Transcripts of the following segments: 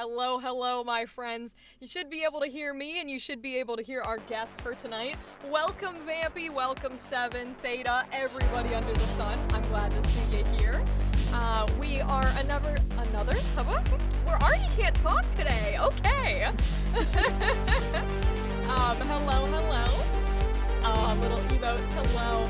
Hello, hello, my friends. You should be able to hear me, and you should be able to hear our guest for tonight. Welcome, Vampy. Welcome, Seven, Theta, everybody under the sun. I'm glad to see you here. We are another. We already can't talk today. Okay. Hello. Little emotes. Hello.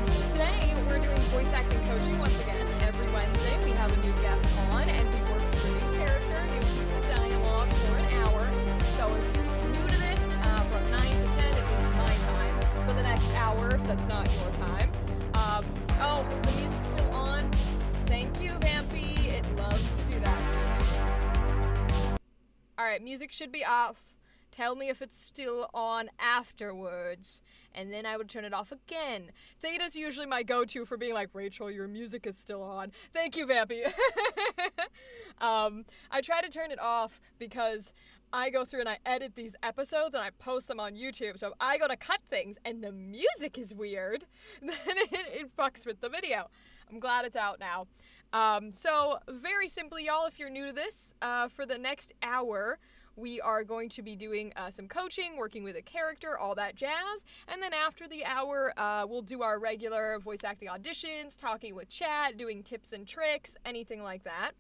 So today we're doing voice acting coaching once again. Every Wednesday we have a new guest on, and we work through a new character, new piece of dialogue for an hour. So if you're new to this, from 9 to 10, it means my time for the next hour, if that's not your time. Is the music still on? Thank you, Vampy. It loves to do that to me. Alright, music should be off. Tell me if it's still on afterwards, and then I would turn it off again. Theta's usually my go-to for being like, Rachel, your music is still on. Thank you, Vampy. I try to turn it off because I go through and I edit these episodes and I post them on YouTube. So if I go to cut things and the music is weird, then it fucks with the video. I'm glad it's out now. So very simply, y'all, if you're new to this, for the next hour, we are going to be doing some coaching, working with a character, all that jazz. And then after the hour, we'll do our regular voice acting auditions, talking with chat, doing tips and tricks, anything like that.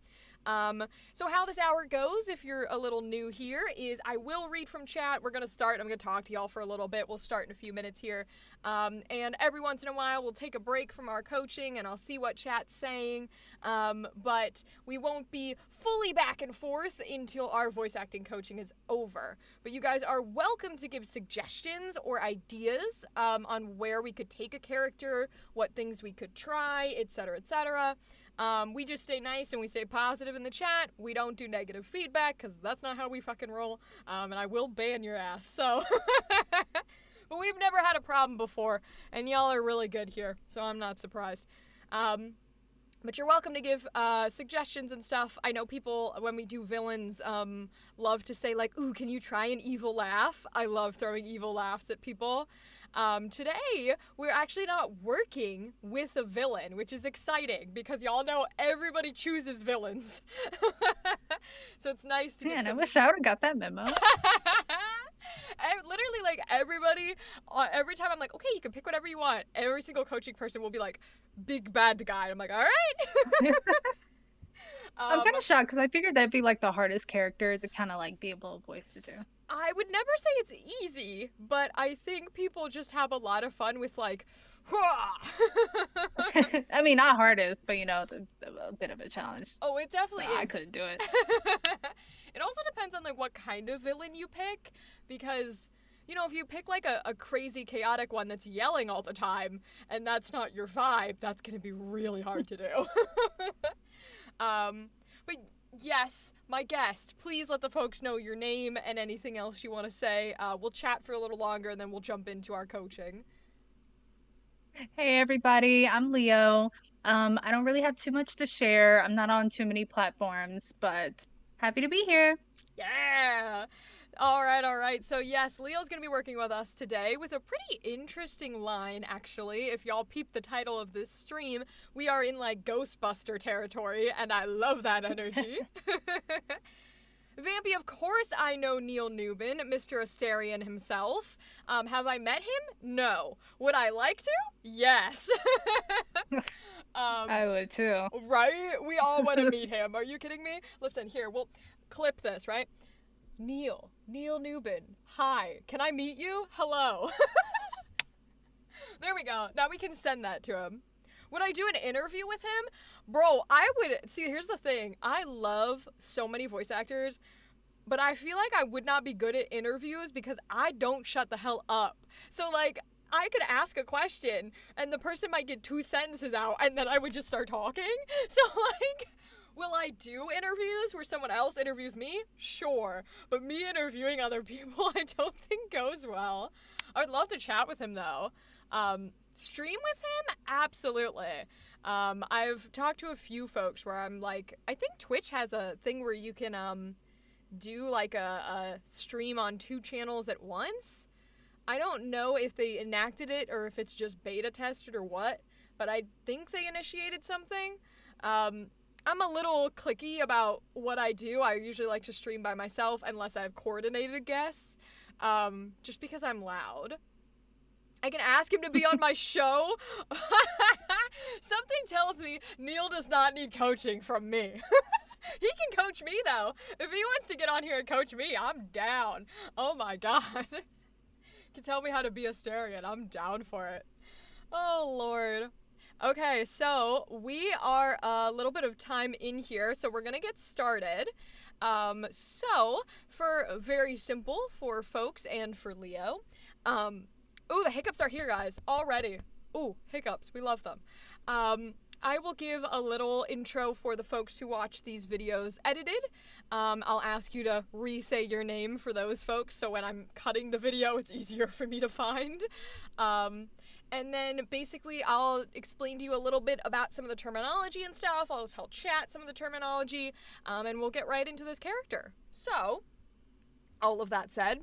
So how this hour goes, if you're a little new here, is I will read from chat. We're going to start. I'm going to talk to y'all for a little bit. We'll start in a few minutes here. And every once in a while, we'll take a break from our coaching, and I'll see what chat's saying. But we won't be fully back and forth until our voice acting coaching is over. But you guys are welcome to give suggestions or ideas on where we could take a character, what things we could try, etc., etc. We just stay nice and we stay positive in the chat. We don't do negative feedback because that's not how we fucking roll. And I will ban your ass. So, but we've never had a problem before, and y'all are really good here, so I'm not surprised. But you're welcome to give suggestions and stuff. I know people, when we do villains, love to say like, ooh, can you try an evil laugh? I love throwing evil laughs at people. Today, we're actually not working with a villain, which is exciting because y'all know everybody chooses villains. So it's nice to get Man, I wish I would have got that memo. Literally, like, everybody, every time I'm like, okay, you can pick whatever you want, every single coaching person will be like, big bad guy. I'm like, all right. I'm kind of shocked because I figured that'd be like the hardest character to kind of like be able to voice to do. I would never say it's easy, but I think people just have a lot of fun with like, I mean, not hardest, but you know, a bit of a challenge. Oh, it definitely is. I couldn't do it. It also depends on like what kind of villain you pick, because you know, if you pick like a crazy chaotic one that's yelling all the time and that's not your vibe, that's gonna be really hard to do. But yes, my guest, please let the folks know your name and anything else you want to say. We'll chat for a little longer and then we'll jump into our coaching. Hey everybody, I'm Leo. I don't really have too much to share. I'm not on too many platforms, but happy to be here. Yeah! All right. So yes, Leo's going to be working with us today with a pretty interesting line, actually. If y'all peep the title of this stream, we are in like Ghostbuster territory, and I love that energy. Vampy, of course I know Neil Newbin, Mr. Asterion himself. Have I met him? No. Would I like to? Yes. I would too. Right? We all want to meet him. Are you kidding me? Listen, here, we'll clip this, right? Neil Newbin, hi, can I meet you? Hello. There we go. Now we can send that to him. Would I do an interview with him? Bro, I would. See, here's the thing. I love so many voice actors, but I feel like I would not be good at interviews because I don't shut the hell up. So, like, I could ask a question, and the person might get 2 sentences out, and then I would just start talking. So, like, will I do interviews where someone else interviews me? Sure. But me interviewing other people, I don't think goes well. I would love to chat with him, though. Stream with him? Absolutely. I've talked to a few folks where I'm like, I think Twitch has a thing where you can do like a stream on 2 channels at once. I don't know if they enacted it or if it's just beta tested or what, but I think they initiated something. I'm a little cliquey about what I do. I usually like to stream by myself unless I have coordinated guests, just because I'm loud. I can ask him to be on my show. Something tells me Neil does not need coaching from me. He can coach me, though. If he wants to get on here and coach me, I'm down. Oh my god. He can tell me how to be Astarion. I'm down for it. Oh, Lord. Okay, so we are a little bit of time in here, so we're gonna get started. So, for very simple for folks and for Leo, ooh, the hiccups are here, guys, already. Ooh, hiccups, we love them. I will give a little intro for the folks who watch these videos edited. I'll ask you to re-say your name for those folks, so when I'm cutting the video, it's easier for me to find. And then basically I'll explain to you a little bit about some of the terminology and stuff. I'll tell chat some of the terminology, and we'll get right into this character. So, all of that said,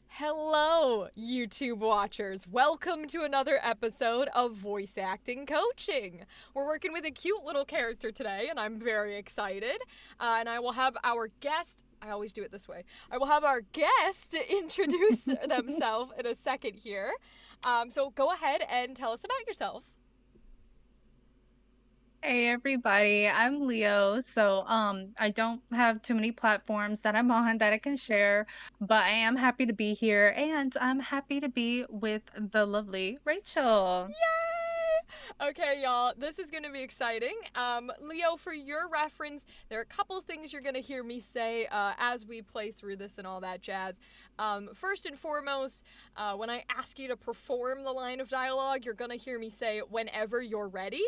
hello, YouTube watchers. Welcome to another episode of Voice Acting Coaching. We're working with a cute little character today, and I'm very excited. And I will have our guest, I always do it this way, I will have our guest introduce themselves in a second here. So go ahead and tell us about yourself. Hey everybody, I'm Leo. So I don't have too many platforms that I'm on that I can share, but I am happy to be here and I'm happy to be with the lovely Rachel. Yay! Okay, y'all, this is going to be exciting. Leo, for your reference, there are a couple things you're going to hear me say as we play through this and all that jazz. First and foremost, when I ask you to perform the line of dialogue, you're going to hear me say, whenever you're ready.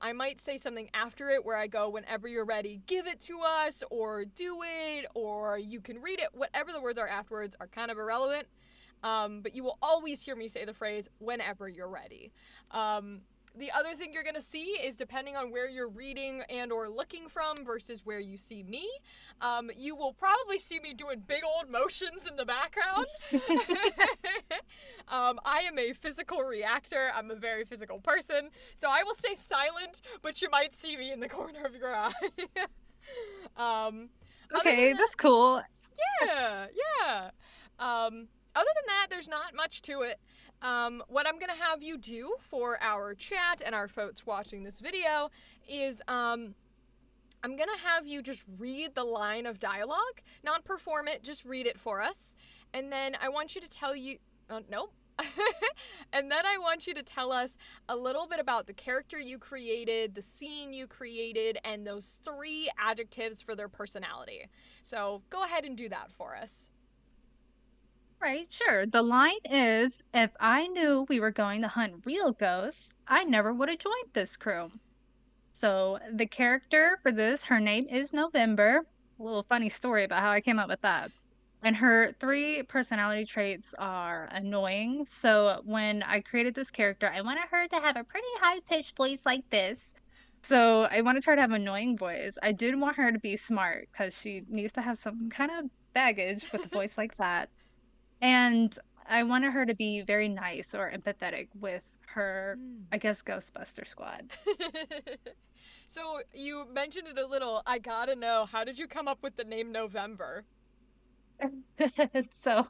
I might say something after it where I go, whenever you're ready, give it to us, or do it, or you can read it. Whatever the words are afterwards are kind of irrelevant. But you will always hear me say the phrase, whenever you're ready. The other thing you're going to see is depending on where you're reading and or looking from versus where you see me, you will probably see me doing big old motions in the background. I am a physical reactor. I'm a very physical person. So I will stay silent, but you might see me in the corner of your eye. Okay, that's cool. Yeah. Other than that, there's not much to it. What I'm going to have you do for our chat and our folks watching this video is I'm going to have you just read the line of dialogue, not perform it, just read it for us. And then I want you to tell you, nope. And then I want you to tell us a little bit about the character you created, the scene you created, and those 3 adjectives for their personality. So go ahead and do that for us. Right, sure. The line is, if I knew we were going to hunt real ghosts, I never would have joined this crew. So the character for this, her name is November. A little funny story about how I came up with that. And her 3 personality traits are annoying. So when I created this character, I wanted her to have a pretty high-pitched voice like this. So I wanted her to have an annoying voice. I did want her to be smart because she needs to have some kind of baggage with a voice like that. And I wanted her to be very nice or empathetic with her, I guess, Ghostbuster squad. So you mentioned it a little. I gotta know, how did you come up with the name November? So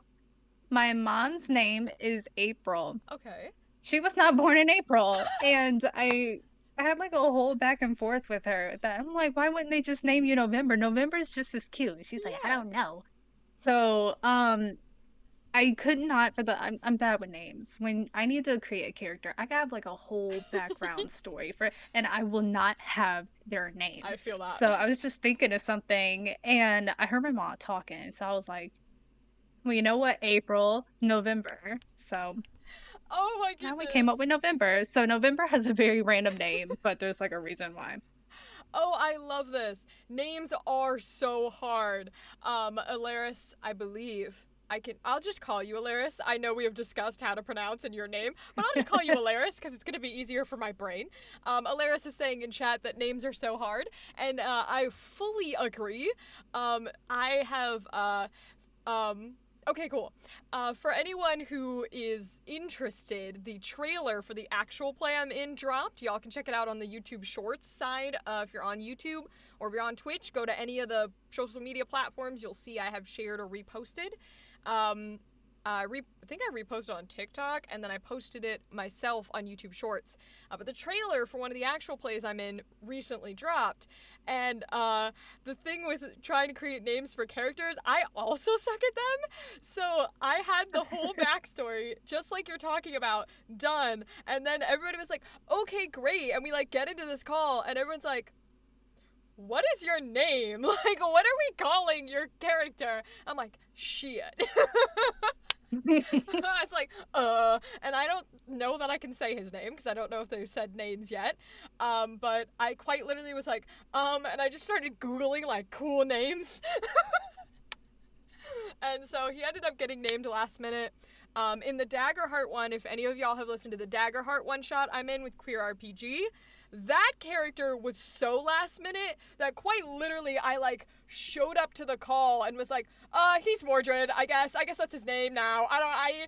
my mom's name is April. Okay. She was not born in April. And I had like a whole back and forth with her that I'm like, why wouldn't they just name you November? November's just as cute. She's like, I don't know. So, I could not I'm bad with names. When I need to create a character, I gotta have like a whole background story for it, and I will not have their name. I feel that. So I was just thinking of something, and I heard my mom talking, so I was like, well, you know what? April, November. So oh my goodness. now we came up with November. So November has a very random name, but there's like a reason why. Oh, I love this. Names are so hard. Alaris, I believe. I'll just call you Alaris. I know we have discussed how to pronounce in your name, but I'll just call you Alaris because it's going to be easier for my brain. Alaris is saying in chat that names are so hard, and I fully agree. I have Okay, cool. For anyone who is interested, the trailer for the actual play I'm in dropped. Y'all can check it out on the YouTube Shorts side. If you're on YouTube or if you're on Twitch, go to any of the social media platforms. You'll see I have shared or reposted. I think I reposted on TikTok, and then I posted it myself on YouTube Shorts. But the trailer for one of the actual plays I'm in recently dropped, and the thing with trying to create names for characters, I also suck at them. So I had the whole backstory, just like you're talking about, done, and then everybody was like, okay, great, and we like get into this call, and everyone's like, what is your name? Like, what are we calling your character? I'm like, shit. I was like, and I don't know that I can say his name because I don't know if they've said names yet. But I quite literally was like, and I just started Googling like cool names. And so he ended up getting named last minute. In the Daggerheart one, if any of y'all have listened to the Daggerheart one shot I'm in with Queer RPG, that character was so last minute that quite literally I like showed up to the call and was like, he's Mordred, I guess that's his name now. I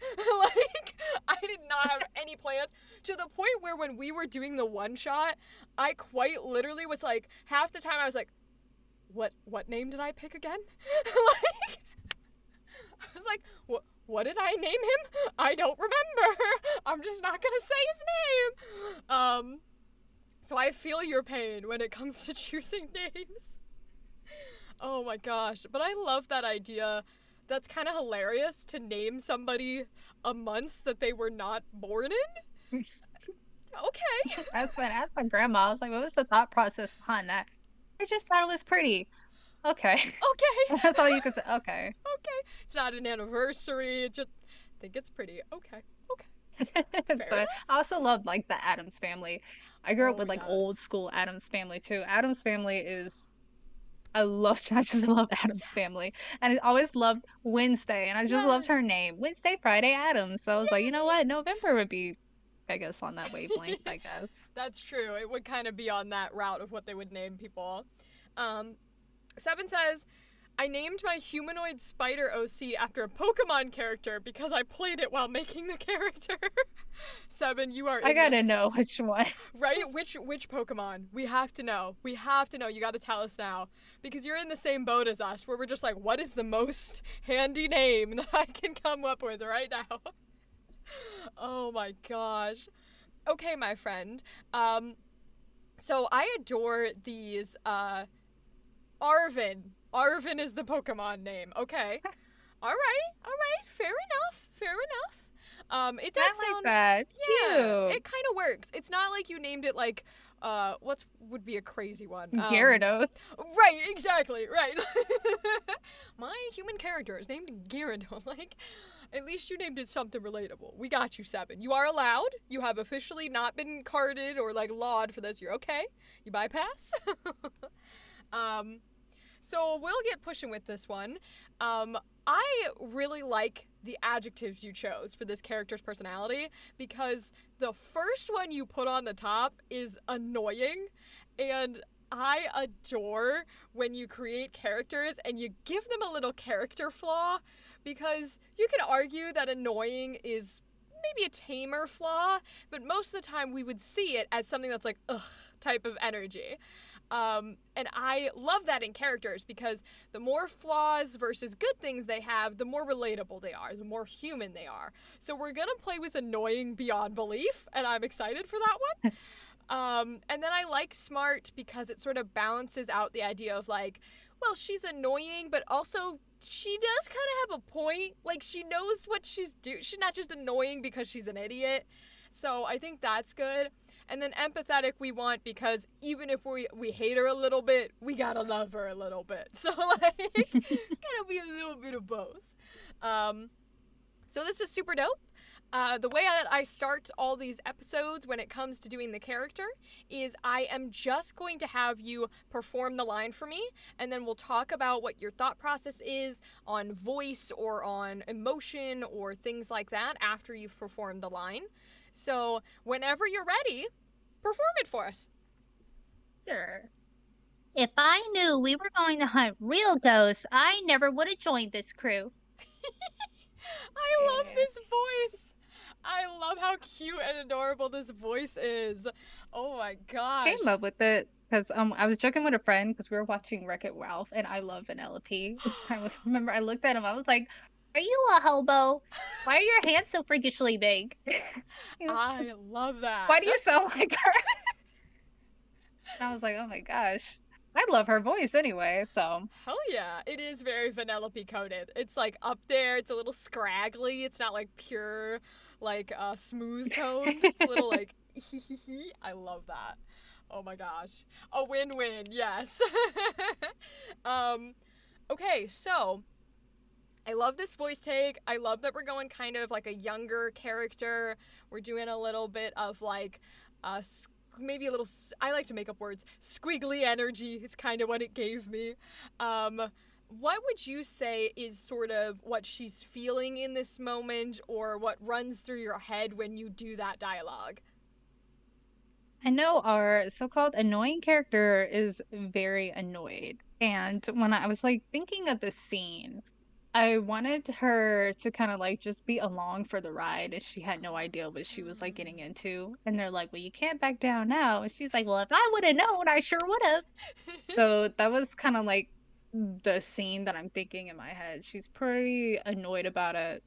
did not have any plans, to the point where when we were doing the one shot, I quite literally was like, half the time I was like, what name did I pick again? Like, I was like, what did I name him? I don't remember. I'm just not gonna say his name. So I feel your pain when it comes to choosing names. Oh my gosh. But I love that idea. That's kind of hilarious to name somebody a month that they were not born in. Okay. That's when I asked my grandma, I was like, what was the thought process behind that? I just thought it was pretty. Okay. Okay. That's all you could say. Okay. Okay. It's not an anniversary. It just think it's pretty. Okay. But I also love like the Addams Family. I grew up with like yes. old school Addams Family too. Addams Family is, I love Addams Family, and I always loved Wednesday, and I just loved her name, Wednesday, Friday, Addams. So I was like, you know what, November would be, I guess, on that wavelength. I guess That's true. It would kind of be on that route of what they would name people. Seven says, I named my humanoid spider OC after a Pokemon character because I played it while making the character. Seven, you are. I gotta know which one. Right? Which Pokemon? We have to know. You gotta tell us now. Because you're in the same boat as us, where we're just like, what is the most handy name that I can come up with right now? Oh my gosh. Okay, my friend. So I adore these, Arven. Arven is the Pokemon name. Okay. All right. Fair enough. It does sound like that. It's cute. It kind of works. It's not like you named it like what would be a crazy one? Gyarados. Right, exactly. Right. My human character is named Gyarados. Like, at least you named it something relatable. We got you, Seven. You are allowed. You have officially not been carded or like lawed for this. You're okay. You bypass. So we'll get pushing with this one. I really like the adjectives you chose for this character's personality because the first one you put on the top is annoying, and I adore when you create characters and you give them a little character flaw, because you can argue that annoying is maybe a tamer flaw, but most of the time we would see it as something that's like, ugh, type of energy. And I love that in characters because the more flaws versus good things they have, the more relatable they are, the more human they are. So we're gonna play with annoying beyond belief, and I'm excited for that one. And then I like smart because it sort of balances out the idea of like, well, she's annoying, but also she does kind of have a point. Like, she knows what she's doing. She's not just annoying because she's an idiot. So I think that's good. And then empathetic we want because even if we hate her a little bit, we gotta love her a little bit. So like, gotta be a little bit of both. So this is super dope. The way that I start all these episodes when it comes to doing the character is I am just going to have you perform the line for me, and then we'll talk about what your thought process is on voice or on emotion or things like that after you've performed the line. So whenever you're ready, perform it for us. Sure. If I knew we were going to hunt real ghosts, I never would have joined this crew. I love this voice. I love how cute and adorable this voice is. Oh my gosh. Came up with it because I was joking with a friend because we were watching Wreck-It Ralph and I love Vanellope. Remember I looked at him, I was like, "Are you a hobo? Why are your hands so freakishly big?" He was like, I love that. "Why do you sound like her?" And I was like, "Oh my gosh." I love her voice anyway, so Hell yeah. It is very Vanellope coded. It's like up there, it's a little scraggly. It's not like pure, like smooth toned. It's a little like I love that. Oh my gosh. A win-win, yes. Okay, so I love this voice take. I love that we're going kind of like a younger character. We're doing a little bit of like maybe a little, I like to make up words. Squiggly energy is kind of what it gave me. What would you say is sort of what she's feeling in this moment, or what runs through your head when you do that dialogue? I know our so-called annoying character is very annoyed. And when I was like thinking of the scene, I wanted her to kind of like just be along for the ride and she had no idea what she was like getting into. And they're like, "Well, you can't back down now." And she's like, "Well, if I would have known, I sure would have." So that was kind of like the scene that I'm thinking in my head. She's pretty annoyed about it,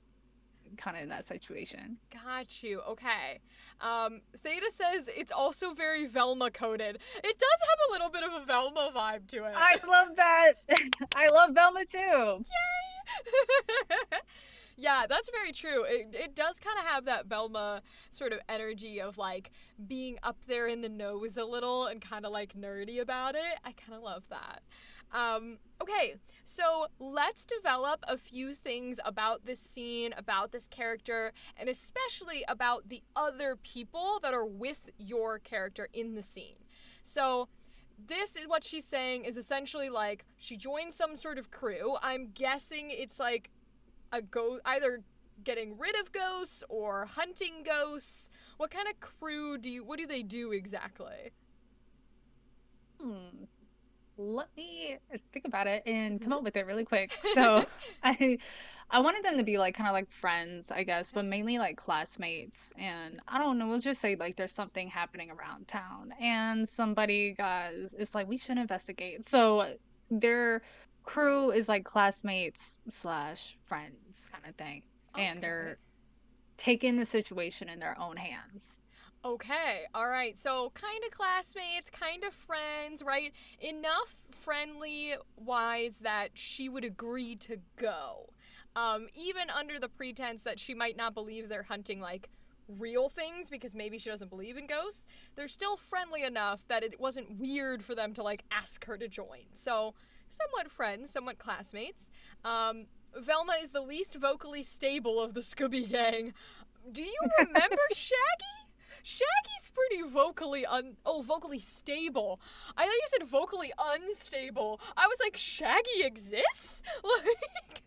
kind of in that situation. Got you. Okay. Theta says it's also very Velma coded. It does have a little bit of a Velma vibe to it. I love that. I love Velma too. Yeah, that's very true. It does kind of have that Velma sort of energy of like being up there in the nose a little and kind of like nerdy about it. I kind of love that. Okay, so let's develop a few things about this scene, about this character, and especially about the other people that are with your character in the scene. So, this is what she's saying is essentially like she joined some sort of crew. I'm guessing it's like either getting rid of ghosts or hunting ghosts. What kind of crew what do they do exactly? Hmm. Let me think about it and come up with it really quick. So I I wanted them to be like kind of like friends, I guess, but mainly like classmates. And I don't know, we'll just say like there's something happening around town and somebody got it's like we should investigate. So their crew is like classmates slash friends kind of thing. And Okay. they're taking the situation in their own hands. Okay, all right. So, kind of classmates, kind of friends, right? Enough friendly wise that she would agree to go. Even under the pretense that she might not believe they're hunting like real things because maybe she doesn't believe in ghosts, they're still friendly enough that it wasn't weird for them to like ask her to join. So, somewhat friends, somewhat classmates. Velma is the least vocally stable of the Scooby Gang. Do you remember Shaggy? Shaggy's pretty vocally stable. I thought you said vocally unstable. I was like, Shaggy exists? Like,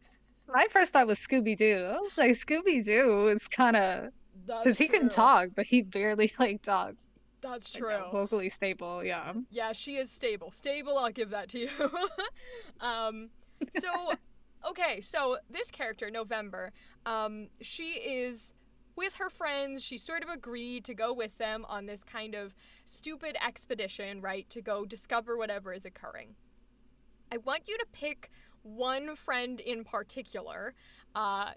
My first thought was Scooby Doo. I was like, Scooby Doo is kind of that's because he can true. talk, but he barely like talks. That's But no, true. vocally stable. Yeah. Yeah, she is stable. Stable, I'll give that to you. um, so, okay, so this character, November, she is with her friends. She sort of agreed to go with them on this kind of stupid expedition, right, to go discover whatever is occurring. I want you to pick one friend in particular.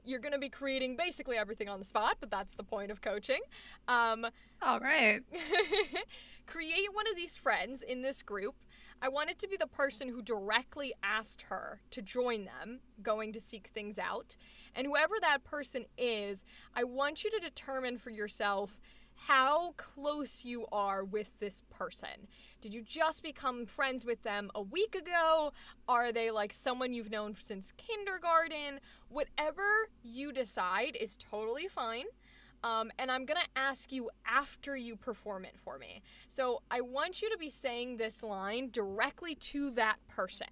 You're going to be creating basically everything on the spot, but that's the point of coaching. Um, All right. create one of these friends in this group. I want it to be the person who directly asked her to join them, going to seek things out. And whoever that person is, I want you to determine for yourself how close you are with this person. Did you just become friends with them a week ago? Are they like someone you've known since kindergarten? Whatever you decide is totally fine. And I'm gonna ask you after you perform it for me. So I want you to be saying this line directly to that person.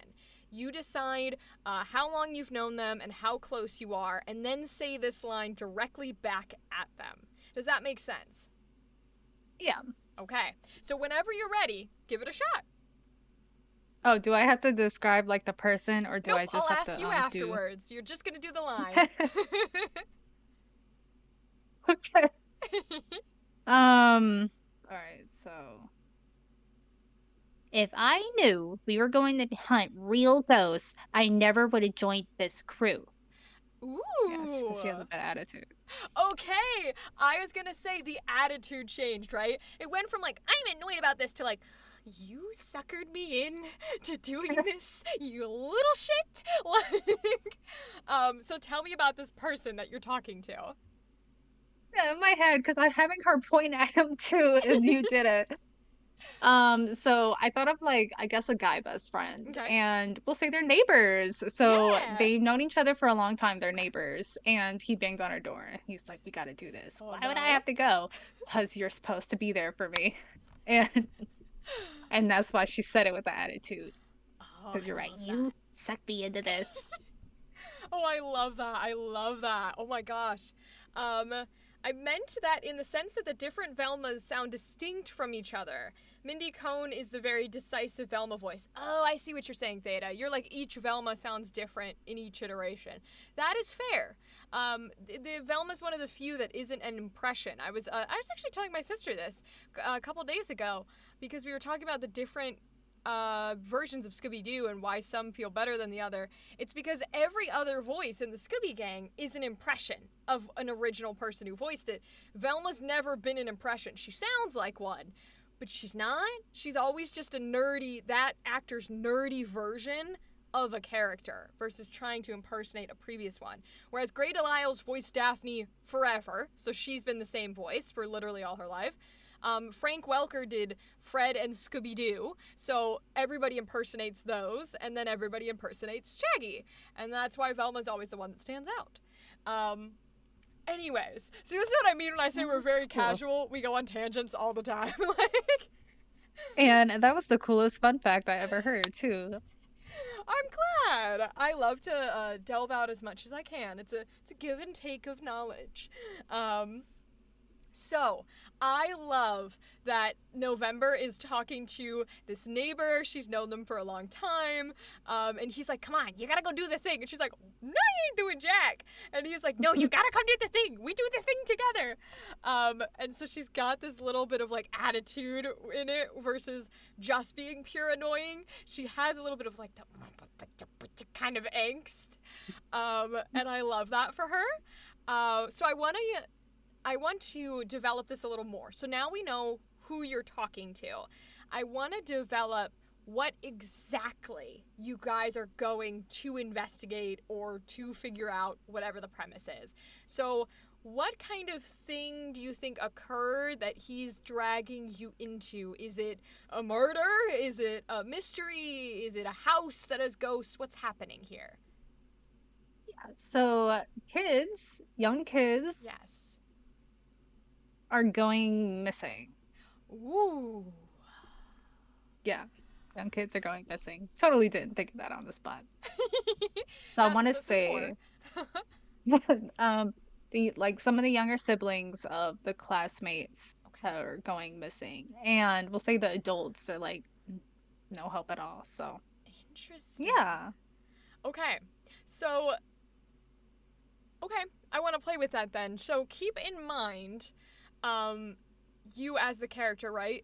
You decide how long you've known them and how close you are, and then say this line directly back at them. Does that make sense? Yeah. Okay. So whenever you're ready, give it a shot. Oh, do I have to describe like the person or do Nope, I I'll just have ask to you do afterwards. You're just gonna do the line. Okay. All right, so if I knew we were going to hunt real ghosts, I never would have joined this crew. Yeah, she has Ooh. a bad attitude. Okay, I was gonna say the attitude changed, right? It went from like, I'm annoyed about this to like, you suckered me in to doing this, you little shit. Like, so tell me about this person that you're talking to. Yeah, in my head, because I'm having her point at him too, and you did it. So I thought of like, I guess a guy best friend, Okay. and we'll say they're neighbors. So Yeah. they've known each other for a long time, they're neighbors, and he banged on her door. He's like, we gotta do this. Oh Why would I no. have to go? Because you're supposed to be there for me. And that's why she said it with the attitude. Oh, Because I you're right. love that. You sucked me into this. Oh, I love that. I love that. Oh my gosh. Um, I meant that in the sense that the different Velmas sound distinct from each other. Mindy Cohn is the very decisive Velma voice. Oh, I see what you're saying, Theta. You're like each Velma sounds different in each iteration. That is fair. The Velma's one of the few that isn't an impression. I was actually telling my sister this a couple days ago because we were talking about the different versions of Scooby Doo and why some feel better than the other. It's because every other voice in the Scooby Gang is an impression of an original person who voiced it. Velma's never been an impression. She sounds like one, but she's not. She's always just that actor's nerdy version of a character versus trying to impersonate a previous one. Whereas Grey DeLisle's voiced Daphne forever, so she's been the same voice for literally all her life. Frank Welker did Fred and Scooby Doo, so everybody impersonates those, and then everybody impersonates Shaggy, and that's why Velma's always the one that stands out. Anyways, see, this is what I mean when I say we're very Cool. casual. We go on tangents all the time. Like, And that was the coolest fun fact I ever heard, too. I'm glad. I love to delve out as much as I can. It's a give and take of knowledge. So, I love that November is talking to this neighbor. She's known them for a long time. And he's like, come on, you gotta go do the thing. And she's like, no, you ain't doing jack. And he's like, no, you gotta come do the thing. We do the thing together. And so she's got this little bit of like attitude in it versus just being pure annoying. She has a little bit of like the kind of angst. And I love that for her. So I want to develop this a little more. So now we know who you're talking to. I want to develop what exactly you guys are going to investigate or to figure out, whatever the premise is. So, what kind of thing do you think occurred that he's dragging you into? Is it a murder? Is it a mystery? Is it a house that has ghosts? What's happening here? So, young kids, Yes. are going missing. Ooh. Yeah, young kids are going missing. Totally didn't think of that on the spot. So I That's want what to this is for. say, some of the younger siblings of the classmates Okay. are going missing, and we'll say the adults are like no help at all. So Interesting. yeah, Okay. So, okay, I want to play with that then. So keep in mind, um, you as the character, right?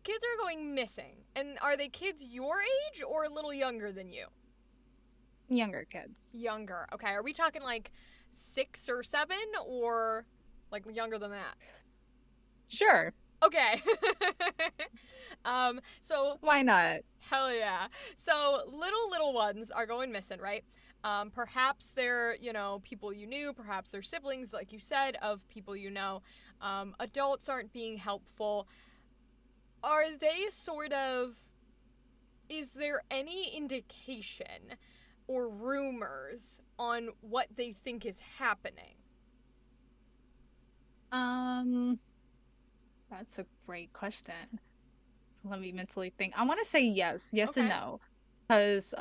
Kids are going missing. And are they kids your age or a little younger than you? younger kids. Younger. Okay. Are we talking like 6 or 7 or like younger than that? Sure, Okay. So why not? hell yeah. So little ones are going missing, right? Perhaps they're, people you knew, perhaps they're siblings, like you said, of people you know. Adults aren't being helpful. Are they sort of, is there any indication or rumors on what they think is happening? Um, that's a great question. Let me mentally think. I want to say yes and Okay. no, because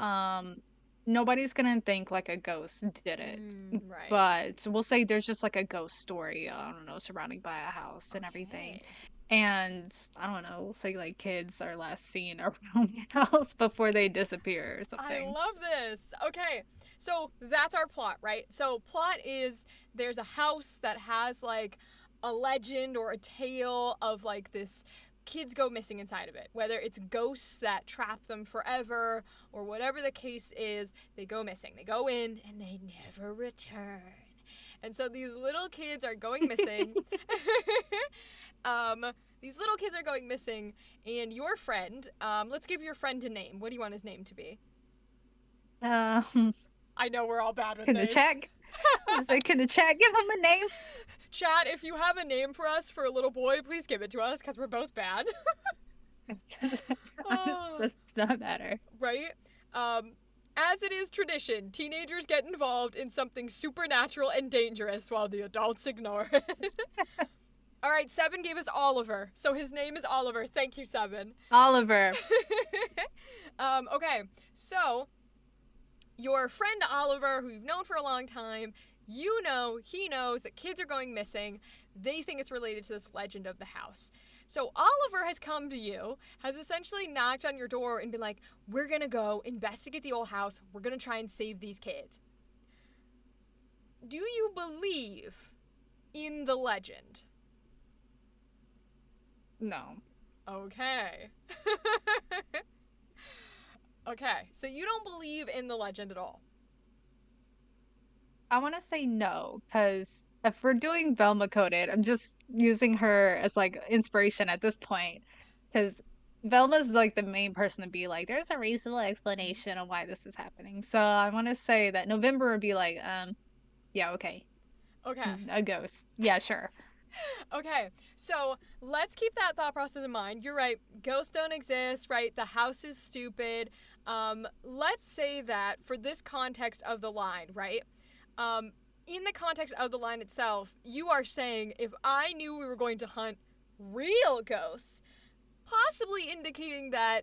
nobody's gonna think like a ghost did it. Right. But we'll say there's just like a ghost story, I don't know, surrounding by a house and everything. Okay. And I don't know, say like kids are last seen around the house before they disappear or I something. love this. Okay, so that's our plot, right? So, plot is there's a house that has like a legend or a tale of like this kids go missing inside of it. Whether it's ghosts that trap them forever or whatever the case is, they go missing. They go in and they never return. And so these little kids are going missing. um, these little kids are going missing, and your friend, let's give your friend a name. What do you want his name to be? Um, I know we're all bad with can the names. chat? I was like, can the chat give him a name? Chat, if you have a name for us for a little boy, please give it to us because we're both bad. Oh, Does not matter. right? As it is tradition, teenagers get involved in something supernatural and dangerous while the adults ignore it. All right, Seven gave us Oliver, so his name is Oliver. Thank you, Seven. Oliver. Okay, so your friend Oliver, who you've known for a long time, you know, he knows that kids are going missing. They think it's related to this legend of the house. So Oliver has come to you, has essentially knocked on your door and been like, we're gonna go investigate the old house. We're gonna try and save these kids. Do you believe in the legend? No. Okay. Okay, so you don't believe in the legend at all. I want to say no, because if we're doing Velma coded, I'm just using her as like inspiration at this point, because Velma's like the main person to be like, there's a reasonable explanation of why this is happening. So I want to say that November would be like, yeah, okay, Okay. a ghost, yeah, sure. Okay, so let's keep that thought process in mind. You're right, ghosts don't exist, right? The house is stupid. Let's say that for this context of the line, right? In the context of the line itself, you are saying if I knew we were going to hunt real ghosts, possibly indicating that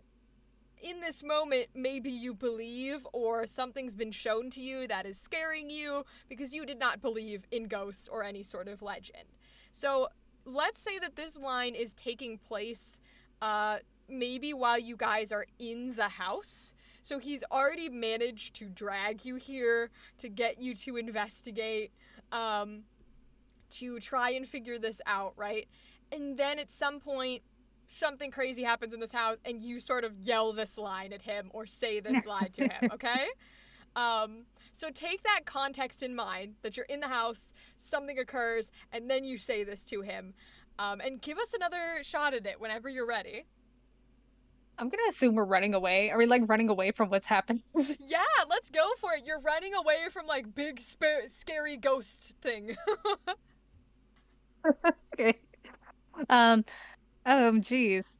in this moment, maybe you believe or something's been shown to you that is scaring you because you did not believe in ghosts or any sort of legend. So let's say that this line is taking place maybe while you guys are in the house. So he's already managed to drag you here to get you to investigate, to try and figure this out, right? And then at some point, something crazy happens in this house and you sort of yell this line at him or say this line to him, okay? So take that context in mind that you're in the house, something occurs, and then you say this to him. And give us another shot at it whenever you're ready. I'm gonna assume we're running away. Are we like running away from what's happened? Yeah, let's go for it. You're running away from like big scary ghost thing. Okay. Geez.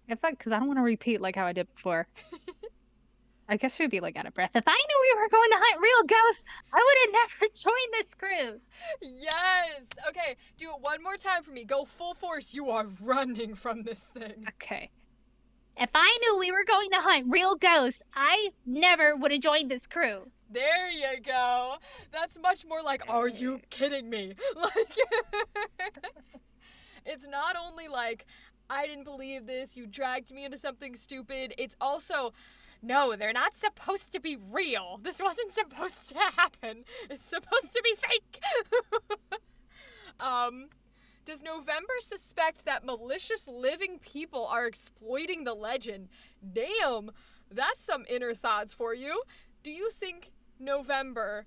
In fact, because I don't want to repeat like how I did before. I guess she'd be like out of breath. If I knew we were going to hunt real ghosts, I would have never joined this crew. Yes. Okay, do it one more time for me. Go full force. You are running from this thing. Okay. If I knew we were going to hunt real ghosts, I never would have joined this crew. There you go. That's much more like, are you kidding me? Like, it's not only like, I didn't believe this, you dragged me into something stupid. It's also, no, they're not supposed to be real. This wasn't supposed to happen. It's supposed to be fake. Does November suspect that malicious living people are exploiting the legend? Damn, that's some inner thoughts for you. Do you think November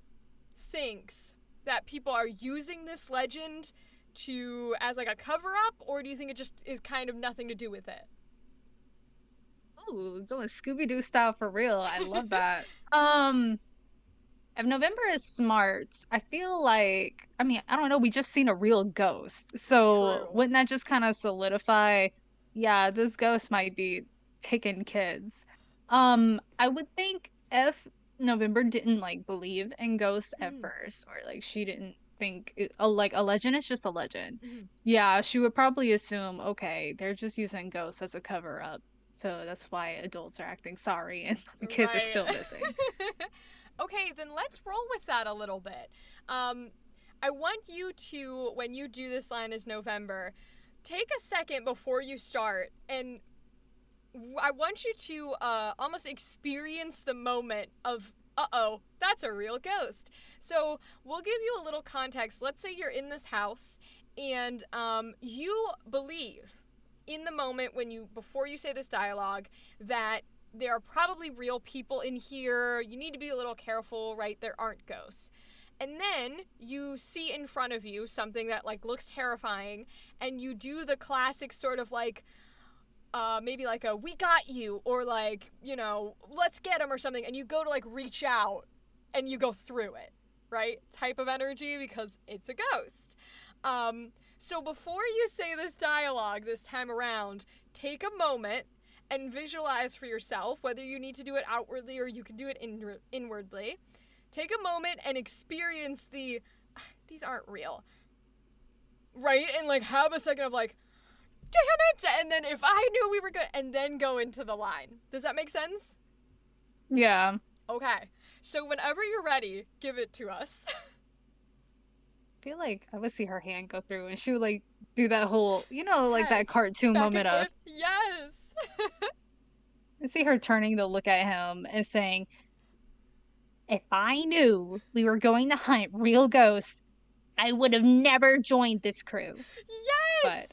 thinks that people are using this legend to as like a cover up, or do you think it just is kind of nothing to do with it? Ooh, going Scooby-Doo style for real. I love that. If November is smart, I feel like, I mean, I don't know, we just seen a real ghost. So True. wouldn't that just kind of solidify, yeah, this ghost might be taking kids. I would think if November didn't like believe in ghosts at Mm-hmm. first, or like she didn't think like a legend is just a legend. Mm-hmm. Yeah, she would probably assume, okay, they're just using ghosts as a cover up. So that's why adults are acting sorry and the kids are Right. still missing. Okay, then let's roll with that a little bit. I want you to, when you do this line as November, take a second before you start, and I want you to almost experience the moment of, uh-oh, that's a real ghost. So we'll give you a little context. Let's say you're in this house, and you believe in the moment before you say this dialogue that there are probably real people in here. You need to be a little careful, right? There aren't ghosts. And then you see in front of you something that like looks terrifying, and you do the classic sort of like maybe like a "we got you" or like, you know, "let's get him" or something, and you go to like reach out and you go through it, right? Type of energy, because it's a ghost. So before you say this dialogue this time around, take a moment and visualize for yourself, whether you need to do it outwardly or you can do it inwardly. Take a moment and experience these aren't real, right? And like have a second of like, damn it! And then if I knew we were good, and then go into the line. Does that make sense? Yeah. Okay. So whenever you're ready, give it to us. I feel like I would see her hand go through and she would like do that whole, you know, like that Yes. cartoon Back moment and of forth. Yes. I see her turning to look at him and saying, "If I knew we were going to hunt real ghosts, I would have never joined this crew." But Yes.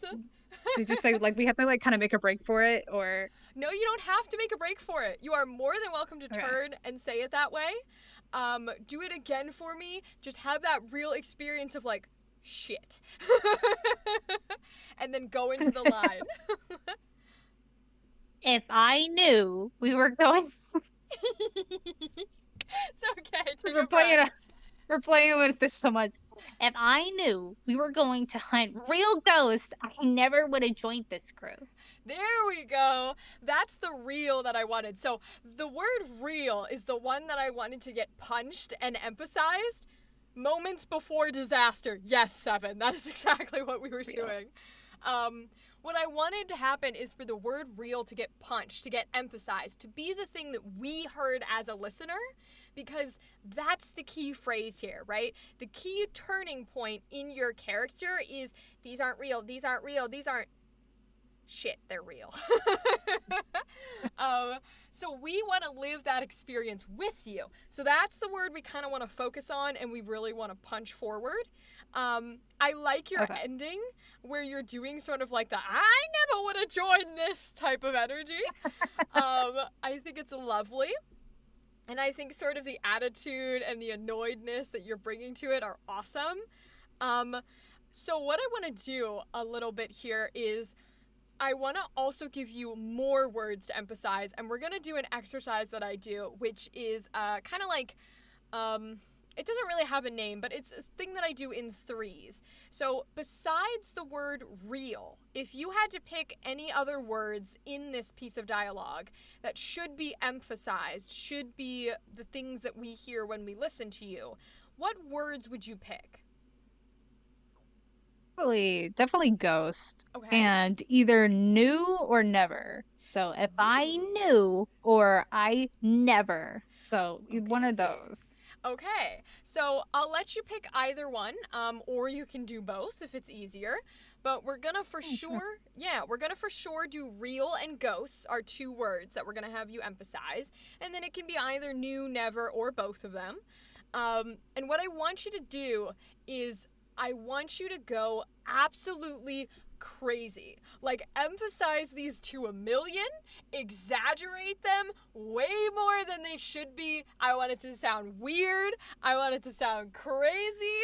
did you say like we have to like kind of make a break for it, or No, you don't have to make a break for it. You are more than welcome to Okay. turn and say it that way. Do it again for me. Just have that real experience of like, shit. And then go into the line. if I knew we were going It's okay. Take we're a breath. we're playing with this so much. If I knew we were going to hunt real ghosts, I never would have joined this crew. There we go. That's the real that I wanted. So the word real is the one that I wanted to get punched and emphasized. Moments before disaster. Yes, 7. That is exactly what we were Real. doing. What I wanted to happen is for the word real to get punched, to get emphasized, to be the thing that we heard as a listener, because that's the key phrase here, right? The key turning point in your character is these aren't real, these aren't real, these aren't shit, they're real. So we want to live that experience with you. So that's the word we kind of want to focus on, and we really want to punch forward. I like your Okay. ending where you're doing sort of like the "I never would have joined this" type of energy. I think it's lovely. And I think sort of the attitude and the annoyedness that you're bringing to it are awesome. So what I want to do a little bit here is I want to also give you more words to emphasize, and we're going to do an exercise that I do, which is kind of like, it doesn't really have a name, but it's a thing that I do in 3s. So besides the word real, if you had to pick any other words in this piece of dialogue that should be emphasized, should be the things that we hear when we listen to you, what words would you pick? Definitely ghost. Okay. And either new or never. So if I knew or I never. So one of Okay. those. Okay, so I'll let you pick either one, or you can do both if it's easier. But we're gonna for sure, do real and ghosts are 2 words that we're gonna have you emphasize, and then it can be either new, never, or both of them. And what I want you to do is I want you to go absolutely crazy. Like, emphasize these to a million, exaggerate them way more than they should be. I want it to sound weird. I want it to sound crazy.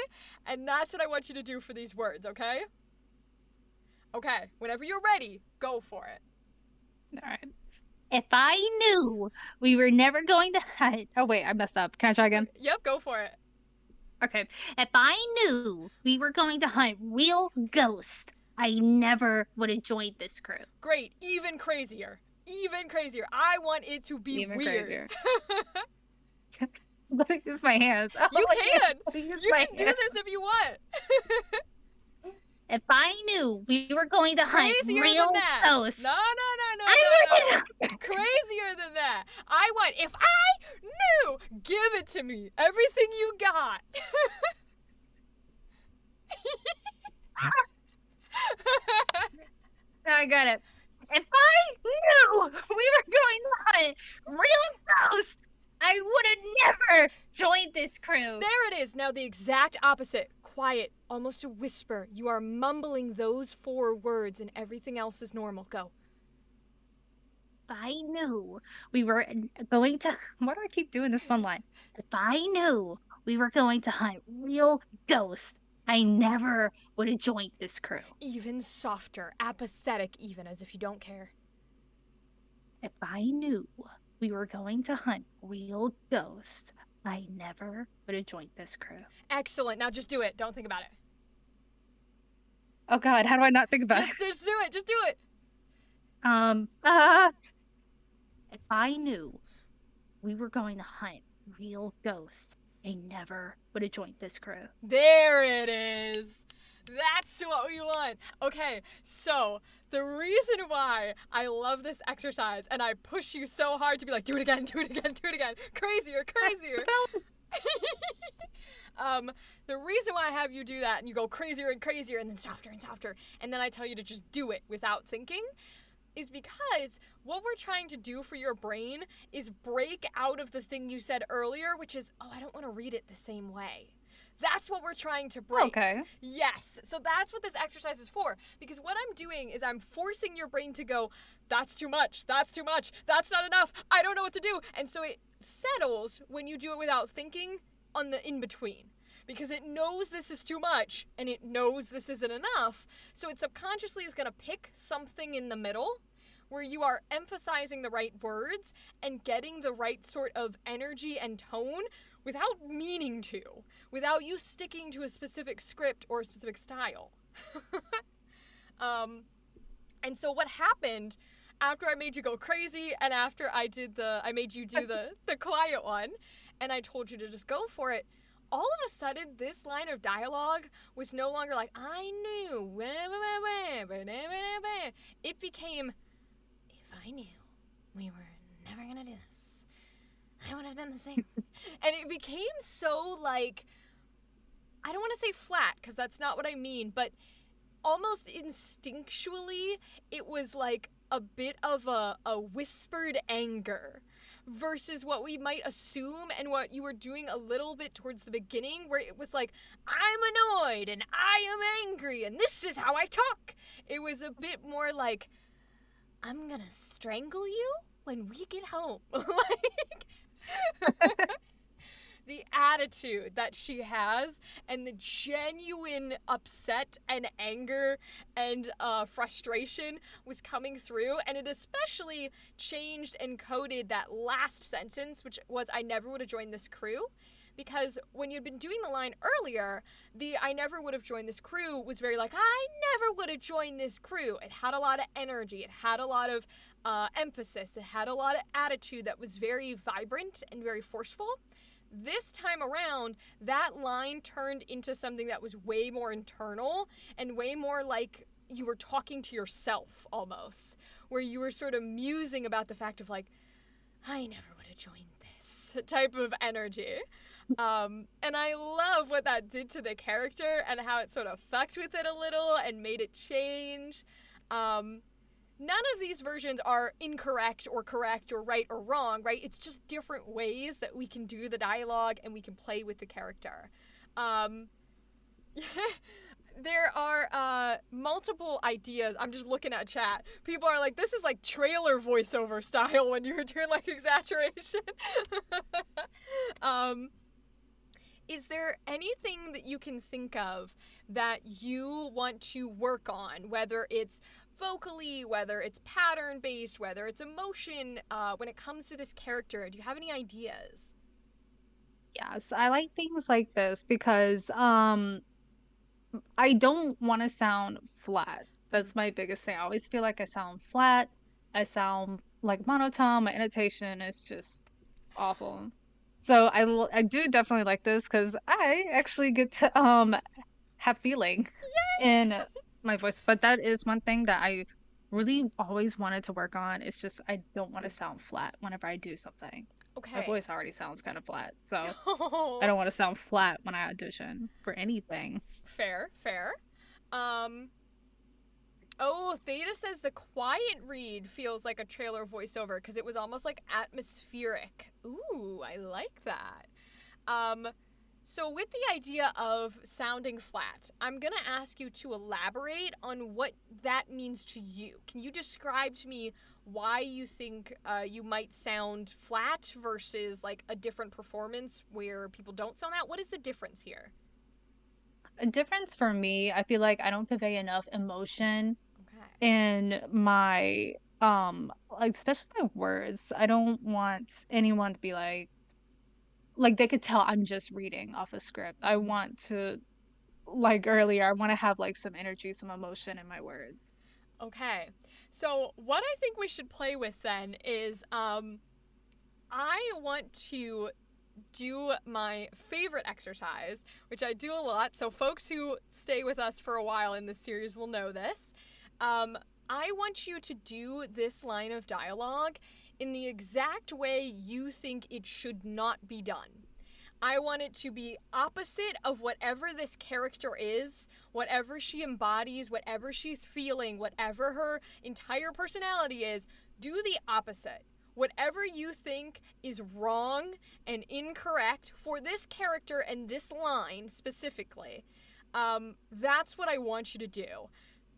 And that's what I want you to do for these words, okay? Okay, whenever you're ready, go for it. All right. If I knew we were never going to hunt. Oh, wait, I messed up. Can I try again? Yep, go for it. Okay. If I knew we were going to hunt real ghosts, I never would have joined this crew. Great, even crazier. Even crazier. I want it to be Even weird. crazier. Let me use my hands. Oh, You my can. God. Let me use You my can do hands. this if you want. If I knew we were going to hunt Crazier real than that. ghosts, No. I Crazier than that. I want, if I knew, give it to me. Everything you got. I got it. If I knew we were going to hunt real ghosts, I would have never joined this crew. There it is. Now the exact opposite. Quiet, almost a whisper. You are mumbling those 4 words and everything else is normal. Go. If I knew we were going to, why do I keep doing this fun line? If I knew we were going to hunt real ghosts, I never would have joined this crew. Even softer, apathetic even, as if you don't care. If I knew we were going to hunt real ghosts, I never would have joined this crew. Excellent. Now just do it. Don't think about it. Oh God, how do I not think about it? Just do it. Just do it. If I knew we were going to hunt real ghosts, I never would have joined this crew. There it is. That's what we want. Okay, so the reason why I love this exercise and I push you so hard to be like, do it again, do it again, do it again, crazier, crazier. The reason why I have you do that and you go crazier and crazier and then softer and softer, and then I tell you to just do it without thinking, is because what we're trying to do for your brain is break out of the thing you said earlier, which is, oh, I don't want to read it the same way. That's what we're trying to break. Okay. Yes. So that's what this exercise is for. Because what I'm doing is I'm forcing your brain to go, that's too much, that's not enough, I don't know what to do. And so it settles when you do it without thinking on the in-between. Because it knows this is too much and it knows this isn't enough. So it subconsciously is going to pick something in the middle where you are emphasizing the right words and getting the right sort of energy and tone without meaning to, without you sticking to a specific script or a specific style. And so what happened after I made you go crazy and after I made you do the quiet one and I told you to just go for it, all of a sudden, this line of dialogue was no longer like, I knew. It became, if I knew we were never going to do this, I would have done the same. And it became so like, I don't want to say flat, because that's not what I mean, but almost instinctually, it was like a bit of a whispered anger versus what we might assume and what you were doing a little bit towards the beginning where it was like, I'm annoyed and I am angry and this is how I talk. It was a bit more like, I'm gonna strangle you when we get home. Like, the attitude that she has and the genuine upset and anger and frustration was coming through, and it especially changed and coded that last sentence, which was, I never would have joined this crew. Because when you'd been doing the line earlier, the I never would have joined this crew was very like, I never would have joined this crew. It had a lot of energy. It had a lot of emphasis. It had a lot of attitude that was very vibrant and very forceful. This time around, that line turned into something that was way more internal and way more like you were talking to yourself almost, where you were sort of musing about the fact of like, I never would have joined this type of energy. And I love what that did to the character and how it sort of fucked with it a little and made it change. None of these versions are incorrect or correct or right or wrong, right? It's just different ways that we can do the dialogue and we can play with the character. There are multiple ideas. I'm just looking at chat. People are like, this is like trailer voiceover style when you're doing like exaggeration. Is there anything that you can think of that you want to work on, whether it's vocally, whether it's pattern-based, whether it's emotion, when it comes to this character? Do you have any ideas? Yes, I like things like this because I don't want to sound flat. That's my biggest thing. I always feel like I sound flat. I sound like monotone. My intonation is just awful. So I do definitely like this because I actually get to have feeling in my voice. But that is one thing that I really always wanted to work on. It's just I don't want to sound flat whenever I do something. Okay. My voice already sounds kind of flat, so I don't want to sound flat when I audition for anything. Fair. Oh, Theta says the quiet read feels like a trailer voiceover because it was almost like atmospheric. Ooh, I like that. Um, so with the idea of sounding flat, I'm gonna ask you to elaborate on what that means to you. Can you describe to me why you think you might sound flat versus like a different performance where people don't sound that? What is the difference here? A difference for me, I feel like I don't convey enough emotion Okay. in my like especially my words. I don't want anyone to be like they could tell I'm just reading off a script. I Mm-hmm. want to like earlier, I want to have like some energy, some emotion in my words. Okay. So what I think we should play with then is I want to do my favorite exercise, which I do a lot. So folks who stay with us for a while in this series will know this. I want you to do this line of dialogue in the exact way you think it should not be done. I want it to be opposite of whatever this character is, whatever she embodies, whatever she's feeling, whatever her entire personality is. Do the opposite. Whatever you think is wrong and incorrect for this character and this line specifically, that's what I want you to do.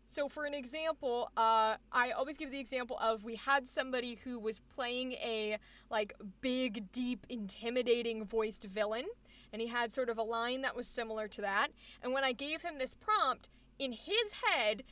So, for an example, I always give the example of we had somebody who was playing a like big, deep, intimidating voiced villain, and he had sort of a line that was similar to that. And when I gave him this prompt, in his head,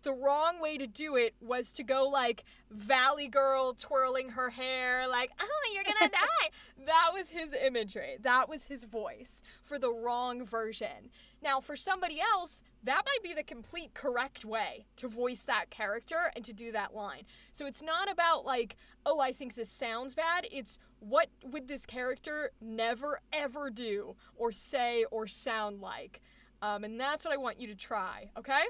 the wrong way to do it was to go like Valley Girl twirling her hair, like, oh, you're gonna die. That was his imagery. That was his voice for the wrong version. Now, for somebody else, that might be the complete correct way to voice that character and to do that line. So it's not about like, oh, I think this sounds bad. It's what would this character never ever do or say or sound like. And that's what I want you to try, okay?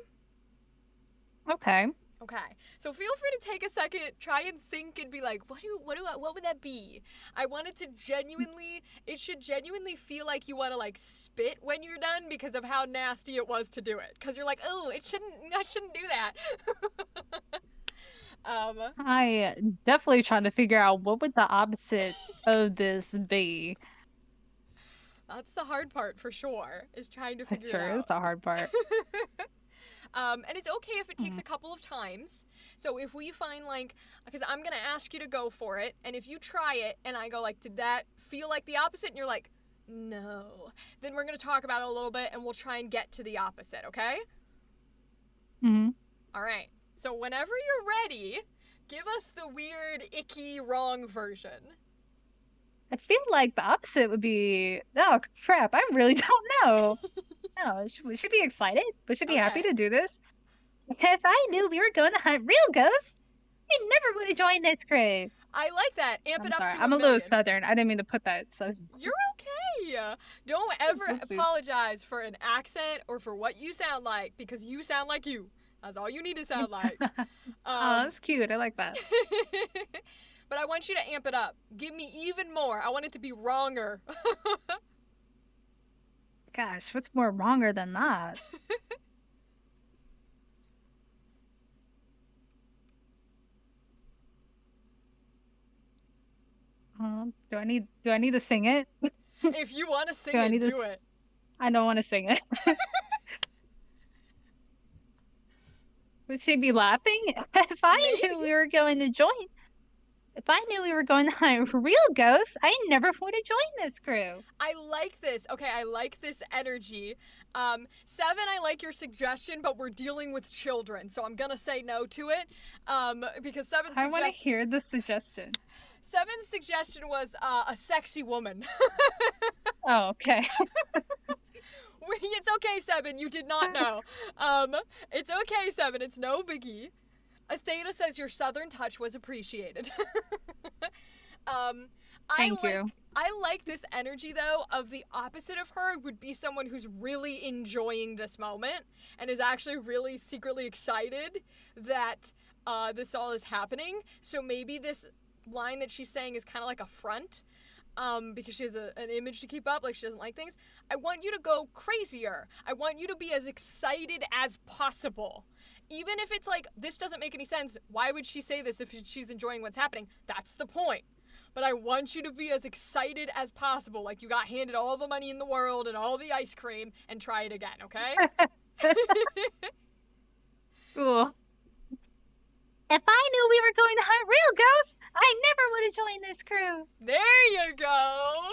Okay. Okay, so feel free to take a second, try and think, and be like, what would that be? I want it to genuinely, it should genuinely feel like you want to like spit when you're done because of how nasty it was to do it. Because you're like, oh, I shouldn't do that. um, I definitely trying to figure out what would the opposites of this be. that's the hard part for sure, is trying to It figure it sure is out. the hard part. And it's okay if it takes a couple of times. So if we find like, because I'm gonna ask you to go for it, and if you try it and I go like, did that feel like the opposite? And you're like, no. Then we're gonna talk about it a little bit, and we'll try and get to the opposite. Okay? Mm-hmm. All right. So whenever you're ready, give us the weird, icky, wrong version. I feel like the opposite would be, oh crap, I really don't know. No, we should be excited. We should be happy Okay. to do this. If I knew we were going to hunt real ghosts, I never would have joined this crew. I like that. Amp I'm it up sorry, to a I'm a little million. southern. I didn't mean to put that. So You're okay. Don't ever oopsies. apologize for an accent or for what you sound like because you sound like you. That's all you need to sound like. Oh, Um, that's cute. I like that. but I want you to amp it up. Give me even more. I want it to be wronger. Gosh, what's more wronger than that? Do I need to sing it? If you want to Do sing I it, need to? do it. I don't want to sing it. Would she be laughing? If I knew Maybe. we were going to join, if I knew we were going to hunt real ghosts, I never would have joined this crew. I like this. Okay, I like this energy. Seven, I like your suggestion, but we're dealing with children, so I'm gonna say no to it. Because I want to hear the suggestion. Seven's suggestion was a sexy woman. Oh, okay. It's okay, Seven. You did not know. It's okay, Seven. It's no biggie. Athena says your southern touch was appreciated. um, Thank you. I like this energy though of the opposite of her would be someone who's really enjoying this moment and is actually really secretly excited that this all is happening. So maybe this line that she's saying is kind of like a front. Because she has an image to keep up, like she doesn't like things. I want you to go crazier. I want you to be as excited as possible. Even if it's like, this doesn't make any sense, why would she say this if she's enjoying what's happening? That's the point. But I want you to be as excited as possible, like you got handed all the money in the world and all the ice cream, and try it again, okay? Cool. If I knew we were going to hunt real ghosts, I never would have joined this crew. There you go.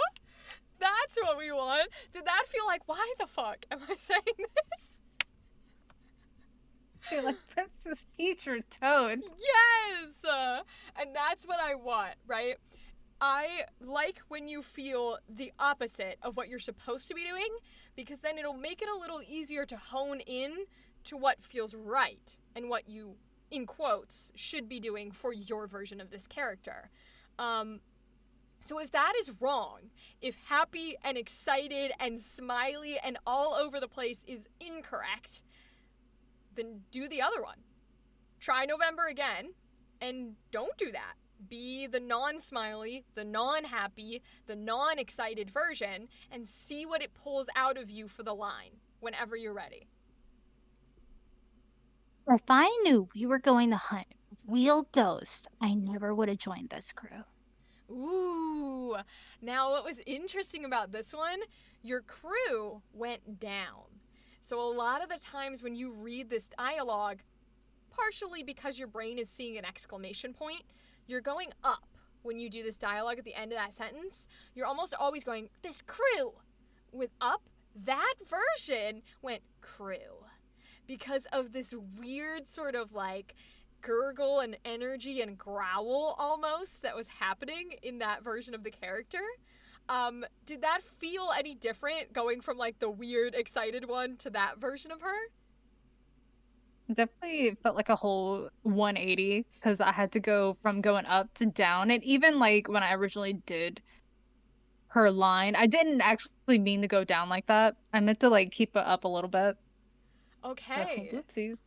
That's what we want. Did that feel like, why the fuck am I saying this? I feel like Princess Peach or Toad. Yes! And that's what I want, right? I like when you feel the opposite of what you're supposed to be doing, because then it'll make it a little easier to hone in to what feels right and what you, in quotes, should be doing for your version of this character. So if that is wrong, if happy and excited and smiley and all over the place is incorrect, then do the other one. Try November again, and don't do that. Be the non-smiley, the non-happy, the non-excited version, and see what it pulls out of you for the line whenever you're ready. If I knew we were going to hunt real ghosts, I never would have joined this crew. Ooh. Now, what was interesting about this one, your crew went down. So a lot of the times when you read this dialogue, partially because your brain is seeing an exclamation point, you're going up when you do this dialogue at the end of that sentence. You're almost always going, this crew, with up. That version went crew because of this weird sort of like gurgle and energy and growl almost that was happening in that version of the character. Did that feel any different going from like the weird excited one to that version of her? Definitely felt like a whole 180 because I had to go from going up to down. And even like when I originally did her line, I didn't actually mean to go down like that. I meant to like keep it up a little bit. So, Okay. whoopsies.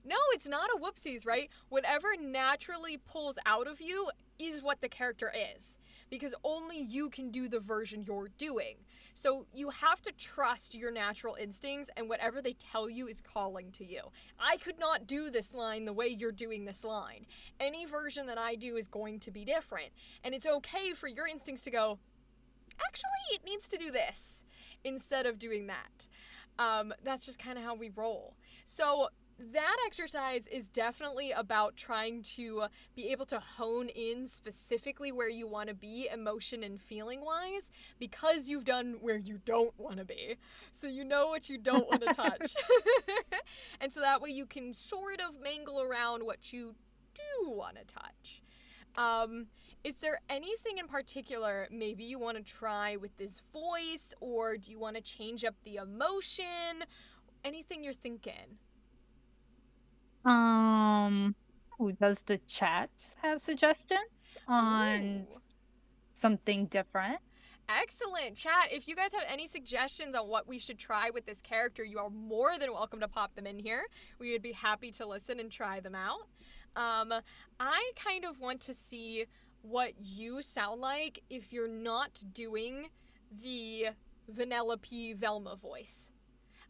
No, it's not a whoopsies, right? Whatever naturally pulls out of you is what the character is. Because only you can do the version you're doing. So you have to trust your natural instincts, and whatever they tell you is calling to you. I could not do this line the way you're doing this line. Any version that I do is going to be different. And it's okay for your instincts to go, actually, it needs to do this, instead of doing that. That's just kind of how we roll. So that exercise is definitely about trying to be able to hone in specifically where you want to be emotion and feeling wise, because you've done where you don't want to be. So you know what you don't want to touch. And so that way you can sort of mangle around what you do want to touch. Is there anything in particular maybe you want to try with this voice, or do you want to change up the emotion? Anything you're thinking? Does the chat have suggestions on Ooh. something different? Excellent. Chat, if you guys have any suggestions on what we should try with this character, you are more than welcome to pop them in here. We would be happy to listen and try them out. I kind of want to see what you sound like if you're not doing the Vanellope Velma voice.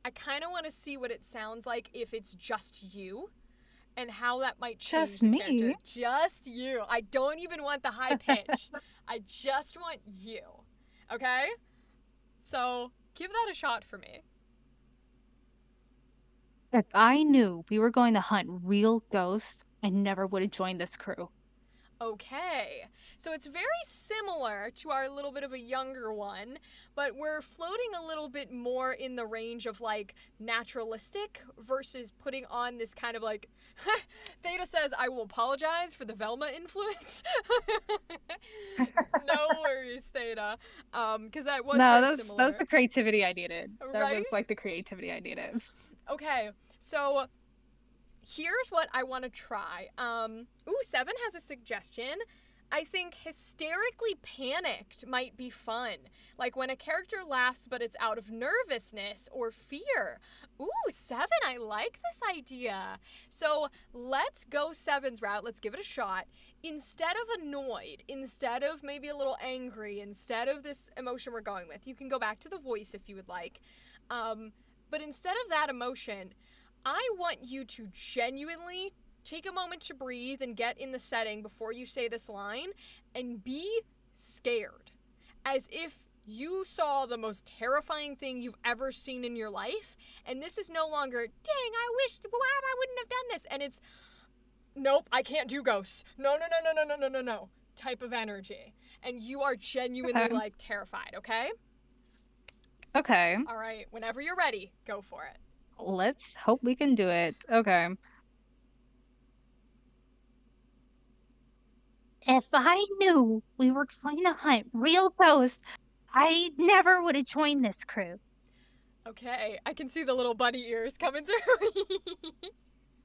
I kind of want to see what it sounds like if it's just you, and how that might change Just the me? character. Just you. I don't even want the high pitch. I just want you. Okay? So, give that a shot for me. If I knew we were going to hunt real ghosts, I never would have joined this crew. Okay. So it's very similar to our little bit of a younger one, but we're floating a little bit more in the range of like naturalistic versus putting on this kind of like Theta says, I will apologize for the Velma influence. No worries, Theta. Because that was No, very that's similar. the creativity I needed. That Right? was like the creativity I needed. Okay, so here's what I want to try. Seven has a suggestion. I think hysterically panicked might be fun. Like when a character laughs but it's out of nervousness or fear. Ooh, Seven, I like this idea. So let's go Seven's route. Let's give it a shot. Instead of annoyed, instead of maybe a little angry, instead of this emotion we're going with, you can go back to the voice if you would like. But instead of that emotion, I want you to genuinely take a moment to breathe and get in the setting before you say this line and be scared. As if you saw the most terrifying thing you've ever seen in your life, and this is no longer, dang, I wish I wouldn't have done this. And it's, nope, I can't do ghosts. No, no, no, no, no, no, no, no, no. Type of energy. And you are genuinely Okay. like terrified, okay? Okay. All right, whenever you're ready, go for it. Let's hope we can do it. Okay. If I knew we were going to hunt real ghosts, I never would have joined this crew. Okay, I can see the little bunny ears coming through.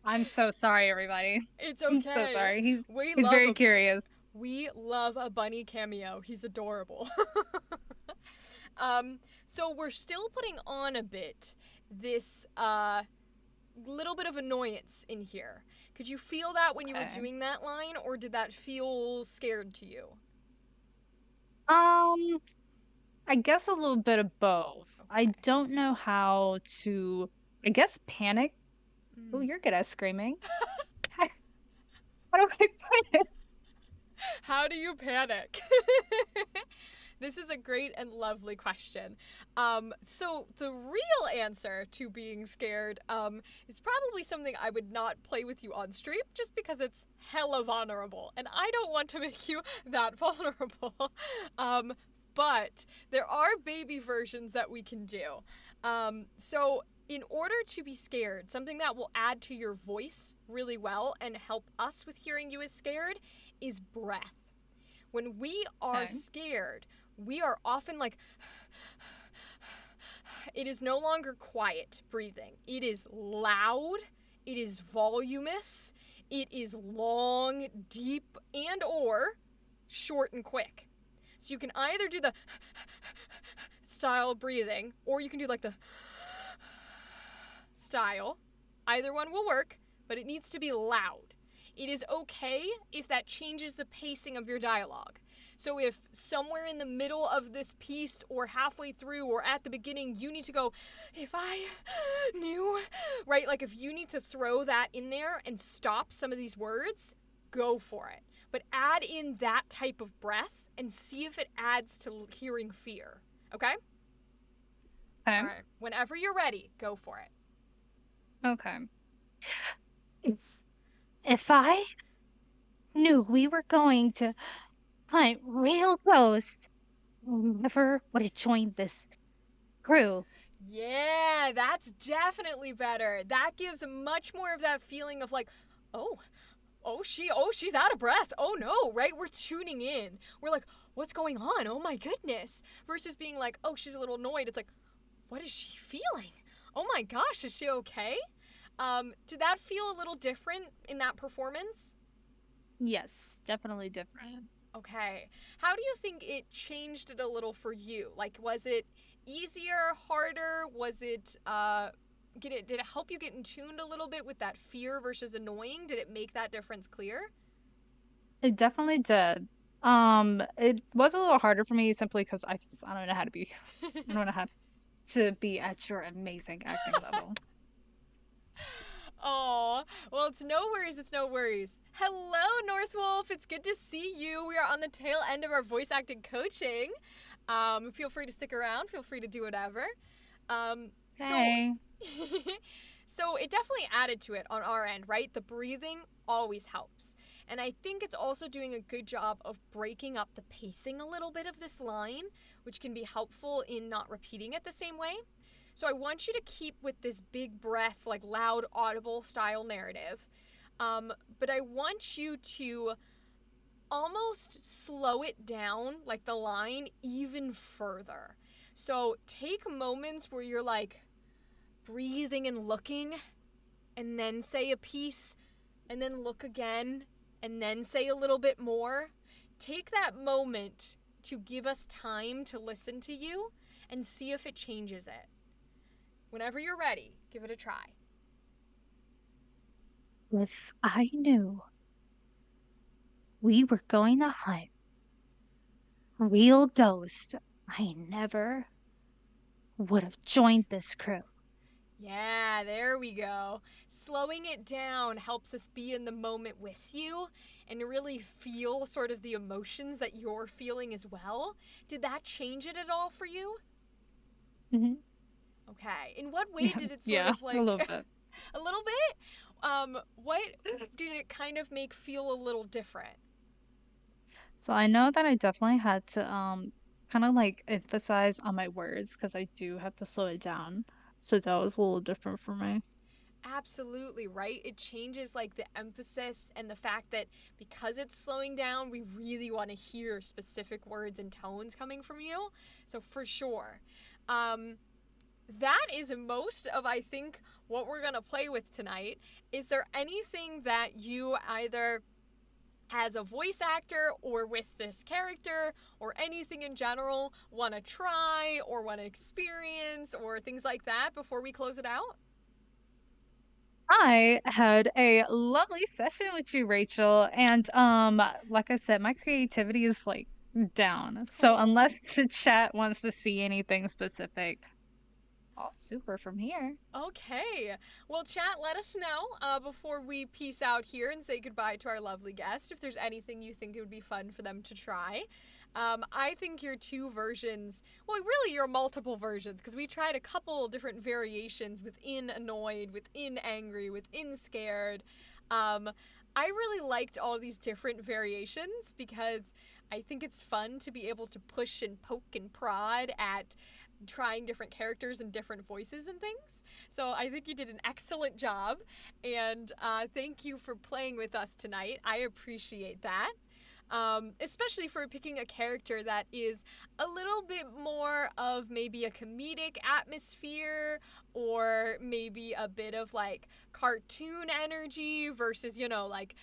I'm so sorry, everybody. It's I'm so okay. sorry. We He's love very a curious. we love a bunny cameo. He's adorable. So we're still putting on a bit this little bit of annoyance in here. Could you feel that when you were Okay. doing that line, or did that feel scared to you? Um, I guess a little bit of both. I Okay. don't know how to, I guess panic. Oh, Mm. you're good at screaming. How do I put it? How do you panic? This is a great and lovely question. So the real answer to being scared is probably something I would not play with you on stream, just because it's hella vulnerable, and I don't want to make you that vulnerable. Um, but there are baby versions that we can do. So in order to be scared, something that will add to your voice really well and help us with hearing you as scared is breath. When we are Okay. scared, we are often like, it is no longer quiet breathing. It is loud, it is voluminous, it is long, deep, and or short and quick. So you can either do the style breathing, or you can do like the style. Either one will work, but it needs to be loud. It is okay if that changes the pacing of your dialogue. So if somewhere in the middle of this piece or halfway through or at the beginning you need to go, if I knew, right? Like if you need to throw that in there and stop some of these words, go for it. But add in that type of breath and see if it adds to hearing fear. Okay? Okay. All right. Whenever you're ready, go for it. Okay. If I knew we were going to hunt real ghosts, I never would have joined this crew. Yeah, that's definitely better. That gives much more of that feeling of like, oh, she's out of breath. Oh no, right? We're tuning in. We're like, what's going on? Oh my goodness. Versus being like, oh, she's a little annoyed. It's like, what is she feeling? Oh my gosh, is she okay? Did that feel a little different in that performance? Yes, definitely different. Okay. How do you think it changed it a little for you? Like, was it easier, harder? Was it did it help you get in tuned a little bit with that fear versus annoying? Did it make that difference clear? It definitely did. It was a little harder for me simply because I don't know how to be I don't know how to be at your amazing acting level. Oh, well, it's no worries. It's no worries. Hello, Northwolf. It's good to see you. We are on the tail end of our voice acting coaching. Feel free to stick around. Feel free to do whatever. So, Okay. so it definitely added to it on our end, right? The breathing always helps. And I think it's also doing a good job of breaking up the pacing a little bit of this line, which can be helpful in not repeating it the same way. So I want you to keep with this big breath, like loud, audible style narrative. But I want you to almost slow it down, like the line, even further. So take moments where you're like breathing and looking, and then say a piece, and then look again, and then say a little bit more. Take that moment to give us time to listen to you and see if it changes it. Whenever you're ready, give it a try. If I knew we were going to hunt real ghosts, I never would have joined this crew. Yeah, there we go. Slowing it down helps us be in the moment with you and really feel sort of the emotions that you're feeling as well. Did that change it at all for you? Hmm. Okay. In what way Yeah, did it sort yeah, of a like little bit. a little bit? What did it kind of make feel a little different? So I know that I definitely had to kind of like emphasize on my words because I do have to slow it down. So that was a little different for me. Absolutely, right? It changes like the emphasis and the fact that because it's slowing down, we really want to hear specific words and tones coming from you. So for sure. Um that is most of I think what we're going to play with tonight. Is there anything that you either as a voice actor or with this character or anything in general want to try or want to experience or things like that before we close it out? I had a lovely session with you, Rachel, and like I said, my creativity is like down. So Oh. unless the chat wants to see anything specific, all super from here. Okay. Well, chat, let us know before we peace out here and say goodbye to our lovely guest if there's anything you think it would be fun for them to try. I think your two versions, well, really your multiple versions, because we tried a couple different variations within annoyed, within angry, within scared. Um, I really liked all these different variations because I think it's fun to be able to push and poke and prod at trying different characters and different voices and things. So I think you did an excellent job, and thank you for playing with us tonight. I appreciate that. Especially for picking a character that is a little bit more of maybe a comedic atmosphere or maybe a bit of like cartoon energy versus, like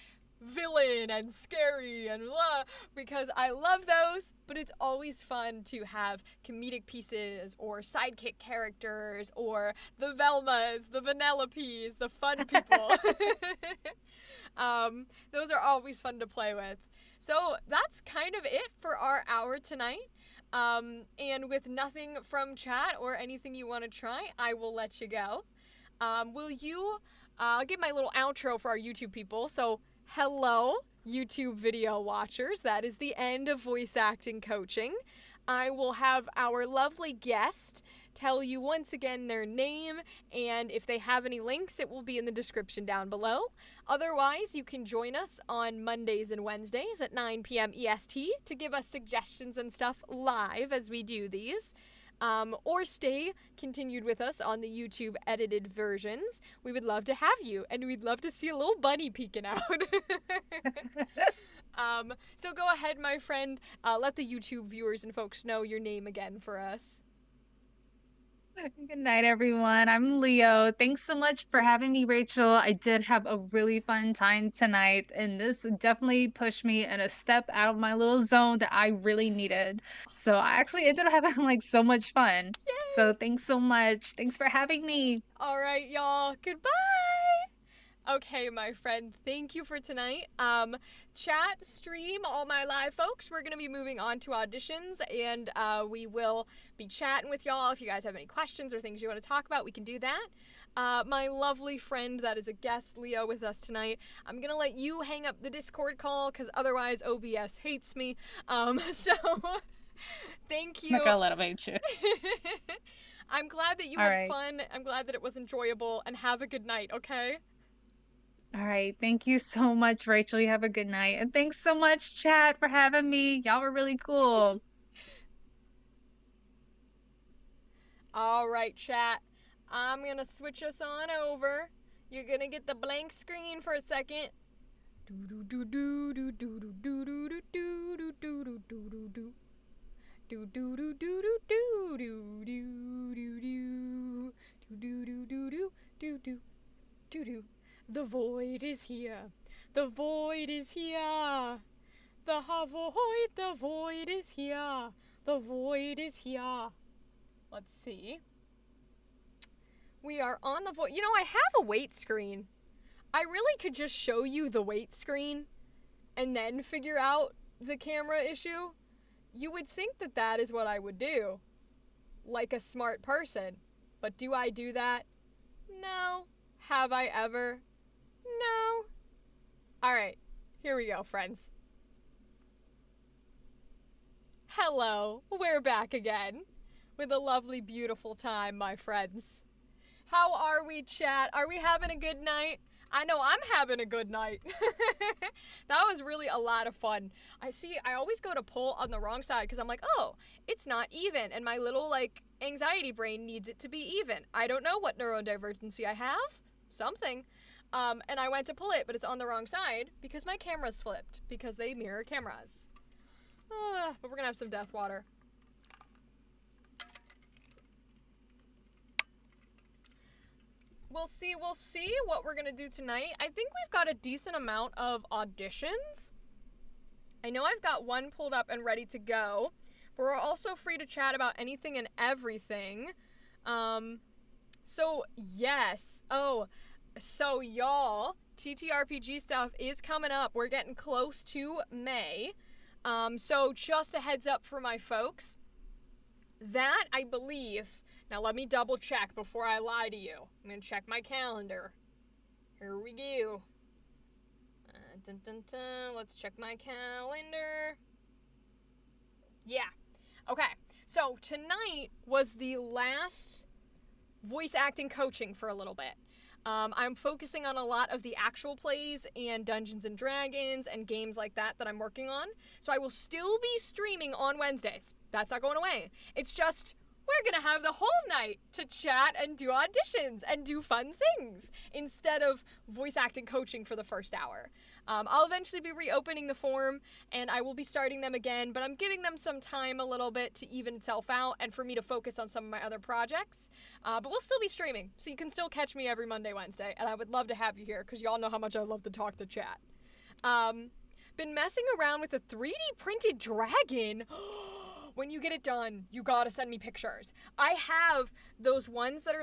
villain and scary and blah, because I love those, but it's always fun to have comedic pieces or sidekick characters or the Velmas, the Vanellope's, the fun people. Those are always fun to play with. So that's kind of it for our hour tonight. And with nothing from chat or anything you want to try, I will let you go. Will you? I'll give my little outro for our YouTube people. So, hello, YouTube video watchers. That is the end of voice acting coaching. I will have our lovely guest tell you once again their name, and if they have any links, it will be in the description down below. Otherwise, you can join us on Mondays and Wednesdays at 9 p.m. EST to give us suggestions and stuff live as we do these. Or stay continued with us on the YouTube edited versions. We would love to have you, and we'd love to see a little bunny peeking out. So go ahead, my friend. Let the YouTube viewers and folks know your name again for us. Good night, everyone. I'm Leo. Thanks so much for having me, Rachel. I did have a really fun time tonight, and this definitely pushed me in a step out of my little zone that I really needed. So Awesome. I actually ended up having like so much fun. So Yay! thanks so much. Thanks for having me. All right, y'all. Goodbye. Okay, my friend, thank you for tonight. Chat, stream, all my live folks. We're gonna be moving on to auditions, and we will be chatting with y'all. If you guys have any questions or things you want to talk about, we can do that. My lovely friend that is a guest, Leo, with us tonight. I'm gonna let you hang up the Discord call because otherwise OBS hates me. So thank I'm not you. gonna let him hate you. I'm glad that you All had right. fun. I'm glad that it was enjoyable, and have a good night. Okay. All right. Thank you so much, Rachel. You have a good night. And thanks so much, chat, for having me. Y'all were really cool. All right, chat. I'm gonna switch us on over. You're gonna get the blank screen for a second. Do do do do do do do do do do do do do do do. Do do do do do do do do do do do do do do do do do do. The void is here. The void is here. The void is here. The void is here. Let's see. We are on the void. I have a wait screen. I really could just show you the wait screen and then figure out the camera issue. You would think that that is what I would do, like a smart person. But do I do that? No. Have I ever? No. Alright, here we go, friends. Hello, we're back again with a lovely, beautiful time, my friends. How are we, chat? Are we having a good night? I know I'm having a good night. That was really a lot of fun. I always go to pull on the wrong side because I'm like, oh, it's not even. And my little, anxiety brain needs it to be even. I don't know what neurodivergency I have. Something. And I went to pull it, but it's on the wrong side because my camera's flipped because they mirror cameras. But we're gonna have some death water. We'll see what we're gonna do tonight. I think we've got a decent amount of auditions. I know I've got one pulled up and ready to go, but we're also free to chat about anything and everything. So yes. Oh, so y'all, TTRPG stuff is coming up. We're getting close to May. So just a heads up for my folks. That, I believe... Now let me double check before I lie to you. I'm gonna check my calendar. Here we go. Let's check my calendar. Yeah. Okay. So tonight was the last voice acting coaching for a little bit. I'm focusing on a lot of the actual plays and Dungeons and Dragons and games like that I'm working on. So I will still be streaming on Wednesdays. That's not going away. It's just... we're gonna have the whole night to chat and do auditions and do fun things instead of voice acting coaching for the first hour. I'll eventually be reopening the form and I will be starting them again, but I'm giving them some time a little bit to even itself out and for me to focus on some of my other projects. But we'll still be streaming, so you can still catch me every Monday, Wednesday, and I would love to have you here because y'all know how much I love to talk to chat. Been messing around with a 3D printed dragon. When you get it done, you gotta send me pictures. I have those ones that are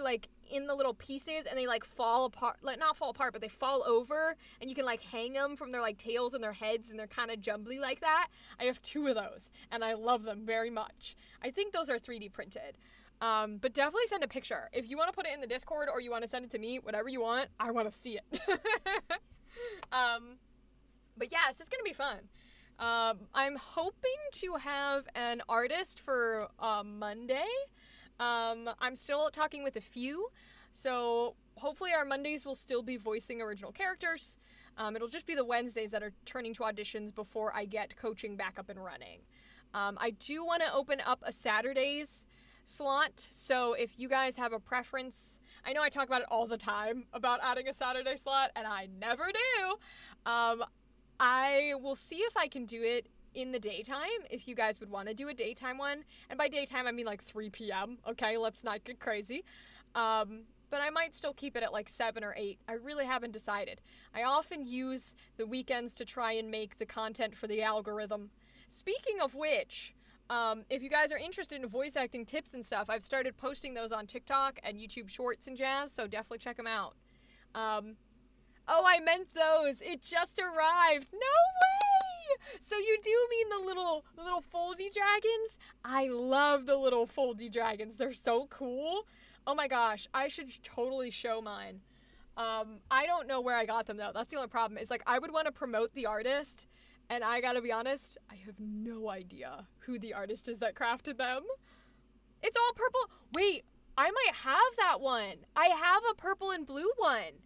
in the little pieces and they fall apart, not fall apart, but they fall over and you can hang them from their tails and their heads and they're kind of jumbly like that. I have 2 of those and I love them very much. I think those are 3D printed. But definitely send a picture. If you want to put it in the Discord or you want to send it to me, whatever you want, I want to see it. But yeah, it's gonna be fun. I'm hoping to have an artist for Monday. I'm still talking with a few, so hopefully our Mondays will still be voicing original characters. It'll just be the Wednesdays that are turning to auditions before I get coaching back up and running. I do want to open up a Saturdays slot, so if you guys have a preference, I know I talk about it all the time about adding a Saturday slot, and I never do. I will see if I can do it in the daytime, if you guys would want to do a daytime one. And by daytime, I mean 3 p.m., okay? Let's not get crazy. But I might still keep it at 7 or 8. I really haven't decided. I often use the weekends to try and make the content for the algorithm. Speaking of which, if you guys are interested in voice acting tips and stuff, I've started posting those on TikTok and YouTube Shorts and jazz, so definitely check them out. Oh, I meant those. It just arrived. No way! So you do mean the little foldy dragons? I love the little foldy dragons. They're so cool. Oh my gosh, I should totally show mine. I don't know where I got them though. That's the only problem. Is I would want to promote the artist, and I gotta be honest, I have no idea who the artist is that crafted them. It's all purple. Wait, I might have that one. I have a purple and blue one.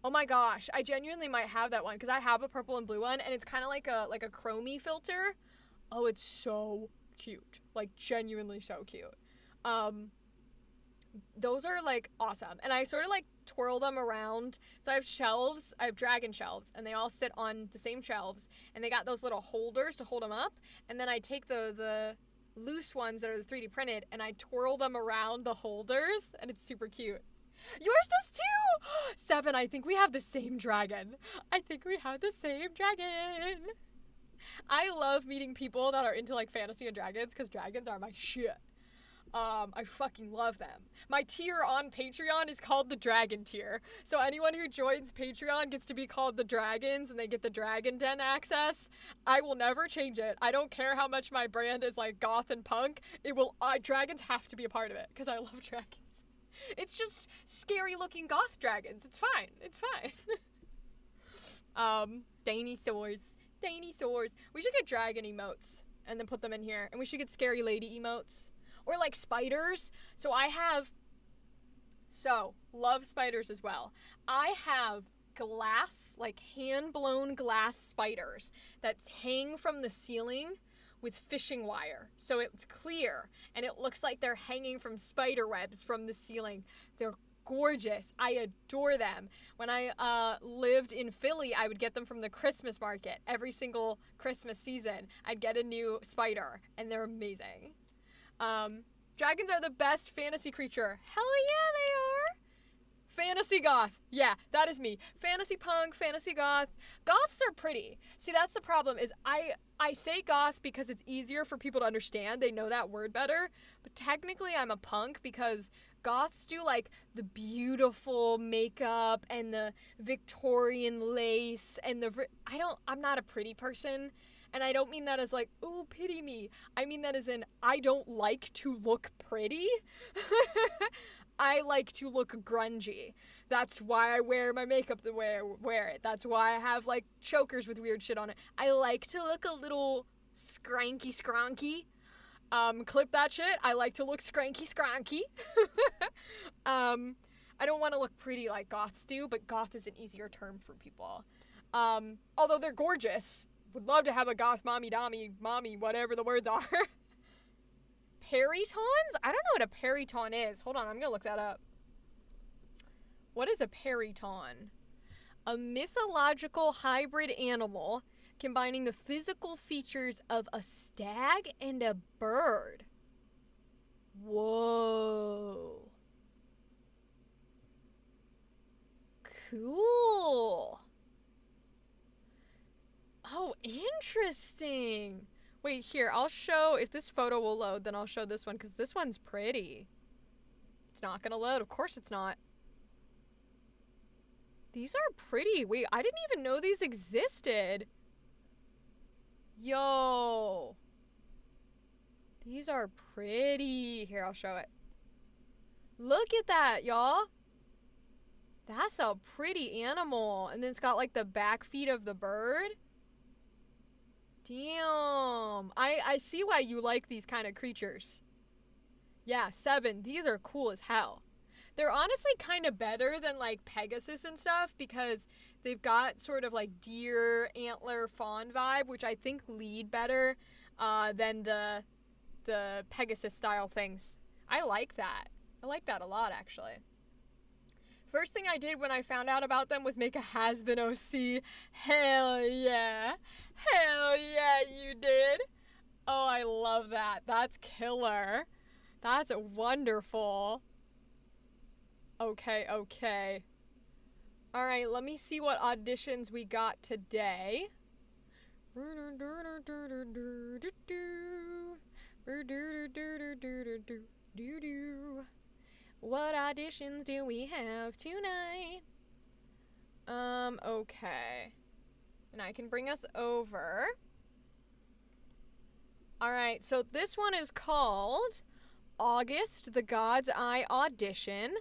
Oh my gosh, I genuinely might have that one because I have a purple and blue one and it's kind of like a chromey filter. Oh, it's so cute. Genuinely so cute. Those are awesome. And I sort of twirl them around. So I have shelves, I have dragon shelves, and they all sit on the same shelves. And they got those little holders to hold them up. And then I take the loose ones that are 3D printed and I twirl them around the holders and it's super cute. Yours does too! 7, I think we have the same dragon. I love meeting people that are into fantasy and dragons because dragons are my shit. I fucking love them. My tier on Patreon is called the Dragon tier. So anyone who joins Patreon gets to be called the Dragons and they get the Dragon Den access. I will never change it. I don't care how much my brand is goth and punk. Dragons have to be a part of it because I love dragons. It's just scary looking goth dragons. It's fine. It's fine. Dinosaurs. Dinosaurs. We should get dragon emotes and then put them in here. And we should get scary lady emotes. Or like spiders. Love spiders as well. I have glass, like hand-blown glass spiders that hang from the ceiling with fishing wire. So it's clear and it looks like they're hanging from spider webs from the ceiling. They're gorgeous. I adore them. When I lived in Philly, I would get them from the Christmas market. Every single Christmas season, I'd get a new spider and they're amazing. Dragons are the best fantasy creature. Hell yeah, they are. Fantasy goth. Yeah, that is me. Fantasy punk, fantasy goth. Goths are pretty. See, that's the problem is I say goth because it's easier for people to understand. They know that word better. But technically I'm a punk because goths do like the beautiful makeup and the Victorian lace and I'm not a pretty person. And I don't mean that as like, oh, pity me. I mean that as in I don't like to look pretty. I like to look grungy. That's why I wear my makeup the way I wear it. That's why I have like chokers with weird shit on it. I like to look a little skranky skronky. Clip that shit. I like to look skranky skronky. I don't want to look pretty like goths do, but goth is an easier term for people. Although they're gorgeous. Would love to have a goth mommy, whatever the words are. Peritons? I don't know what a periton is. Hold on, I'm gonna look that up. What is a periton? A mythological hybrid animal combining the physical features of a stag and a bird. Whoa. Cool. Oh, interesting. Wait, here, I'll show, if this photo will load, then I'll show this one, because this one's pretty. It's not gonna load. Of course it's not. These are pretty. Wait, I didn't even know these existed. Yo. These are pretty. Here, I'll show it. Look at that, y'all. That's a pretty animal. And then it's got, like, the back feet of the bird. Damn. I see why you like these kind of creatures. Yeah, 7. These are cool as hell. They're honestly kind of better than like Pegasus and stuff because they've got sort of like deer, antler, fawn vibe, which I think lead better than the Pegasus style things. I like that. I like that a lot, actually. First thing I did when I found out about them was make a Has-Been OC. Hell yeah. Hell yeah, you did. Oh, I love that. That's killer. That's wonderful. Okay. Alright, let me see what auditions we got today. What auditions do we have tonight? Okay. And I can bring us over. Alright, so this one is called August, the God's Eye Audition.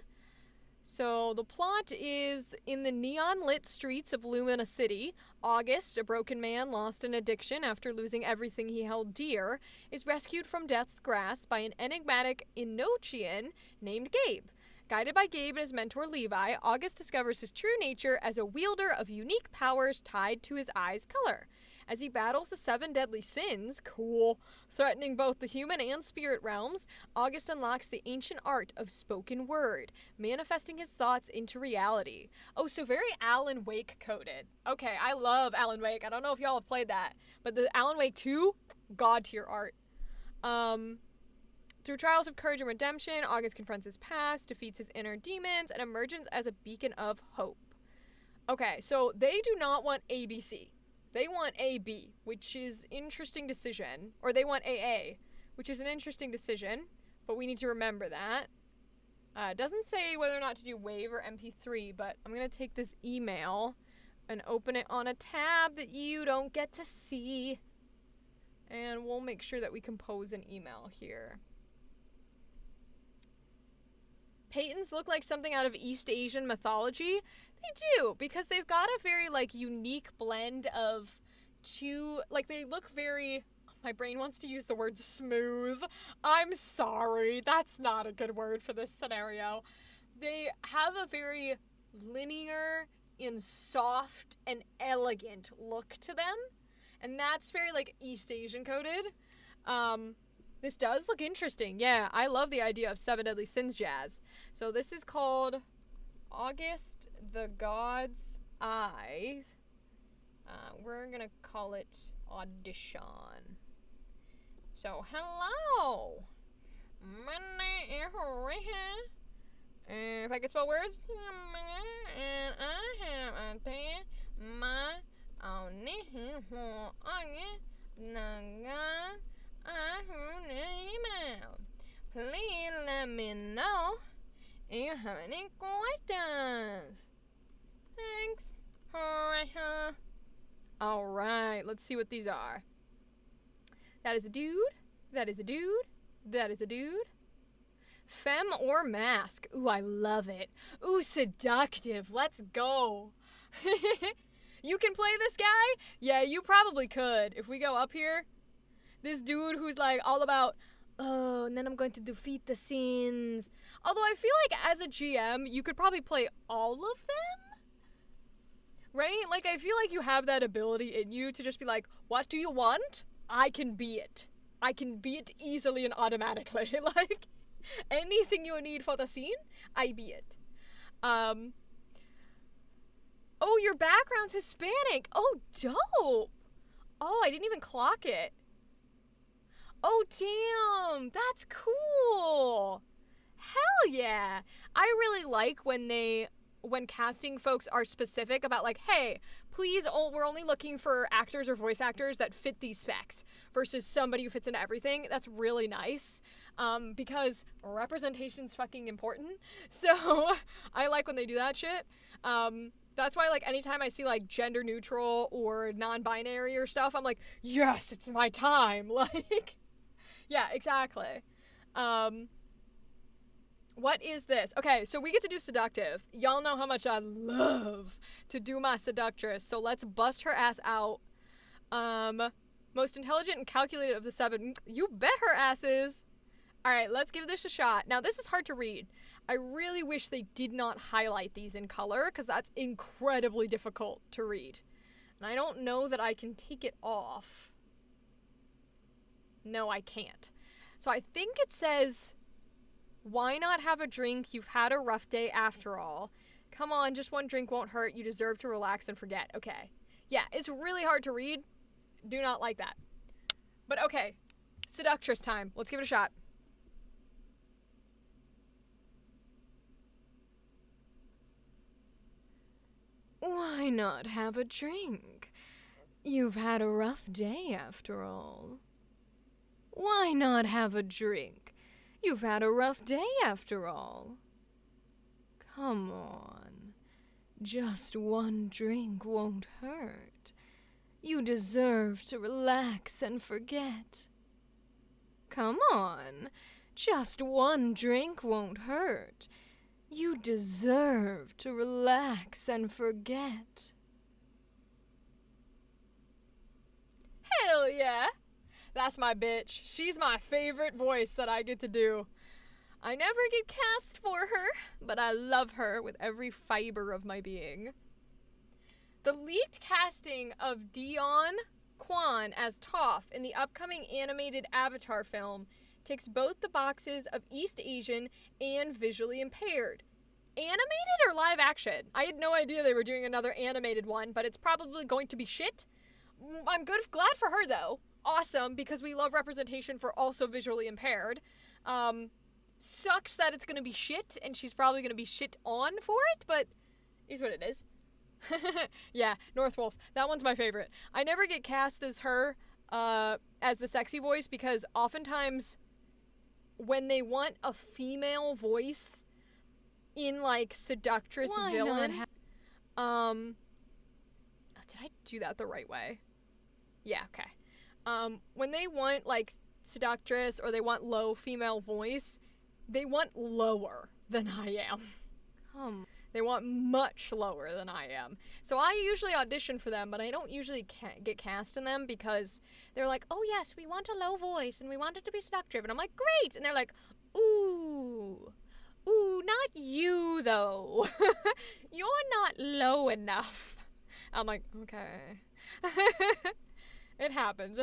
So the plot is in the neon-lit streets of Lumina City, August, a broken man lost in addiction after losing everything he held dear, is rescued from death's grasp by an enigmatic Enochian named Gabe. Guided by Gabe and his mentor Levi, August discovers his true nature as a wielder of unique powers tied to his eye's color. As he battles the 7 deadly sins, threatening both the human and spirit realms, August unlocks the ancient art of spoken word, manifesting his thoughts into reality. Oh, so very Alan Wake coded. Okay, I love Alan Wake. I don't know if y'all have played that, but the Alan Wake 2, god tier art. Through trials of courage and redemption, August confronts his past, defeats his inner demons, and emerges as a beacon of hope. Okay, so they do not want ABC. They want AB, which is interesting decision. Or they want AA, which is an interesting decision, but we need to remember that. It doesn't say whether or not to do WAV or MP3, but I'm going to take this email and open it on a tab that you don't get to see. And we'll make sure that we compose an email here. Paytons look like something out of East Asian mythology. They do, because they've got a very, like, unique blend of two, like, they look very, my brain wants to use the word smooth. I'm sorry, that's not a good word for this scenario. They have a very linear and soft and elegant look to them, and that's very, like, East Asian coded. This does look interesting. Yeah, I love the idea of Seven Deadly Sins jazz. So this is called August the God's Eyes. We're gonna call it Audition. So, hello! My name is Richard. If I can spell words, and I have attended my audition for August the God. I heard an email. Please let me know if you have any questions. Thanks, Horatio. Alright, let's see what these are. That is a dude. That is a dude. That is a dude. Femme or mask. Ooh, I love it. Ooh, seductive. Let's go. You can play this guy? Yeah, you probably could. If we go up here, this dude who's like all about, oh, and then I'm going to defeat the sins. Although I feel like as a GM, you could probably play all of them. Right? Like, I feel like you have that ability in you to just be like, what do you want? I can be it. I can be it easily and automatically. Like, anything you need for the scene, I be it. Oh, your background's Hispanic. Oh, dope. Oh, I didn't even clock it. Oh, damn. That's cool. Hell yeah. I really like when casting folks are specific about, like, hey, please, we're only looking for actors or voice actors that fit these specs versus somebody who fits into everything. That's really nice, because representation's fucking important. So I like when they do that shit. That's why, like, anytime I see, like, gender neutral or non-binary or stuff, I'm like, yes, it's my time. Like, yeah, exactly. What is this? Okay, so we get to do seductive. Y'all know how much I love to do my seductress, so let's bust her ass out. Most intelligent and calculated of the seven. You bet her ass is. Alright, let's give this a shot. Now, this is hard to read. I really wish they did not highlight these in color, because that's incredibly difficult to read. And I don't know that I can take it off. No, I can't. So I think it says, why not have a drink? You've had a rough day after all. Come on, just one drink won't hurt. You deserve to relax and forget. Okay. Yeah, it's really hard to read. Do not like that. But okay, seductress time. Let's give it a shot. Why not have a drink? You've had a rough day after all. Why not have a drink? You've had a rough day after all. Come on. Just one drink won't hurt. You deserve to relax and forget. Come on. Just one drink won't hurt. You deserve to relax and forget. Hell yeah! That's my bitch. She's my favorite voice that I get to do. I never get cast for her, but I love her with every fiber of my being. The leaked casting of Dion Kwan as Toph in the upcoming animated Avatar film ticks both the boxes of East Asian and visually impaired. Animated or live action? I had no idea they were doing another animated one, but it's probably going to be shit. I'm glad for her though. Awesome, because we love representation for also visually impaired. Sucks that it's gonna be shit, and she's probably gonna be shit on for it, but is what it is. Yeah, Northwolf. That one's my favorite. I never get cast as her, as the sexy voice, because oftentimes when they want a female voice in, like, seductress villain, did I do that the right way? Yeah, okay. When they want, like, seductress or they want low female voice, they want lower. than I am. They want much lower than I am. So I usually audition for them, but I don't usually get cast in them because they're like, oh yes, we want a low voice and we want it to be stock driven. I'm like, great. And they're like, ooh, not you though. You're not low enough. I'm like, okay. It happens.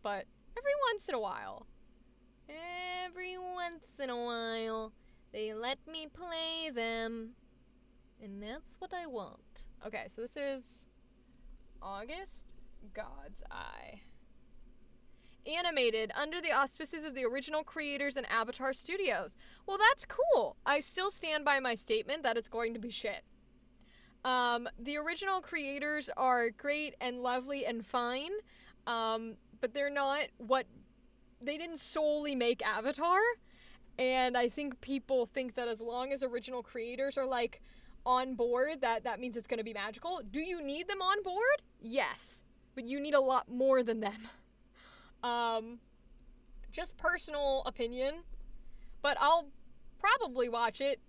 But every once in a while, they let me play them. And that's what I want. Okay, so this is August God's Eye. Animated under the auspices of the original creators and Avatar Studios. Well, that's cool. I still stand by my statement that it's going to be shit. The original creators are great and lovely and fine, but they're not they didn't solely make Avatar. And I think people think that as long as original creators are like on board, that means it's going to be magical. Do you need them on board? Yes, but you need a lot more than them. Just personal opinion, but I'll probably watch it.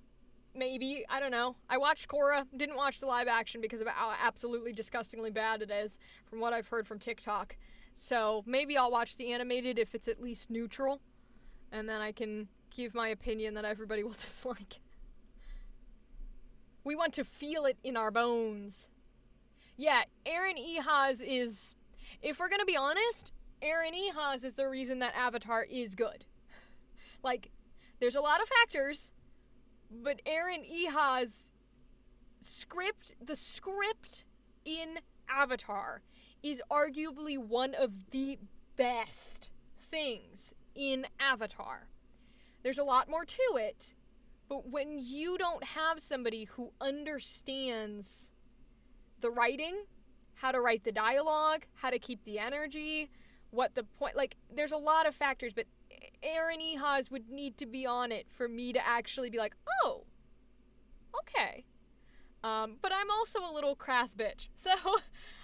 Maybe, I don't know. I watched Korra, didn't watch the live action because of how absolutely disgustingly bad it is, from what I've heard from TikTok. So maybe I'll watch the animated if it's at least neutral, and then I can give my opinion that everybody will dislike. We want to feel it in our bones. Yeah, Aaron Ehasz is, if we're gonna be honest, Aaron Ehasz is the reason that Avatar is good. Like, there's a lot of factors, but Aaron Ehasz the script in Avatar is arguably one of the best things in Avatar. There's a lot more to it, but when you don't have somebody who understands the writing, how to write the dialogue, how to keep the energy, what the point, like, there's a lot of factors, but Aaron Ehasz would need to be on it for me to actually be like, oh, okay. But I'm also a little crass bitch. So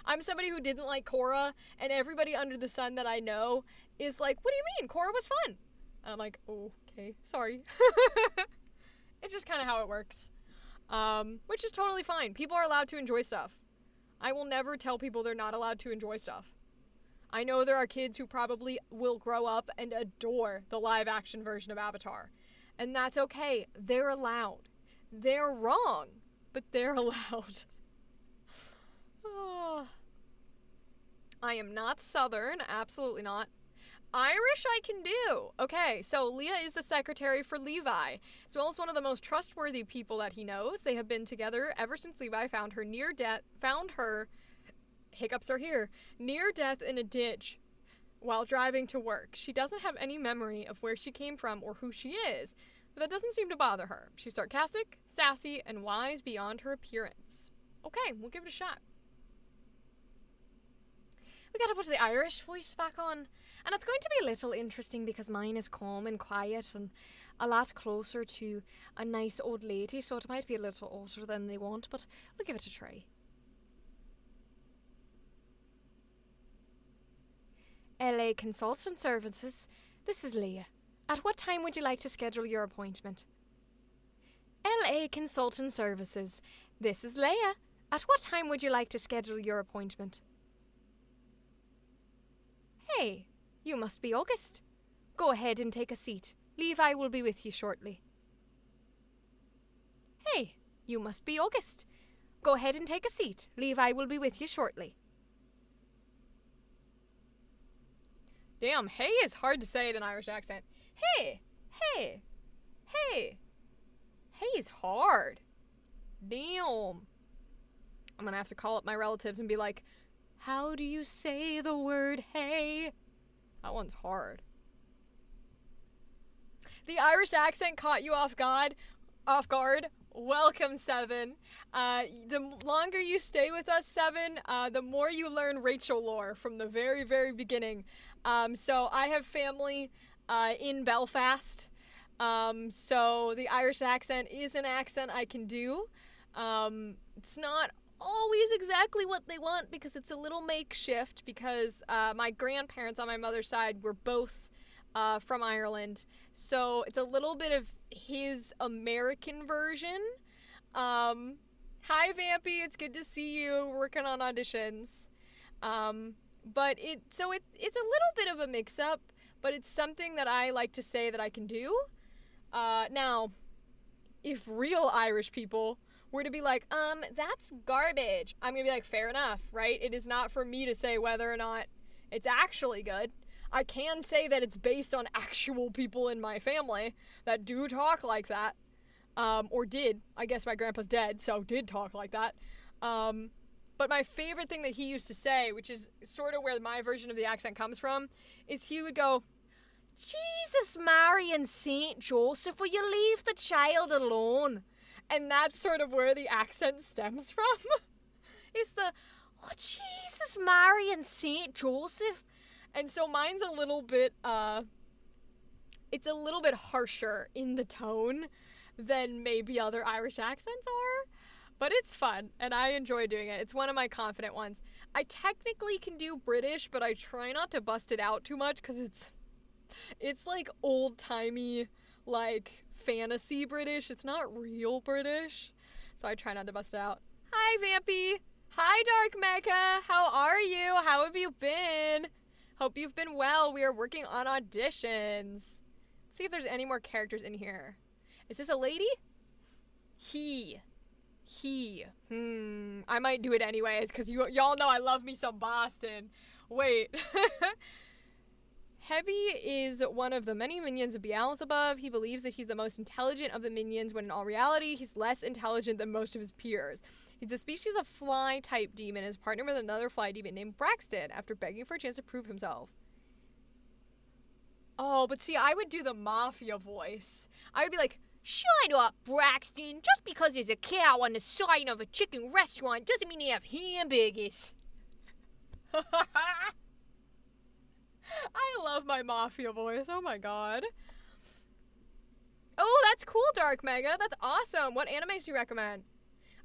I'm somebody who didn't like Korra, and everybody under the sun that I know is like, what do you mean? Korra was fun. And I'm like, oh, okay, sorry. It's just kind of how it works. Which is totally fine. People are allowed to enjoy stuff. I will never tell people they're not allowed to enjoy stuff. I know there are kids who probably will grow up and adore the live action version of Avatar. And that's okay. They're allowed. They're wrong, but they're allowed. I am not Southern, absolutely not. Irish I can do. Okay, so Leah is the secretary for Levi, as well as one of the most trustworthy people that he knows. They have been together ever since Levi found her hiccups are here, near death in a ditch while driving to work. She doesn't have any memory of where she came from or who she is, but that doesn't seem to bother her. She's sarcastic, sassy, and wise beyond her appearance. Okay, we'll give it a shot. We gotta put the Irish voice back on, and it's going to be a little interesting because mine is calm and quiet and a lot closer to a nice old lady, so it might be a little older than they want, but we'll give it a try. LA Consultant Services, this is Leah. At what time would you like to schedule your appointment? LA Consultant Services, this is Leah. At what time would you like to schedule your appointment? Hey, you must be August. Go ahead and take a seat. Levi will be with you shortly. Hey, you must be August. Go ahead and take a seat. Levi will be with you shortly. Damn, hey is hard to say in an Irish accent. Hey, hey, hey. Hey is hard. Damn. I'm gonna have to call up my relatives and be like, how do you say the word hey? That one's hard. The Irish accent caught you off guard. Welcome, Seven. The longer you stay with us, Seven, the more you learn Rachel lore from the very, very beginning. So I have family in Belfast. So the Irish accent is an accent I can do. It's not always exactly what they want because it's a little makeshift because my grandparents on my mother's side were both from Ireland. So it's a little bit of his American version. Hi Vampy, it's good to see you. We're working on auditions. But it's a little bit of a mix-up, but it's something that I like to say that I can do. Now, if real Irish people were to be like, that's garbage, I'm gonna be like, fair enough, right? It is not for me to say whether or not it's actually good. I can say that it's based on actual people in my family that do talk like that. Or did. I guess my grandpa's dead, so did talk like that. But my favorite thing that he used to say, which is sort of where my version of the accent comes from, is he would go, Jesus, Mary and Saint Joseph, will you leave the child alone? And that's sort of where the accent stems from. It's the, oh, Jesus, Mary and Saint Joseph. And so mine's a little bit, it's a little bit harsher in the tone than maybe other Irish accents are. But it's fun, and I enjoy doing it. It's one of my confident ones. I technically can do British, but I try not to bust it out too much because it's like old-timey, like fantasy British. It's not real British, so I try not to bust it out. Hi, Vampy. Hi, Dark Mecha. How are you? How have you been? Hope you've been well. We are working on auditions. Let's see if there's any more characters in here. Is this a lady? He. I might do it anyways, because y'all know I love me some Boston. Wait. Hebi is one of the many minions of Beelzebub. He believes that he's the most intelligent of the minions, when in all reality, he's less intelligent than most of his peers. He's a species of fly-type demon and is partnered with another fly demon named Braxton after begging for a chance to prove himself. Oh, but see, I would do the mafia voice. I would be like, shut up, Braxton. Just because there's a cow on the side of a chicken restaurant doesn't mean they have hamburgers. I love my mafia voice. Oh my god. Oh, that's cool, Dark Mega. That's awesome. What animes do you recommend?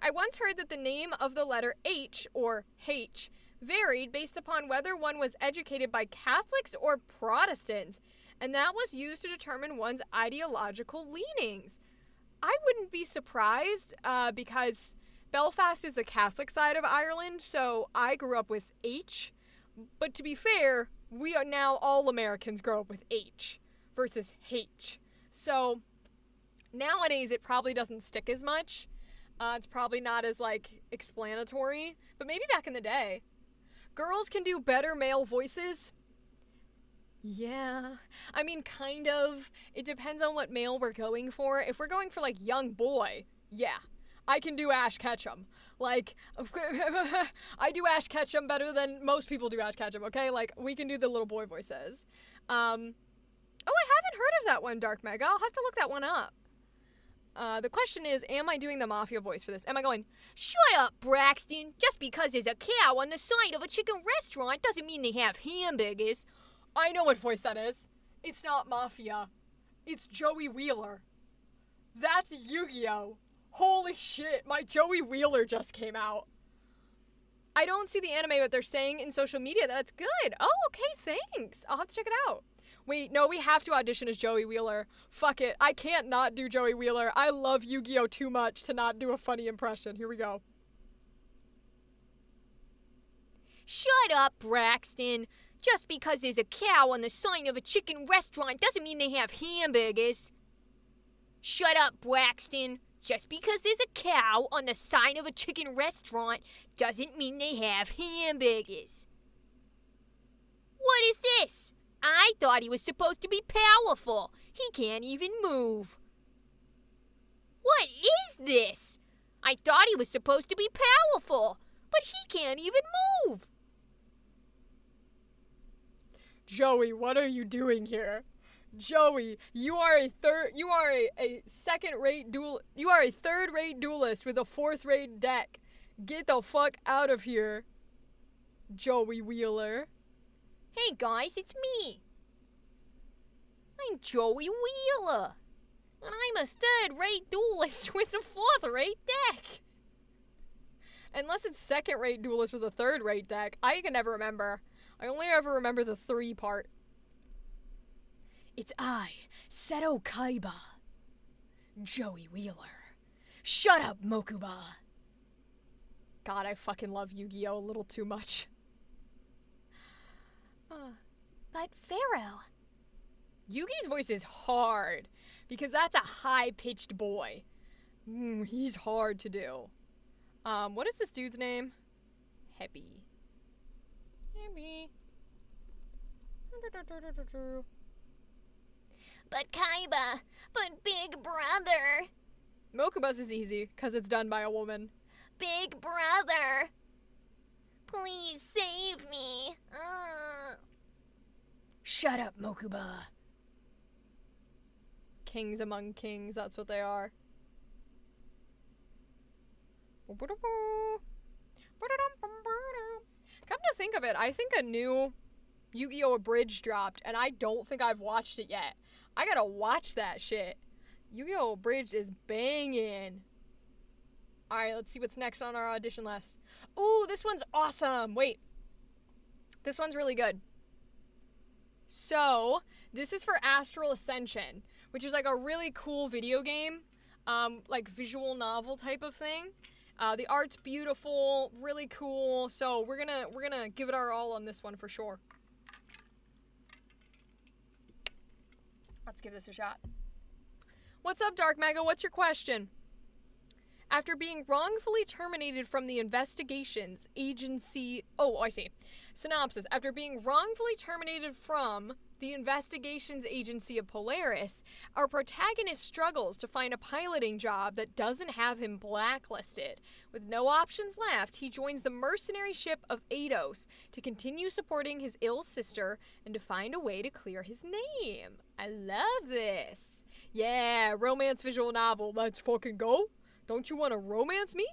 I once heard that the name of the letter H, or H, varied based upon whether one was educated by Catholics or Protestants, and that was used to determine one's ideological leanings. I wouldn't be surprised, because Belfast is the Catholic side of Ireland, so I grew up with H. But to be fair, we are now all Americans grow up with H versus H. So nowadays it probably doesn't stick as much. It's probably not as, like, explanatory. But maybe back in the day. Girls can do better male voices. Yeah. I mean, kind of. It depends on what male we're going for. If we're going for, like, young boy, yeah. I can do Ash Ketchum. Like, I do Ash Ketchum better than most people do Ash Ketchum, okay? Like, we can do the little boy voices. Oh, I haven't heard of that one, Dark Mega. I'll have to look that one up. The question is, am I doing the mafia voice for this? Am I going, shut up, Braxton. Just because there's a cow on the side of a chicken restaurant doesn't mean they have hamburgers. I know what voice that is. It's not mafia. It's Joey Wheeler. That's Yu-Gi-Oh! Holy shit, my Joey Wheeler just came out. I don't see the anime, but they're saying in social media that it's good. Oh, okay, thanks. I'll have to check it out. Wait, no, we have to audition as Joey Wheeler. Fuck it. I can't not do Joey Wheeler. I love Yu-Gi-Oh! Too much to not do a funny impression. Here we go. Shut up, Braxton. Just because there's a cow on the sign of a chicken restaurant doesn't mean they have hamburgers. Shut up, Braxton. Just because there's a cow on the sign of a chicken restaurant doesn't mean they have hamburgers. What is this? I thought he was supposed to be powerful. He can't even move. What is this? I thought he was supposed to be powerful, but he can't even move. Joey, what are you doing here? Joey, you are a third-rate duelist with a fourth-rate deck. Get the fuck out of here, Joey Wheeler. Hey guys, it's me. I'm Joey Wheeler. And I'm a third-rate duelist with a fourth-rate deck. Unless it's second-rate duelist with a third-rate deck, I can never remember. I only ever remember the 3 part. It's I, Seto Kaiba. Joey Wheeler. Shut up, Mokuba. God, I fucking love Yu-Gi-Oh! A little too much. But Pharaoh. Yugi's voice is hard because that's a high-pitched boy. He's hard to do. What is this dude's name? Heppy. But Kaiba. But Big Brother. Mokuba's is easy because it's done by a woman. Big Brother. Please save me. Shut up, Mokuba. Kings among kings, that's what they are. Come to think of it, I think a new Yu-Gi-Oh! Abridged dropped, and I don't think I've watched it yet. I gotta watch that shit. Yu-Gi-Oh! Abridged is banging. Alright, let's see what's next on our audition list. Ooh, this one's awesome! Wait. This one's really good. So, this is for Astral Ascension, which is like a really cool video game, like visual novel type of thing. The art's beautiful, really cool, so we're gonna give it our all on this one for sure. Let's give this a shot. What's up, Dark Mega? What's your question? After being wrongfully terminated from the investigations agency... Oh, I see. Synopsis. After being wrongfully terminated from the investigations agency of Polaris, our protagonist struggles to find a piloting job that doesn't have him blacklisted. With no options left, he joins the mercenary ship of Eidos to continue supporting his ill sister and to find a way to clear his name. I love this. Yeah, romance visual novel. Let's fucking go. Don't you want to romance me?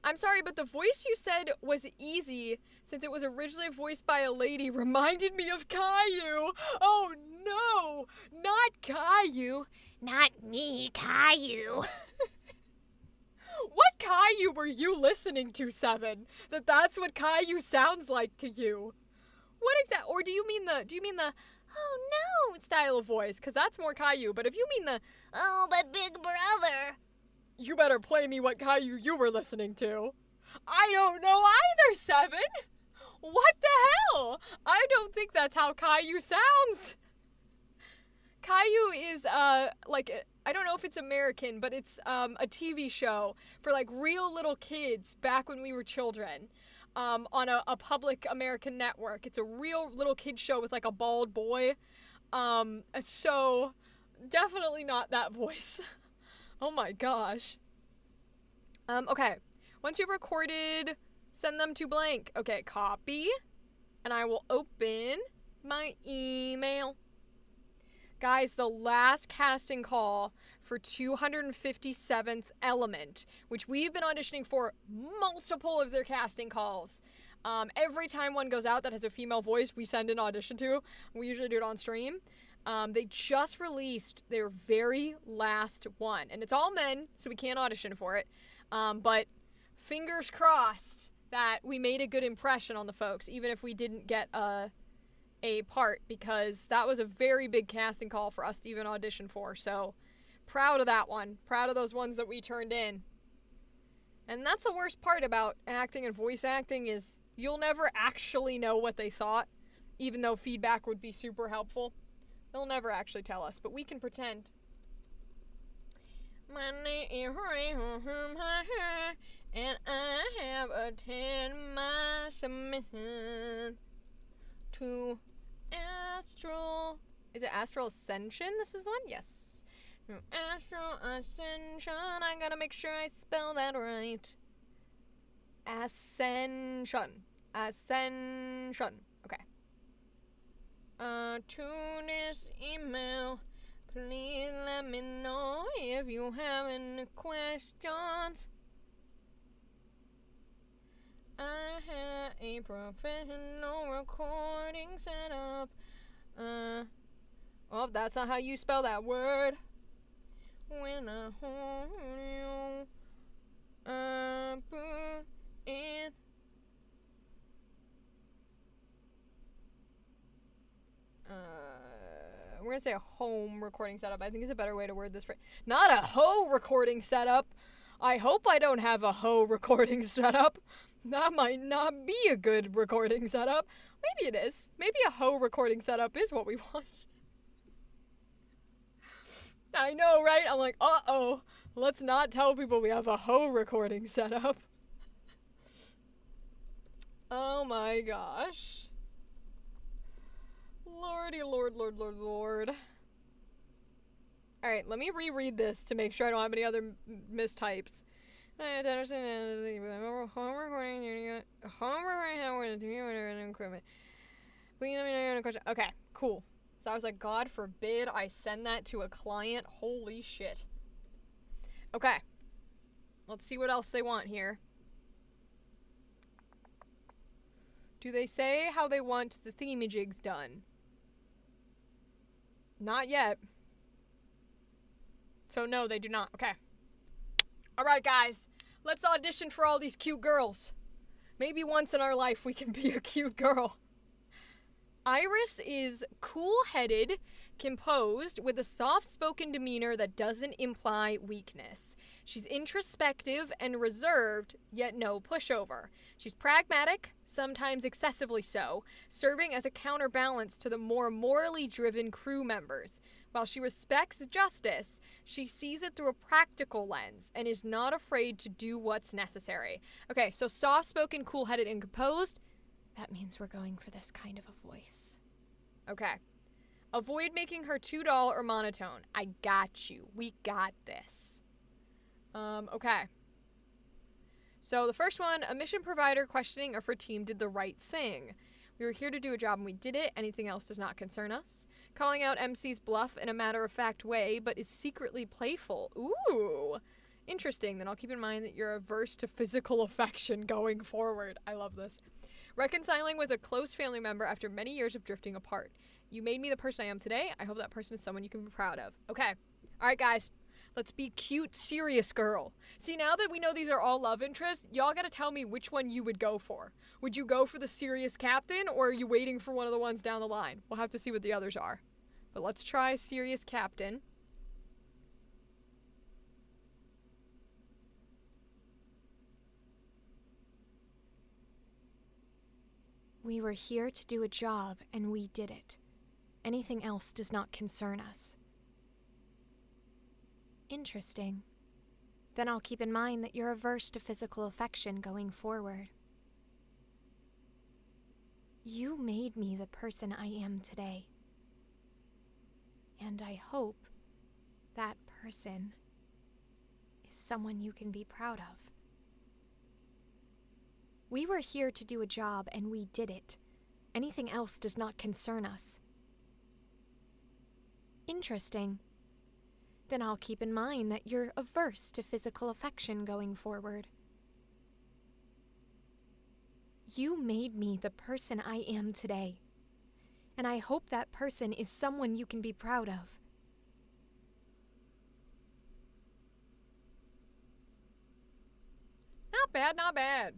I'm sorry, but the voice you said was easy since it was originally voiced by a lady reminded me of Caillou. Oh no, not Caillou. Not me, Caillou. What Caillou were you listening to, Seven? That's what Caillou sounds like to you. What exactly? Or do you mean the oh no style of voice? Because that's more Caillou. But if you mean the oh, but Big Brother. You better play me what Caillou you were listening to. I don't know either, Seven. What the hell? I don't think that's how Caillou sounds. Caillou is, like, I don't know if it's American, but it's, a TV show for, like, real little kids back when we were children, on a public American network. It's a real little kid show with, like, a bald boy. So, definitely not that voice. Oh my gosh. Okay. Once you've recorded, send them to blank. Okay, copy. And I will open my email. Guys, the last casting call for 257th Element, which we've been auditioning for multiple of their casting calls. Every time one goes out that has a female voice, we send an audition to. We usually do it on stream. They just released their very last one. And it's all men, so we can't audition for it. But fingers crossed that we made a good impression on the folks, even if we didn't get a part, because that was a very big casting call for us to even audition for. So proud of that one. Proud of those ones that we turned in. And that's the worst part about acting and voice acting is you'll never actually know what they thought, even though feedback would be super helpful. They'll never actually tell us, but we can pretend. My name is and I have attended my submission to Astral. Is it Astral Ascension? This is the one? Yes. Astral Ascension. I gotta make sure I spell that right. Ascension. Ascension. Okay. To this email, please let me know if you have any questions. I have a professional recording set up. Oh, that's not how you spell that word. When I hold you, I put it. We're gonna say a home recording setup. I think it's a better way to word this. Not a hoe recording setup. I hope I don't have a hoe recording setup. That might not be a good recording setup. Maybe it is. Maybe a hoe recording setup is what we want. I know, right? I'm like, uh-oh. Let's not tell people we have a hoe recording setup. Oh my gosh. Lordy, Lord, Lord, Lord, Lord. Alright, let me reread this to make sure I don't have any other mistypes. Home recording equipment. Please let me know your question. Okay, cool. So I was like, God forbid I send that to a client. Holy shit. Okay. Let's see what else they want here. Do they say how they want the themajigs done? Not yet. So no, they do not. Okay. Alright, guys. Let's audition for all these cute girls. Maybe once in our life we can be a cute girl. Iris is cool-headed, composed, with a soft-spoken demeanor that doesn't imply weakness. She's introspective and reserved, yet no pushover. She's pragmatic, sometimes excessively so, serving as a counterbalance to the more morally driven crew members. While she respects justice, she sees it through a practical lens and is not afraid to do what's necessary. Okay, so soft-spoken, cool-headed, and composed. That means we're going for this kind of a voice. Okay. Avoid making her too dull or monotone. I got you. We got this. Okay. So the first one, a mission provider questioning if her team did the right thing. We were here to do a job and we did it. Anything else does not concern us. Calling out MC's bluff in a matter-of-fact way, but is secretly playful. Ooh. Interesting. Then I'll keep in mind that you're averse to physical affection going forward. I love this. Reconciling with a close family member after many years of drifting apart. You made me the person I am today. I hope that person is someone you can be proud of. Okay. All right, guys. Let's be cute, serious girl. See, now that we know these are all love interests, y'all gotta tell me which one you would go for. Would you go for the serious captain, or are you waiting for one of the ones down the line? We'll have to see what the others are. But let's try serious captain. We were here to do a job, and we did it. Anything else does not concern us. Interesting. Then I'll keep in mind that you're averse to physical affection going forward. You made me the person I am today. And I hope that person is someone you can be proud of. We were here to do a job, and we did it. Anything else does not concern us. Interesting. Then I'll keep in mind that you're averse to physical affection going forward. You made me the person I am today. And I hope that person is someone you can be proud of. Not bad, not bad.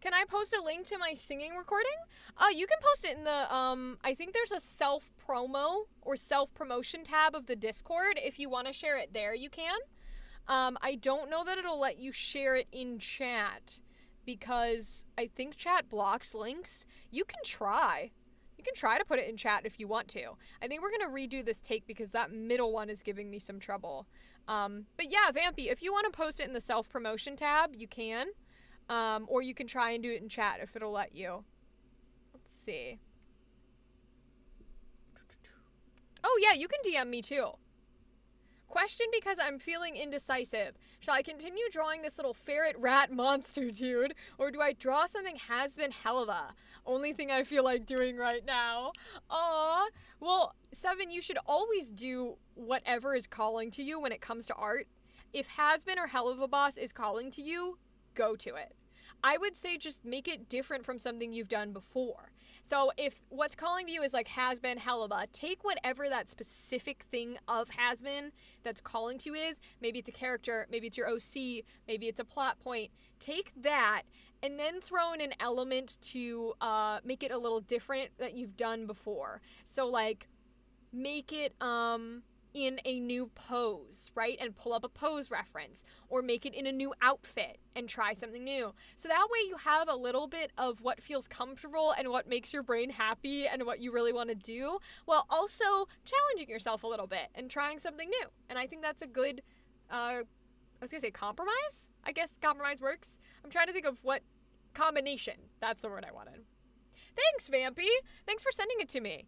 Can I post a link to my singing recording? You can post it in the, I think there's a self-promo or self-promotion tab of the Discord. If you want to share it there, you can. I don't know that it'll let you share it in chat because I think chat blocks links. You can try. You can try to put it in chat if you want to. I think we're going to redo this take because that middle one is giving me some trouble. But yeah, Vampy, if you want to post it in the self-promotion tab, you can. Or you can try and do it in chat if it'll let you. Let's see. Oh yeah, you can DM me too. Question because I'm feeling indecisive. Shall I continue drawing this little ferret rat monster dude? Or do I draw something has been helluva? Only thing I feel like doing right now. Aw. Well, Seven, you should always do whatever is calling to you when it comes to art. If has been or helluva boss is calling to you, go to it. I would say just make it different from something you've done before. So if what's calling to you is like has been helluva, take whatever that specific thing of has been that's calling to you is. Maybe it's a character, maybe it's your OC, maybe it's a plot point. Take that and then throw in an element to make it a little different that you've done before. So like make it in a new pose, right? And pull up a pose reference, or make it in a new outfit and try something new. So that way you have a little bit of what feels comfortable and what makes your brain happy and what you really want to do, while also challenging yourself a little bit and trying something new. And I think that's a good, I was gonna say compromise? I guess compromise works. I'm trying to think of what combination. That's the word I wanted. Thanks, Vampy. Thanks for sending it to me.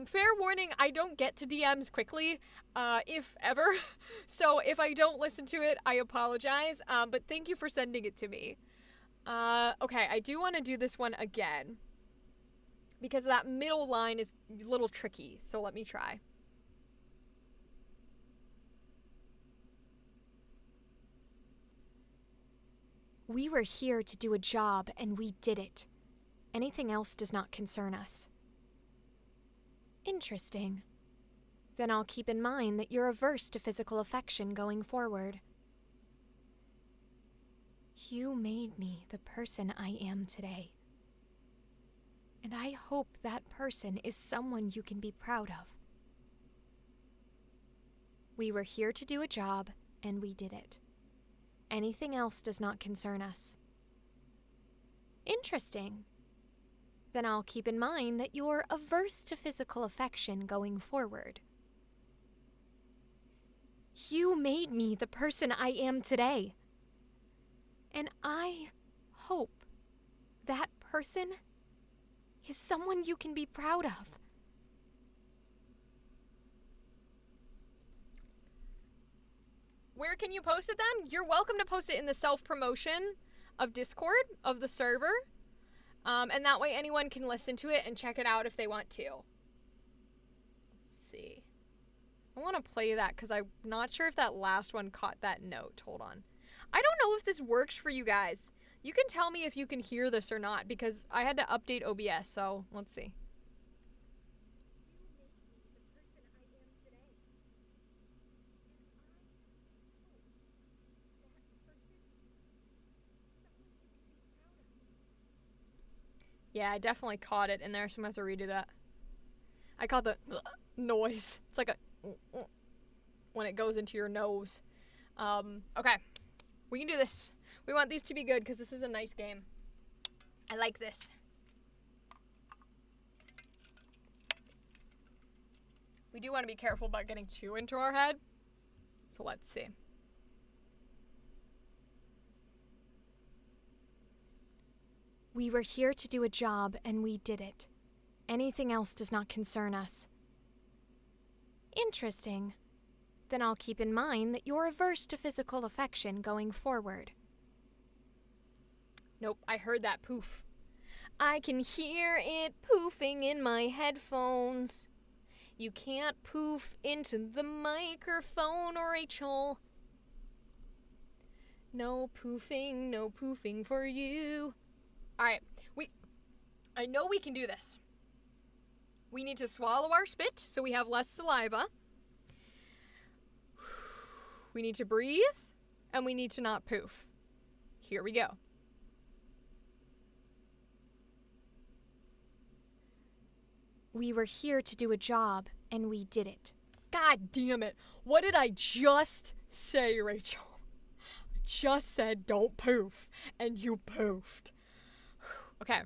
Fair warning, I don't get to DMs quickly, if ever. So if I don't listen to it, I apologize. But thank you for sending it to me. Okay, I do want to do this one again, because that middle line is a little tricky. So let me try. We were here to do a job, and we did it. Anything else does not concern us. Interesting. Then I'll keep in mind that you're averse to physical affection going forward. You made me the person I am today. And I hope that person is someone you can be proud of. We were here to do a job, and we did it. Anything else does not concern us. Interesting. Then I'll keep in mind that you're averse to physical affection going forward. You made me the person I am today. And I hope that person is someone you can be proud of. Where can you post it then? You're welcome to post it in the self-promotion of Discord, of the server. And that way anyone can listen to it and check it out if they want to. Let's see. I want to play that because I'm not sure if that last one caught that note. Hold on. I don't know if this works for you guys. You can tell me if you can hear this or not, because I had to update OBS, so let's see. Yeah, I definitely caught it in there, so I'm going to have to redo that. I caught the noise. It's like a when it goes into your nose. Okay. We can do this. We want these to be good because this is a nice game. I like this. We do want to be careful about getting too into our head. So let's see. We were here to do a job, and we did it. Anything else does not concern us. Interesting. Then I'll keep in mind that you're averse to physical affection going forward. Nope, I heard that poof. I can hear it poofing in my headphones. You can't poof into the microphone, Rachel. No poofing for you. Alright, I know we can do this. We need to swallow our spit so we have less saliva. We need to breathe, and we need to not poof. Here we go. We were here to do a job, and we did it. God damn it. What did I just say, Rachel? I just said don't poof, and you poofed. Okay.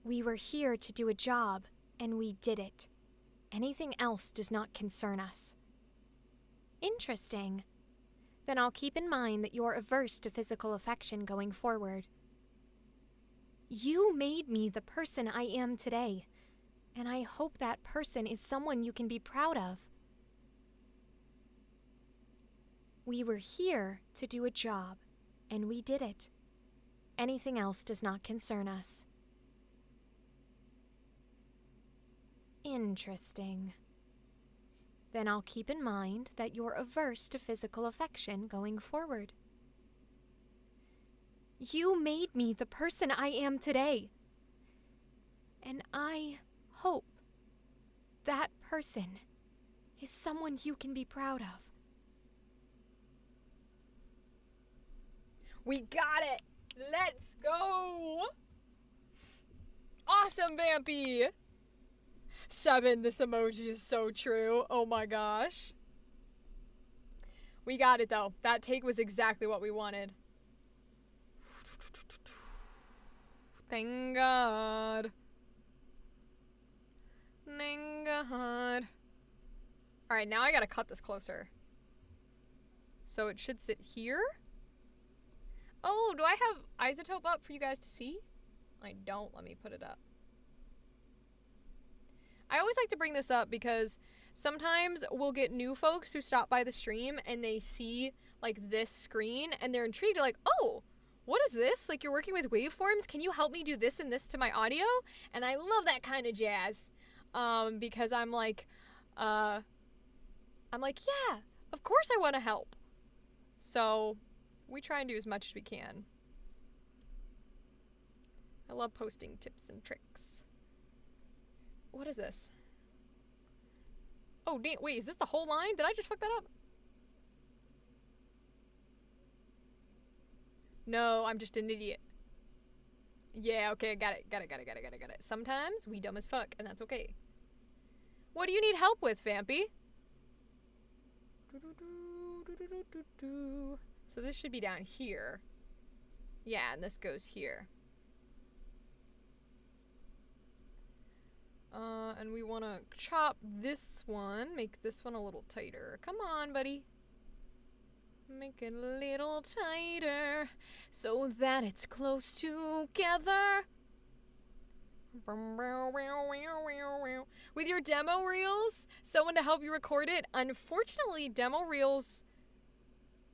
We were here to do a job, and we did it. Anything else does not concern us. Interesting. Then I'll keep in mind that you're averse to physical affection going forward. You made me the person I am today, and I hope that person is someone you can be proud of. We were here to do a job, and we did it. Anything else does not concern us. Interesting. Then I'll keep in mind that you're averse to physical affection going forward. You made me the person I am today, and I hope that person is someone you can be proud of. We got it. Let's go. Awesome, Vampy. 7, this emoji is so true. Oh my gosh. We got it though. That take was exactly what we wanted. Thank God. Thank God. Alright, now I gotta cut this closer. So it should sit here. Oh, do I have isotope up for you guys to see? I don't. Let me put it up. I always like to bring this up because sometimes we'll get new folks who stop by the stream and they see like this screen and they're intrigued. They're like, oh, what is this? Like, you're working with waveforms? Can you help me do this and this to my audio? And I love that kind of jazz. Because I'm like, yeah, of course I want to help. So we try and do as much as we can. I love posting tips and tricks. What is this? Oh, damn, wait, is this the whole line? Did I just fuck that up? No, I'm just an idiot. Yeah, okay, got it. Sometimes we dumb as fuck, and that's okay. What do you need help with, Vampy? So this should be down here. Yeah, and this goes here. And we want to chop this one, make this one a little tighter. Come on, buddy. Make it a little tighter so that it's close together. With your demo reels, someone to help you record it. Unfortunately, demo reels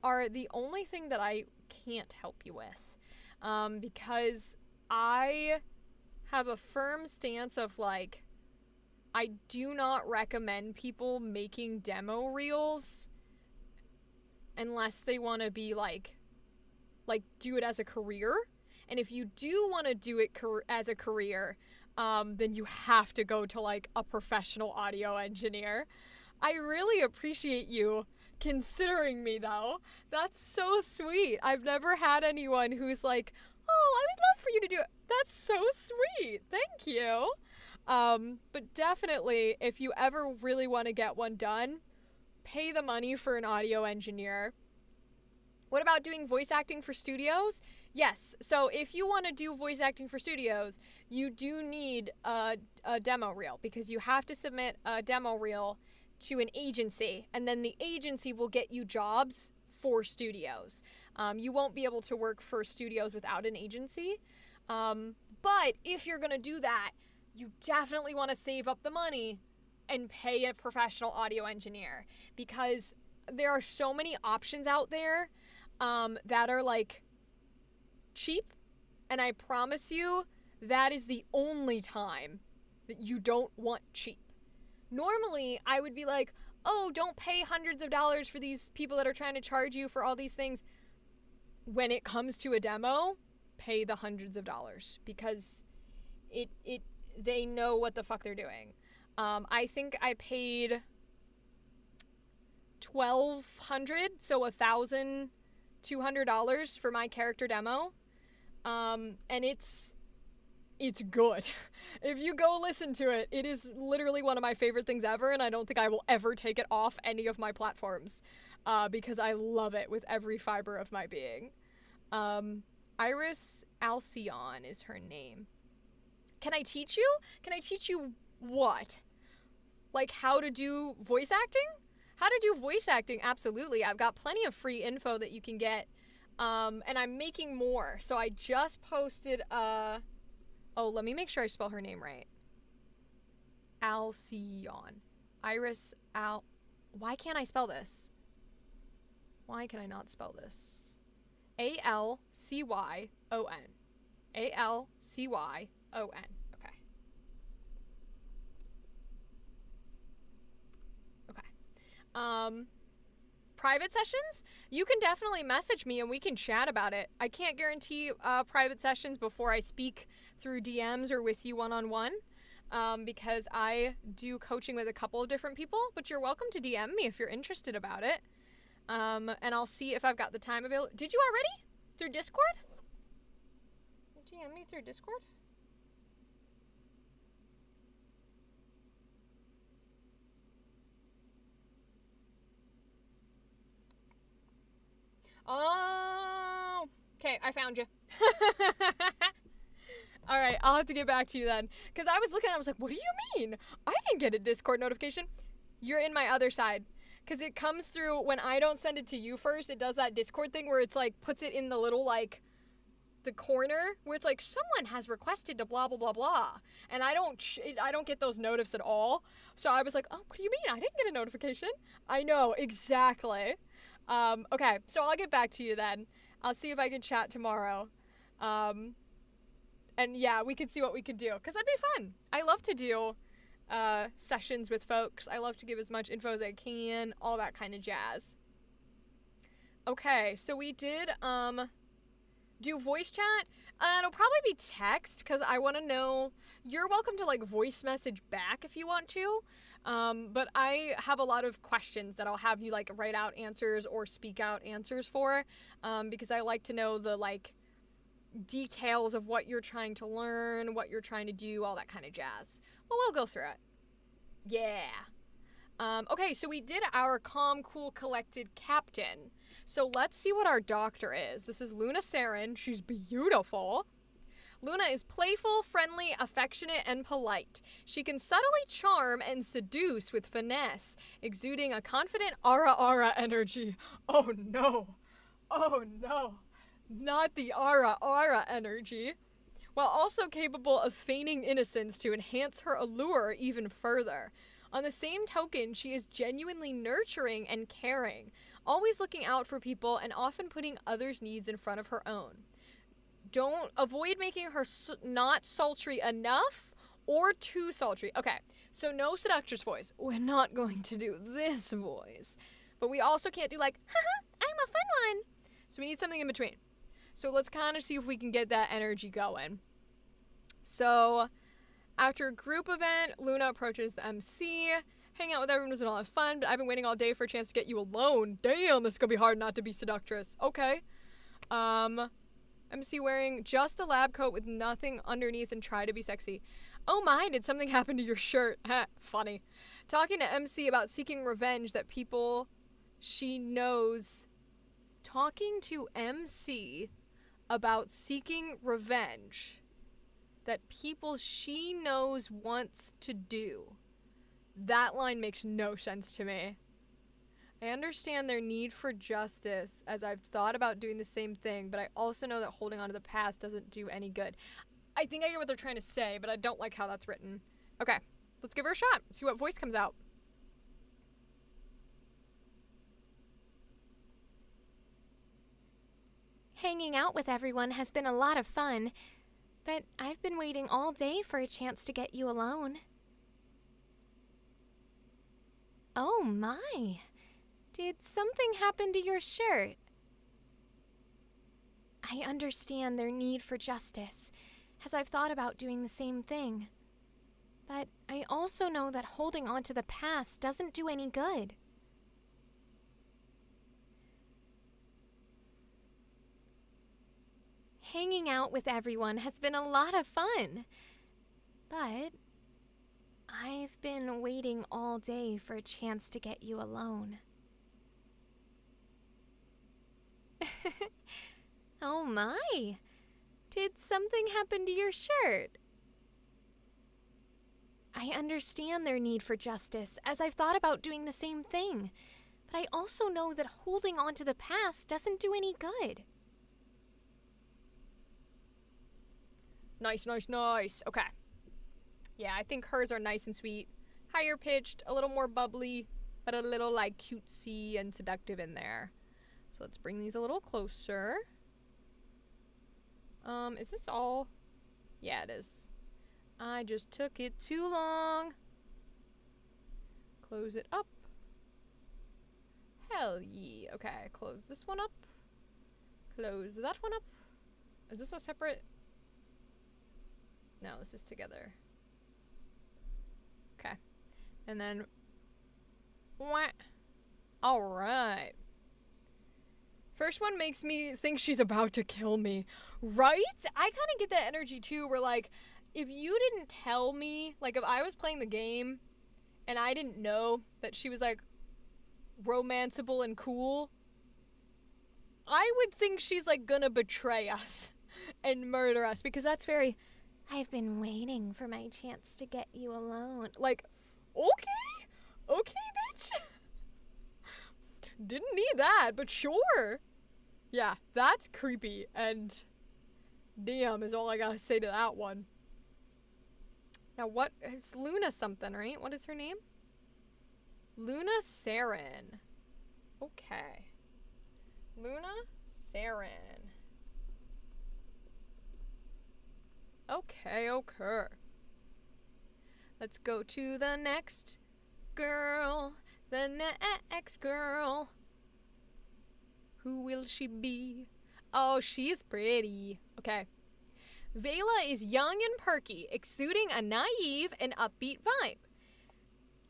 are the only thing that I can't help you with. Because I have a firm stance of like, I do not recommend people making demo reels unless they want to be like do it as a career. And if you do want to do it as a career, then you have to go to like a professional audio engineer. I really appreciate you considering me though. That's so sweet. I've never had anyone who's like, oh, I would love for you to do it. That's so sweet. Thank you. But definitely, if you ever really want to get one done, pay the money for an audio engineer. What about doing voice acting for studios? Yes. So if you want to do voice acting for studios, you do need a demo reel because you have to submit a demo reel to an agency, and then the agency will get you jobs for studios. You won't be able to work for studios without an agency. But if you're going to do that, you definitely want to save up the money and pay a professional audio engineer because there are so many options out there that are like cheap, and I promise you that is the only time that you don't want cheap. Normally, I would be like, oh, don't pay hundreds of dollars for these people that are trying to charge you for all these things. When it comes to a demo, pay the hundreds of dollars because they know what the fuck they're doing. I think I paid $1,200, so $1,200 for my character demo. And it's good. If you go listen to it, it is literally one of my favorite things ever, and I don't think I will ever take it off any of my platforms because I love it with every fiber of my being. Iris Alcyon is her name. Can I teach you? Can I teach you what? Like how to do voice acting? How to do voice acting? Absolutely. I've got plenty of free info that you can get. And I'm making more. So I just posted oh, let me make sure I spell her name right. Alcyon. Iris Al... Why can't I spell this? Why can I not spell this? Alcyon. Alcyon. Okay. Private sessions? You can definitely message me and we can chat about it. I can't guarantee private sessions before I speak through DMs or with you one-on-one because I do coaching with a couple of different people, but you're welcome to DM me if you're interested about it. And I'll see if I've got the time available. Did you already? Through Discord? DM me through Discord? Oh, okay, I found you. All right, I'll have to get back to you then. Because I was looking at it, I was like, what do you mean? I didn't get a Discord notification. You're in my other side. Because it comes through, when I don't send it to you first, it does that Discord thing where it's like, puts it in the little, like, the corner where it's like, someone has requested to blah, blah, blah, blah. And I don't get those notifs at all. So I was like, oh, what do you mean? I didn't get a notification. I know, exactly. Okay, so I'll get back to you then. I'll see if I can chat tomorrow. And yeah, we could see what we could do, because that'd be fun. I love to do sessions with folks. I love to give as much info as I can, all that kind of jazz. Okay, so we did do voice chat. It'll probably be text, because I want to know. You're welcome to like voice message back if you want to, but I have a lot of questions that I'll have you like write out answers or speak out answers for, because I like to know the like details of what you're trying to learn, what you're trying to do, all that kind of jazz. Well, we'll go through it. Yeah. Okay, so we did our calm, cool, collected captain. So let's see what our doctor is. This is Luna Saren. She's beautiful. Luna is playful, friendly, affectionate, and polite. She can subtly charm and seduce with finesse, exuding a confident aura energy. Oh no. Oh no. Not the aura energy. While also capable of feigning innocence to enhance her allure even further. On the same token, she is genuinely nurturing and caring, always looking out for people and often putting others' needs in front of her own. Don't avoid making her not sultry enough or too sultry. Okay, so no seductress voice. We're not going to do this voice. But we also can't do like, haha, I'm a fun one. So we need something in between. So let's kind of see if we can get that energy going. So after a group event, Luna approaches the MC. Hanging out with everyone has been a lot of fun, but I've been waiting all day for a chance to get you alone. Damn, this is gonna be hard not to be seductress. Okay. MC wearing just a lab coat with nothing underneath and try to be sexy. Oh my, did something happen to your shirt? Funny. Talking to MC about seeking revenge that people she knows. Talking to MC about seeking revenge that people she knows wants to do. That line makes no sense to me. I understand their need for justice, as I've thought about doing the same thing, but I also know that holding on to the past doesn't do any good. I think I get what they're trying to say, but I don't like how that's written. Okay, let's give her a shot. See what voice comes out. Hanging out with everyone has been a lot of fun, but I've been waiting all day for a chance to get you alone. Oh my, did something happen to your shirt? I understand their need for justice, as I've thought about doing the same thing. But I also know that holding on to the past doesn't do any good. Hanging out with everyone has been a lot of fun, but I've been waiting all day for a chance to get you alone. Oh my! Did something happen to your shirt? I understand their need for justice, as I've thought about doing the same thing, but I also know that holding on to the past doesn't do any good. Nice. Okay. Yeah, I think hers are nice and sweet. Higher pitched, a little more bubbly, but a little like cutesy and seductive in there. So let's bring these a little closer. Is this all? Yeah, it is. I just took it too long. Close it up. Hell yeah. Okay, close this one up. Close that one up. Is this a separate? No, this is together. Okay. And then... What? Alright. First one makes me think she's about to kill me, right? I kind of get that energy too, where like, if you didn't tell me, like if I was playing the game and I didn't know that she was like romanceable and cool, I would think she's like gonna betray us and murder us, because that's very, I've been waiting for my chance to get you alone. like, okay, bitch. Didn't need that, but sure. Yeah, that's creepy, and damn is all I gotta say to that one. Now what, it's Luna something, right? What is her name? Luna Saren. Okay. Luna Saren. Okay. Let's go to the next girl. The next girl. Who will she be? Oh, she's pretty. Okay. Vela is young and perky, exuding a naive and upbeat vibe.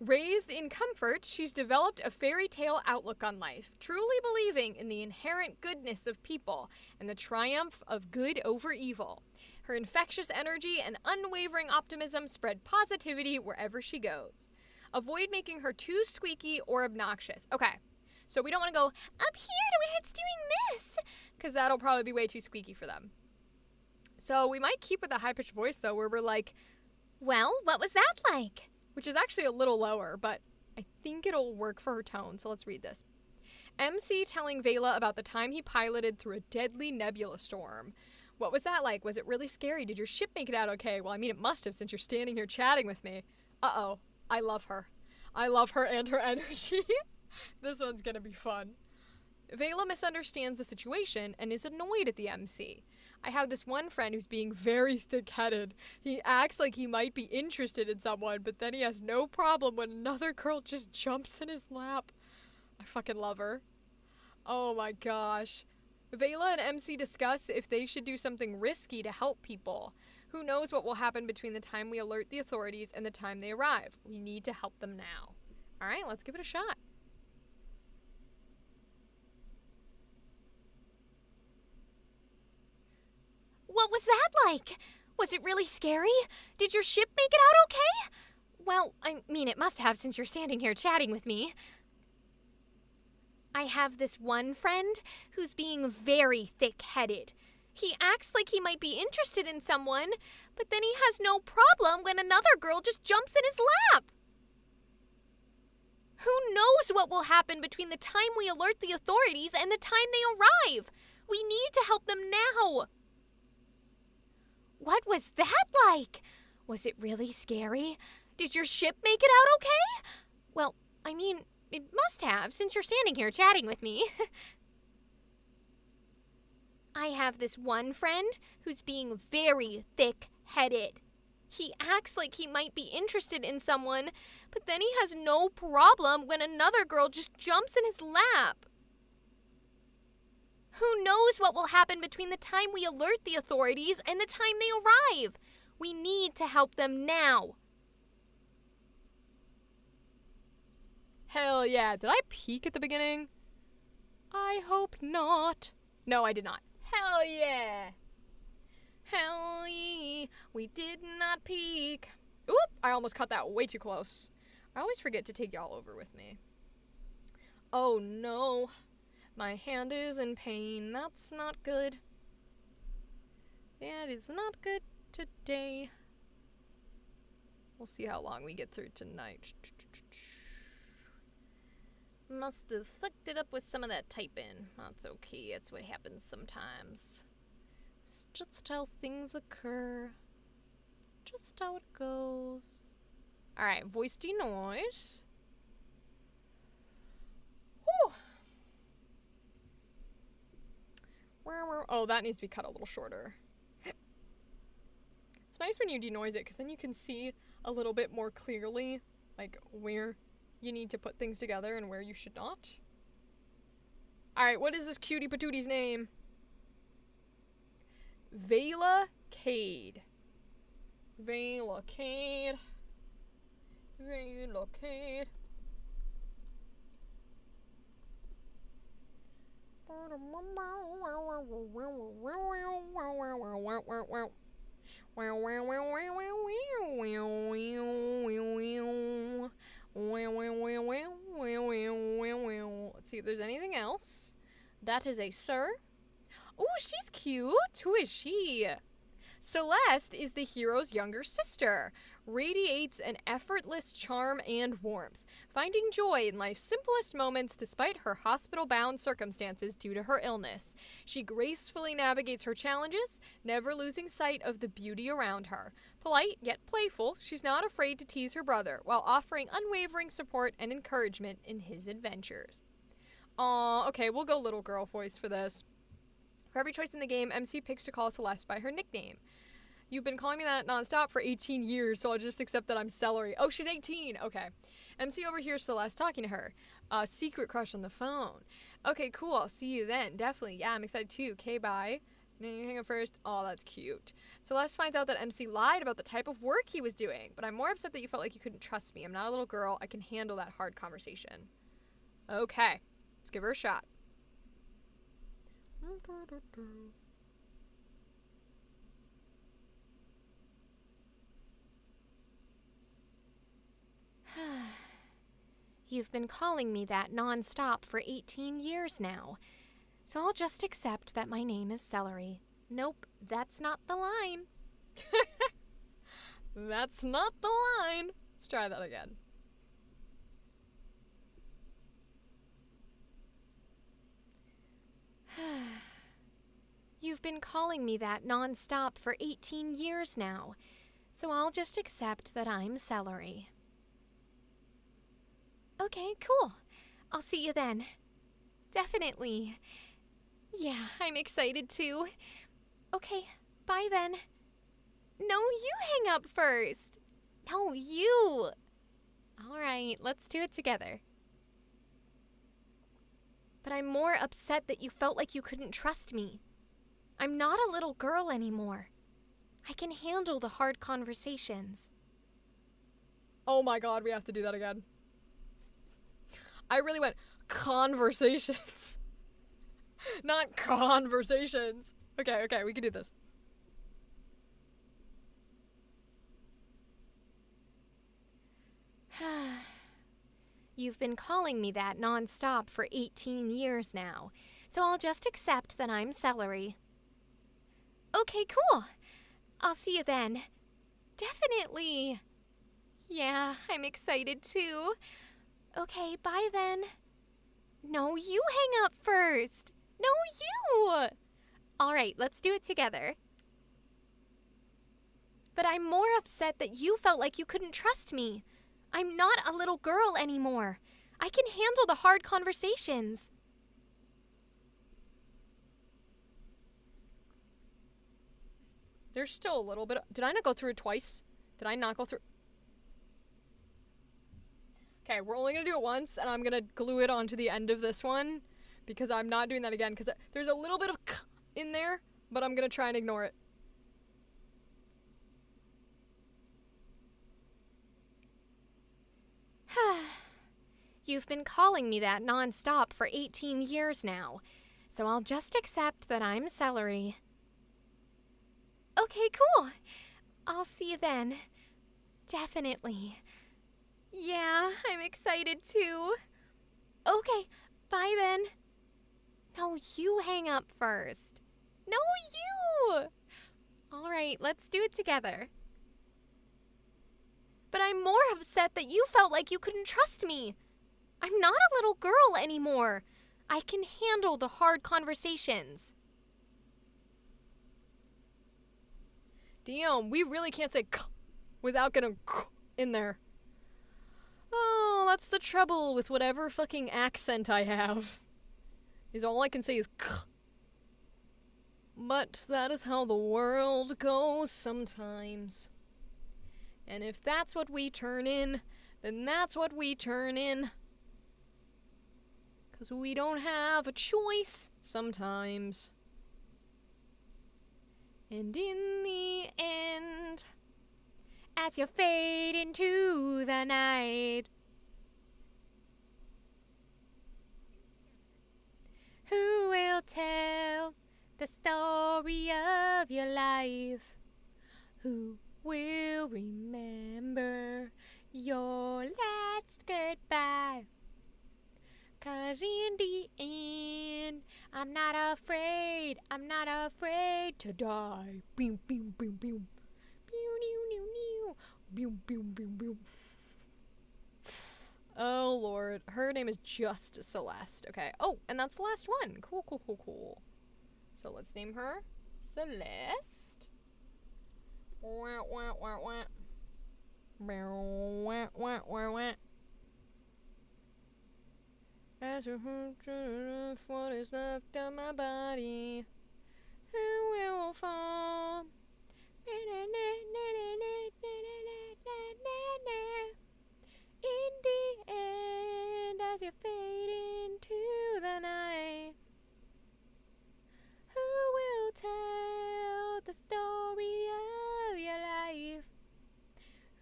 Raised in comfort, she's developed a fairy tale outlook on life, truly believing in the inherent goodness of people and the triumph of good over evil. Her infectious energy and unwavering optimism spread positivity wherever she goes. Avoid making her too squeaky or obnoxious. Okay, so we don't want to go, up here to where it's doing this, because that'll probably be way too squeaky for them. So we might keep with a high-pitched voice, though, where we're like, Well, what was that like? which is actually a little lower, but I think it'll work for her tone, so let's read this. MC telling Vela about the time he piloted through a deadly nebula storm. What was that like? Was it really scary? Did your ship make it out okay? Well, I mean, it must have, since you're standing here chatting with me. Uh-oh. I love her. I love her and her energy. This one's gonna be fun. Vela misunderstands the situation and is annoyed at the MC. I have this one friend who's being very thick-headed. He acts like he might be interested in someone, but then he has no problem when another girl just jumps in his lap. I fucking love her. Oh my gosh. Vela and MC discuss if they should do something risky to help people. Who knows what will happen between the time we alert the authorities and the time they arrive. We need to help them now. All right, let's give it a shot. What was that like? Was it really scary? Did your ship make it out okay? Well, I mean, it must have, since you're standing here chatting with me. I have this one friend who's being very thick-headed. He acts like he might be interested in someone, but then he has no problem when another girl just jumps in his lap. Who knows what will happen between the time we alert the authorities and the time they arrive? We need to help them now. What was that like? Was it really scary? Did your ship make it out okay? Well, I mean, it must have, since you're standing here chatting with me. I have this one friend who's being very thick-headed. He acts like he might be interested in someone, but then he has no problem when another girl just jumps in his lap. Who knows what will happen between the time we alert the authorities and the time they arrive? We need to help them now. Hell yeah. Did I peek at the beginning? I hope not. No, I did not. Hell yeah. Hell yeah. We did not peek. Oop, I almost cut that way too close. I always forget to take y'all over with me. Oh no. My hand is in pain. That's not good. That is not good today. We'll see how long we get through tonight. Must have fucked it up with some of that typing. That's okay. That's what happens sometimes. It's just how things occur. Just how it goes. Alright, voice denoise. Whew. Oh, that needs to be cut a little shorter. It's nice when you denoise it, because then you can see a little bit more clearly, like, where you need to put things together and where you should not. Alright, what is this cutie patooty's name? Vela Cade. Vela Cade. Vela Cade. Let's see if there's anything else. That is a sir. Oh, she's cute. Who is she? Celeste is the hero's younger sister. Radiates an effortless charm and warmth, finding joy in life's simplest moments despite her hospital-bound circumstances due to her illness. She gracefully navigates her challenges, never losing sight of the beauty around her. Polite yet playful, she's not afraid to tease her brother while offering unwavering support and encouragement in his adventures. Aw, okay, we'll go little girl voice for this. For every choice in the game, MC picks to call Celeste by her nickname. You've been calling me that nonstop for 18 years, so I'll just accept that I'm Celery. Oh, she's 18! Okay. MC overhears Celeste talking to her. Secret crush on the phone. Okay, cool, I'll see you then. Definitely. Yeah, I'm excited too. Okay, bye. And then you hang up first. Oh, that's cute. Celeste finds out that MC lied about the type of work he was doing, but I'm more upset that you felt like you couldn't trust me. I'm not a little girl. I can handle that hard conversation. Okay. Let's give her a shot. You've been calling me that non-stop for 18 years now, so I'll just accept that my name is Celery. Nope, that's not the line. That's not the line. Let's try that again. You've been calling me that non-stop for 18 years now, so I'll just accept that I'm Celery. Okay, cool. I'll see you then. Definitely. Yeah, I'm excited too. Okay, bye then. No, you hang up first. No, you. All right, let's do it together. But I'm more upset that you felt like you couldn't trust me. I'm not a little girl anymore. I can handle the hard conversations. Oh my god, we have to do that again. I really went conversations. Not conversations. Okay, we can do this. You've been calling me that non-stop for 18 years now, so I'll just accept that I'm Celery. Okay, cool. I'll see you then. Definitely. Yeah, I'm excited too. Okay, bye then. No, you hang up first. No, you. All right, let's do it together. But I'm more upset that you felt like you couldn't trust me. I'm not a little girl anymore. I can handle the hard conversations. There's still a little bit. Did I not go through it twice? Did I not go through? Okay, we're only gonna do it once, and I'm gonna glue it onto the end of this one because I'm not doing that again because there's a little bit of k in there, but I'm gonna try and ignore it. You've been calling me that non-stop for 18 years now, so I'll just accept that I'm Celery. Okay, cool. I'll see you then. Definitely. Yeah, I'm excited too. Okay, bye then. No, you hang up first. No, you! All right, let's do it together. But I'm more upset that you felt like you couldn't trust me. I'm not a little girl anymore. I can handle the hard conversations. Damn, we really can't say k without getting k in there. Oh, that's the trouble with whatever fucking accent I have. Is all I can say is k. But that is how the world goes sometimes. And if that's what we turn in, then that's what we turn in. 'Cause we don't have a choice sometimes. And in the end, as you fade into the night, Who will tell the story of your life? Who will remember your last goodbye? 'Cause in the end, I'm not afraid to die. Boom, boom, boom, boom. Pew, pew, pew, pew. Boom, boom, boom, boom. Oh, Lord. Her name is just Celeste. Okay. Oh, and that's the last one. Cool, cool, cool, cool. So let's name her Celeste. Wah, wah, wah, wah. Wah, wah, wah, wah. As a what is left of my body, who will fall? In the end, as you fade into the night, who will tell the story of your life?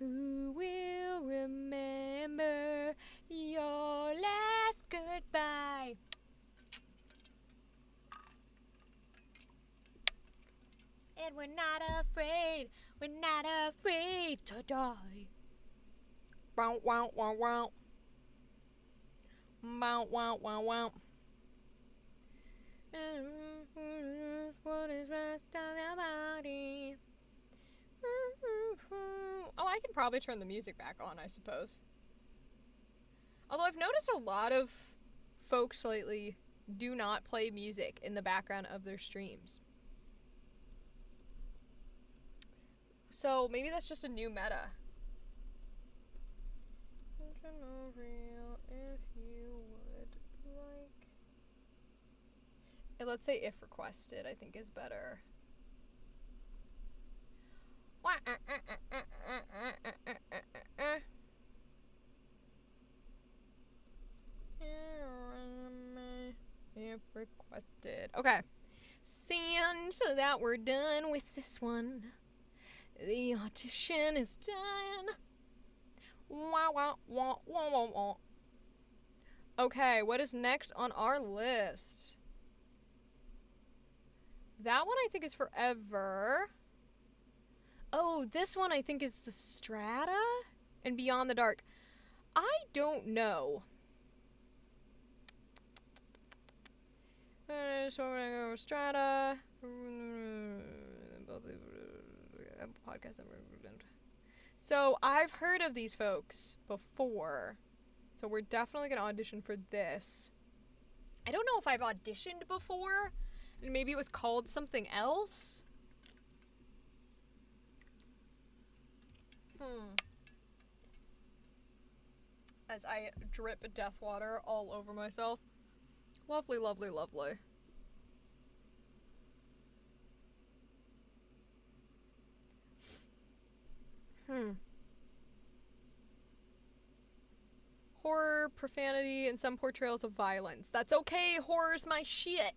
Who will remember your last goodbye? And we're not afraid to die. Wow, wow, wow, wow. Wow, wow, wow, wow. What is rest of your body? Oh, I can probably turn the music back on, I suppose. Although I've noticed a lot of folks lately do not play music in the background of their streams. So maybe that's just a new meta. Real, if you would like. And let's say if requested, I think is better. If requested. Okay. Seeing so that we're done with this one. The audition is done. Wah, wah, wah, wah, wah, wah. Okay, what is next on our list? That one I think is Forever. Oh, this one I think is the Strata and Beyond the Dark. I don't know. So we're gonna go Strata. Podcast. So I've heard of these folks before. So we're definitely gonna audition for this. I don't know if I've auditioned before. And maybe it was called something else. As I drip death water all over myself. Lovely, lovely, lovely. Horror, profanity, and some portrayals of violence. That's okay, horror's my shit.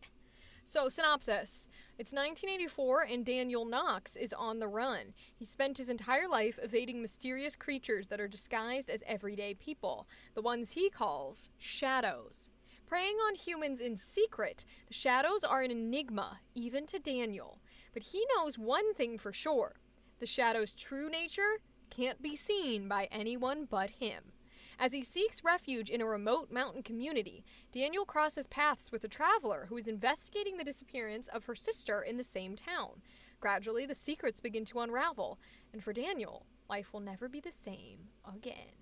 So, synopsis. It's 1984 and Daniel Knox is on the run. He spent his entire life evading mysterious creatures that are disguised as everyday people, the ones he calls shadows. Preying on humans in secret, the shadows are an enigma, even to Daniel. But he knows one thing for sure. The shadow's true nature can't be seen by anyone but him. As he seeks refuge in a remote mountain community, Daniel crosses paths with a traveler who is investigating the disappearance of her sister in the same town. Gradually, the secrets begin to unravel, and for Daniel, life will never be the same again.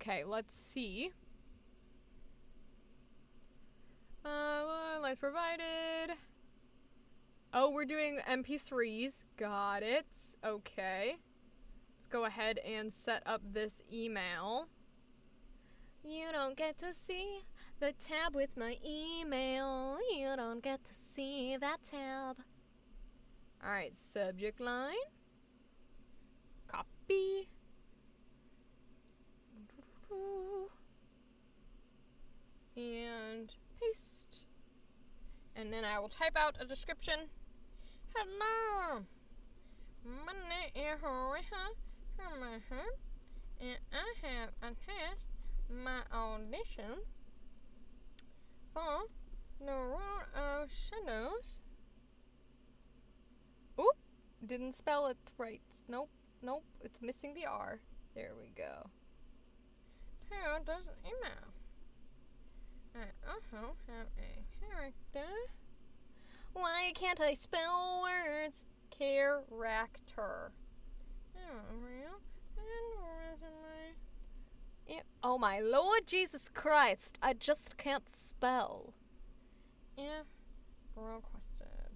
Okay, let's see. Lights provided. Oh, we're doing MP3s. Got it. Okay. Let's go ahead and set up this email. You don't get to see the tab with my email. You don't get to see that tab. Alright, subject line. Copy. And paste. And then I will type out a description. Hello. My name is and I have attached my audition for the role of Shadows. Oop! Didn't spell it right. Nope, it's missing the R. There we go. How does it email? I also have a character. Why can't I spell words? Character. Real and resume. Yep. Oh my Lord Jesus Christ! I just can't spell. If requested,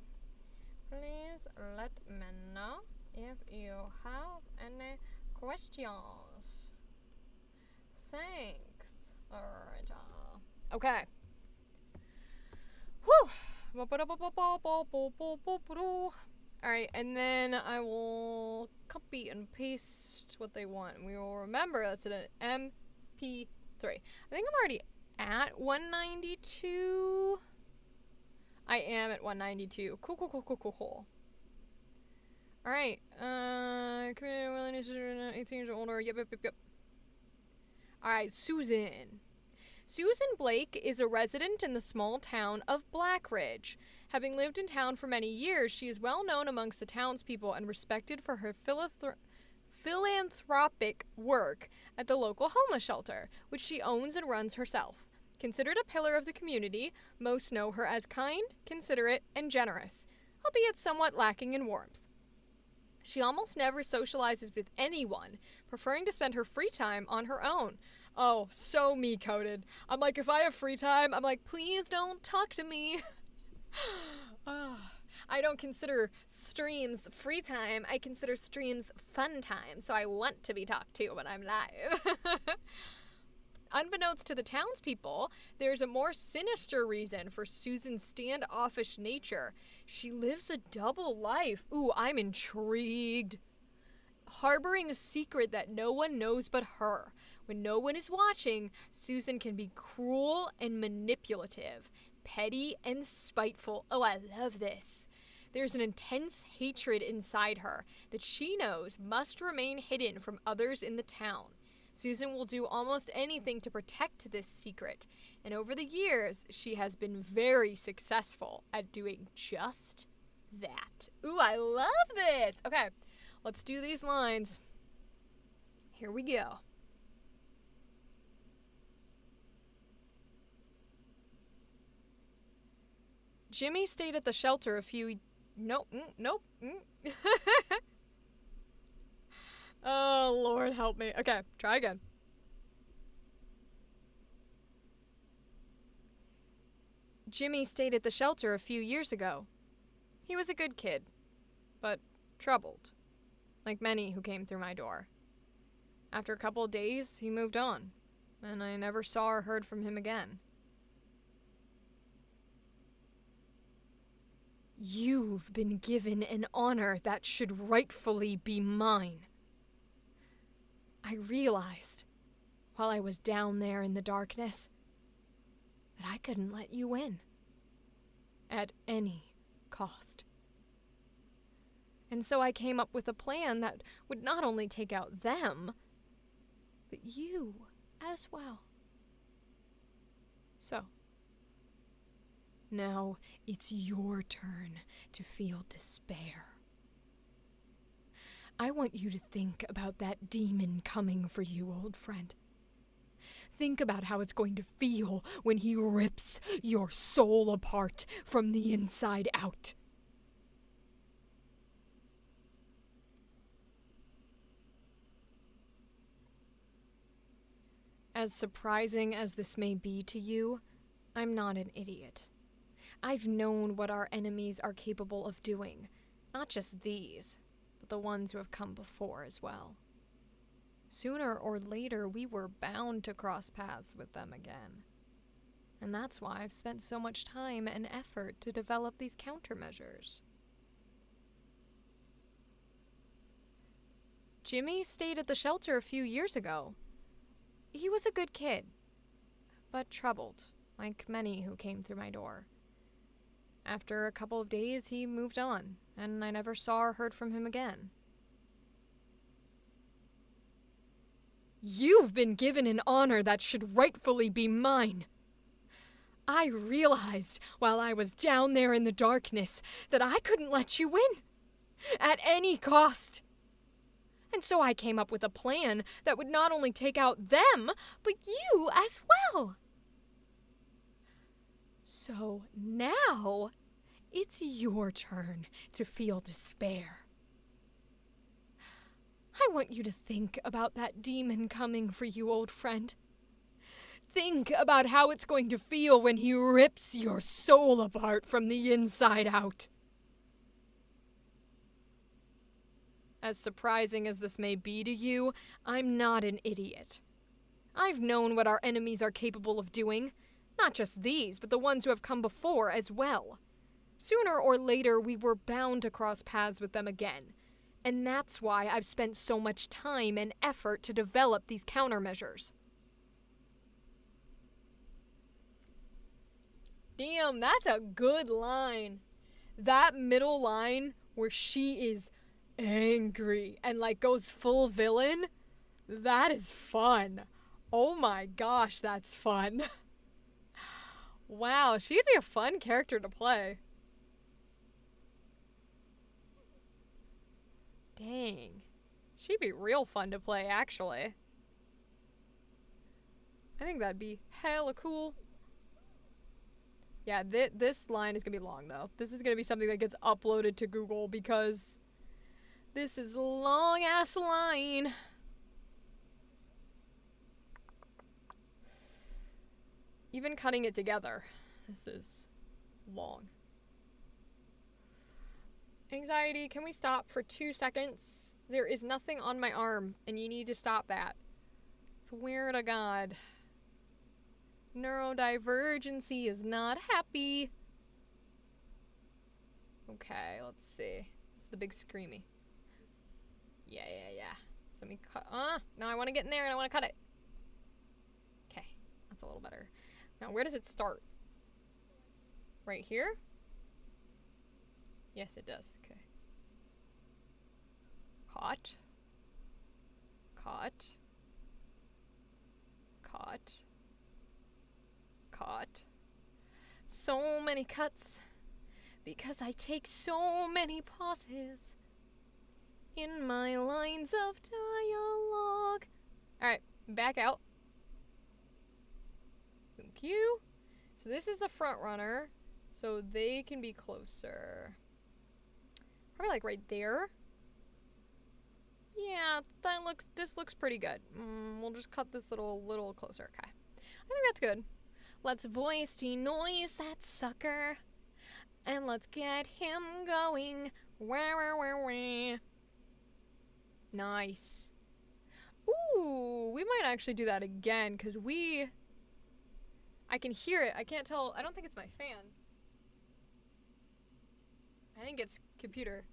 please let me know if you have any questions. Thanks. Alright. Okay. Whew. Alright, and then I will copy and paste what they want. We will remember that's an MP3. I think I'm already at 192. I am at 192. Cool. Alright, community willingness 18 years or older. Yep. Alright, Susan. Susan Blake is a resident in the small town of Blackridge. Having lived in town for many years, she is well known amongst the townspeople and respected for her philanthropic work at the local homeless shelter, which she owns and runs herself. Considered a pillar of the community, most know her as kind, considerate, and generous, albeit somewhat lacking in warmth. She almost never socializes with anyone, preferring to spend her free time on her own. Oh, so me-coded. I'm like, if I have free time, I'm like, please don't talk to me. I don't consider streams free time. I consider streams fun time, so I want to be talked to when I'm live. Unbeknownst to the townspeople, there's a more sinister reason for Susan's standoffish nature. She lives a double life. Ooh, I'm intrigued. Harboring a secret that no one knows but her. When no one is watching, Susan can be cruel and manipulative, petty and spiteful. Oh, I love this. There's an intense hatred inside her that she knows must remain hidden from others in the town. Susan will do almost anything to protect this secret, and over the years, she has been very successful at doing just that. Ooh, I love this! Okay, let's do these lines. Here we go. Jimmy stayed at the shelter a few... Nope. Oh, Lord help me. Okay, try again. Jimmy stayed at the shelter a few years ago. He was a good kid, but troubled, like many who came through my door. After a couple of days, he moved on, and I never saw or heard from him again. You've been given an honor that should rightfully be mine. I realized, while I was down there in the darkness, that I couldn't let you in. At any cost. And so I came up with a plan that would not only take out them, but you as well. So, now it's your turn to feel despair. I want you to think about that demon coming for you, old friend. Think about how it's going to feel when he rips your soul apart from the inside out. As surprising as this may be to you, I'm not an idiot. I've known what our enemies are capable of doing, not just these, but the ones who have come before as well. Sooner or later, we were bound to cross paths with them again. And that's why I've spent so much time and effort to develop these countermeasures. Jimmy stayed at the shelter a few years ago. He was a good kid, but troubled, like many who came through my door. After a couple of days, he moved on, and I never saw or heard from him again. You've been given an honor that should rightfully be mine. I realized while I was down there in the darkness that I couldn't let you win. At any cost. And so I came up with a plan that would not only take out them, but you as well. So now, it's your turn to feel despair. I want you to think about that demon coming for you, old friend. Think about how it's going to feel when he rips your soul apart from the inside out. As surprising as this may be to you, I'm not an idiot. I've known what our enemies are capable of doing. Not just these, but the ones who have come before as well. Sooner or later, we were bound to cross paths with them again. And that's why I've spent so much time and effort to develop these countermeasures. Damn, that's a good line. That middle line where she is angry and like goes full villain, that is fun. Oh my gosh, that's fun. Wow, she'd be a fun character to play. Dang. She'd be real fun to play, actually. I think that'd be hella cool. Yeah, this line is gonna be long, though. This is gonna be something that gets uploaded to Google because this is a long-ass line. Even cutting it together, this is long. Anxiety, can we stop for 2 seconds? There is nothing on my arm, and you need to stop that. Swear to God. Neurodivergency is not happy. Okay, let's see. This is the big screamy. Yeah. So let me cut. Now I want to get in there and I want to cut it. Okay, that's a little better. Now, where does it start? Right here? Yes, it does. Okay. Caught. Caught. Caught. Caught. So many cuts. Because I take so many pauses in my lines of dialogue. Alright, back out. Thank you. So this is the front runner, so they can be closer. Probably like right there. Yeah, this looks pretty good. We'll just cut this little closer. Okay. I think that's good. Let's voice denoise that sucker. And let's get him going. Wah. Nice. Ooh, we might actually do that again, because I can hear it. I can't tell. I don't think it's my fan. I think it's computer.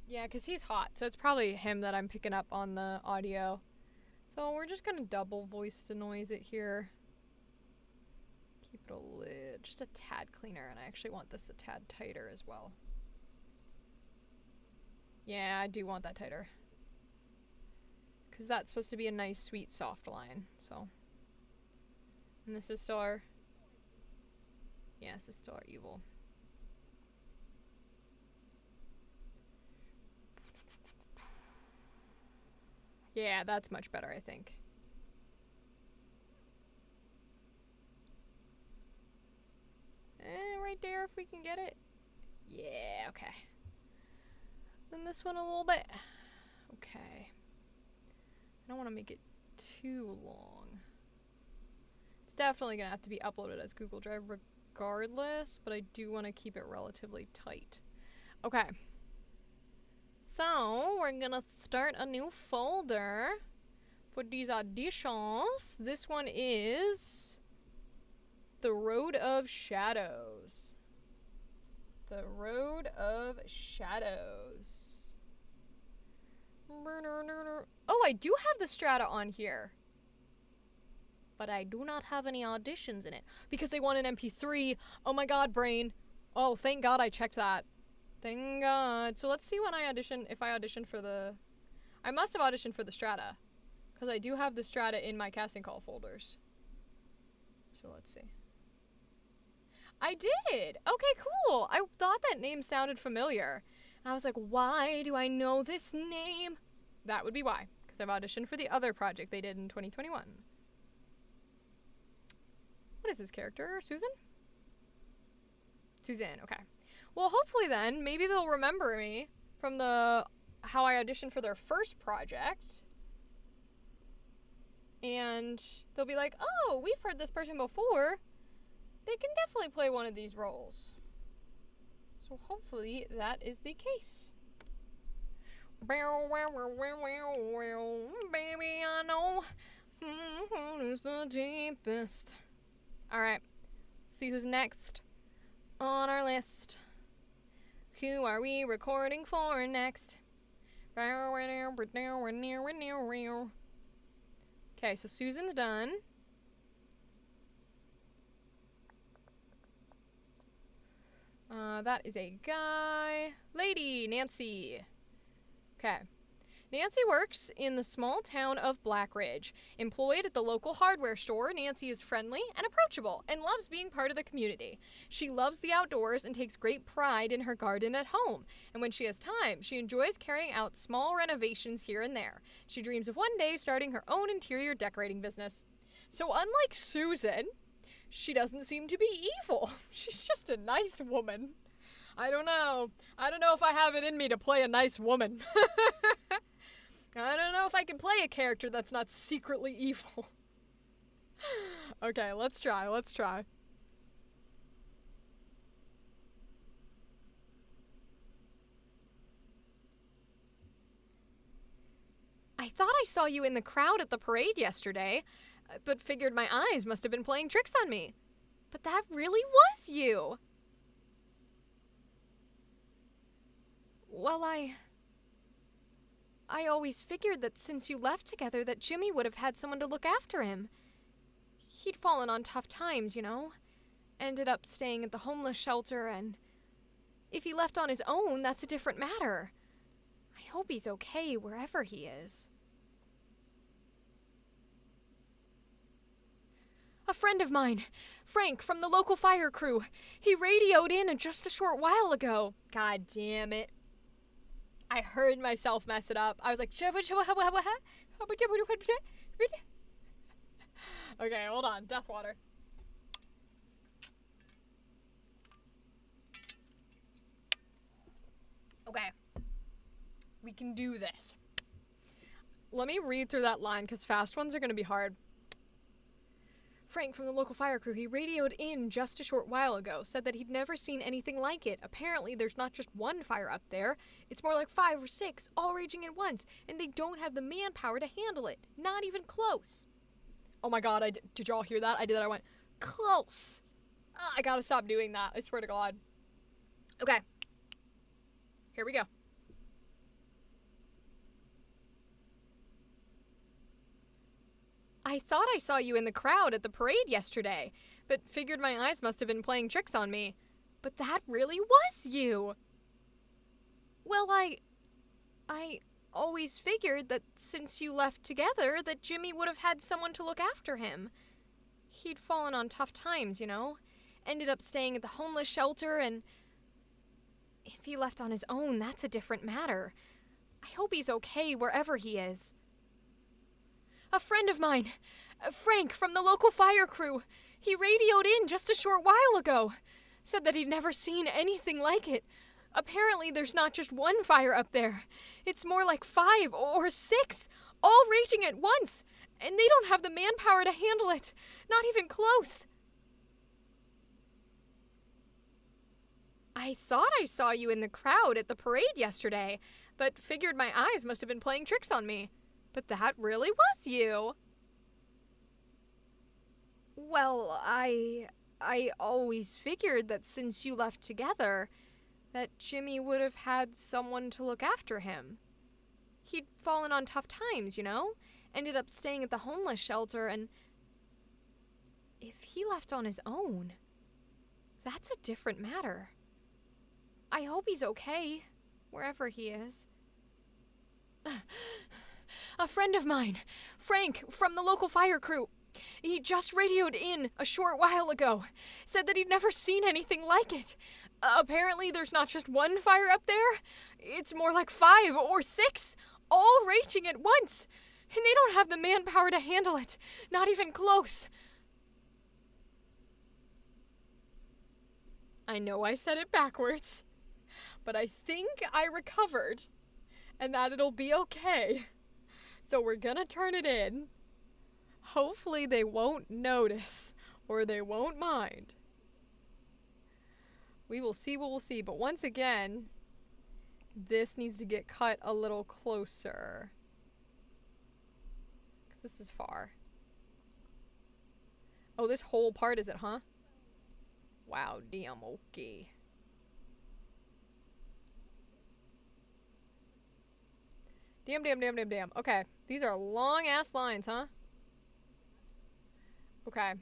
Yeah, because he's hot, so it's probably him that I'm picking up on the audio. So we're just gonna double voice denoise it here. Keep it just a tad cleaner, and I actually want this a tad tighter as well. Yeah, I do want that tighter. Because that's supposed to be a nice, sweet, soft line, so. And this is still our... Yeah, this is still our evil. Yeah, that's much better, I think. Right there, if we can get it. Yeah, okay. Then this one a little bit. Okay. I don't want to make it too long. It's definitely going to have to be uploaded as Google Drive regardless, but I do want to keep it relatively tight. Okay. So, we're going to start a new folder for these auditions. This one is The Road of Shadows. The Road of Shadows. Oh, I do have the strata on here. But I do not have any auditions in it. Because they want an MP3. Oh my god, brain. Oh, thank god I checked that. Thank god. So let's see when I audition, if I audition for the I must have auditioned for the Strata, because I do have the Strata in my casting call folders. So let's see. I did! Okay, cool! I thought that name sounded familiar. And I was like, why do I know this name? That would be why, because I've auditioned for the other project they did in 2021. What is this character? Susan? Suzanne, okay. Well, hopefully then, maybe they'll remember me from how I auditioned for their first project. And they'll be like, oh, we've heard this person before. They can definitely play one of these roles. So hopefully that is the case. Baby, I know is the deepest. Alright, see who's next on our list. Who are we recording for next? Okay, so Susan's done. That is a guy. Lady, Nancy. Okay. Nancy works in the small town of Blackridge. Employed at the local hardware store, Nancy is friendly and approachable and loves being part of the community. She loves the outdoors and takes great pride in her garden at home. And when she has time, she enjoys carrying out small renovations here and there. She dreams of one day starting her own interior decorating business. So unlike Susan, she doesn't seem to be evil. She's just a nice woman. I don't know. I don't know if I have it in me to play a nice woman. I don't know if I can play a character that's not secretly evil. Okay, let's try. I thought I saw you in the crowd at the parade yesterday, but figured my eyes must have been playing tricks on me. But that really was you. Well, I always figured that since you left together that Jimmy would have had someone to look after him. He'd fallen on tough times, you know. Ended up staying at the homeless shelter, and if he left on his own, that's a different matter. I hope he's okay wherever he is. A friend of mine, Frank from the local fire crew. He radioed in just a short while ago. God damn it. I heard myself mess it up. I was like, okay, hold on. Death water. Okay. We can do this. Let me read through that line, because fast ones are going to be hard. Frank from the local fire crew, he radioed in just a short while ago, said that he'd never seen anything like it. Apparently, there's not just one fire up there. It's more like 5 or 6, all raging at once, and they don't have the manpower to handle it. Not even close. Oh my god, did y'all hear that? I did that, I went, close. I gotta stop doing that, I swear to god. Okay. Here we go. I thought I saw you in the crowd at the parade yesterday, but figured my eyes must have been playing tricks on me. But that really was you! Well, I always figured that since you left together that Jimmy would have had someone to look after him. He'd fallen on tough times, you know. Ended up staying at the homeless shelter, and if he left on his own, that's a different matter. I hope he's okay wherever he is. A friend of mine, Frank from the local fire crew, he radioed in just a short while ago. Said that he'd never seen anything like it. Apparently there's not just one fire up there. It's more like 5 or 6, all raging at once, and they don't have the manpower to handle it. Not even close. I thought I saw you in the crowd at the parade yesterday, but figured my eyes must have been playing tricks on me. But that really was you. Well, I always figured that since you left together, that Jimmy would have had someone to look after him. He'd fallen on tough times, you know? Ended up staying at the homeless shelter, and if he left on his own, that's a different matter. I hope he's okay, wherever he is. A friend of mine, Frank, from the local fire crew. He just radioed in a short while ago. Said that he'd never seen anything like it. Apparently, there's not just one fire up there. It's more like 5 or 6, all raging at once. And they don't have the manpower to handle it. Not even close. I know I said it backwards, but I think I recovered and that it'll be okay. So we're gonna turn it in. Hopefully they won't notice or they won't mind. We will see what we'll see. But once again, this needs to get cut a little closer. Because this is far. Oh, this whole part is it, huh? Wow, damn, okay. Damn. Okay, these are long-ass lines, huh? Okay.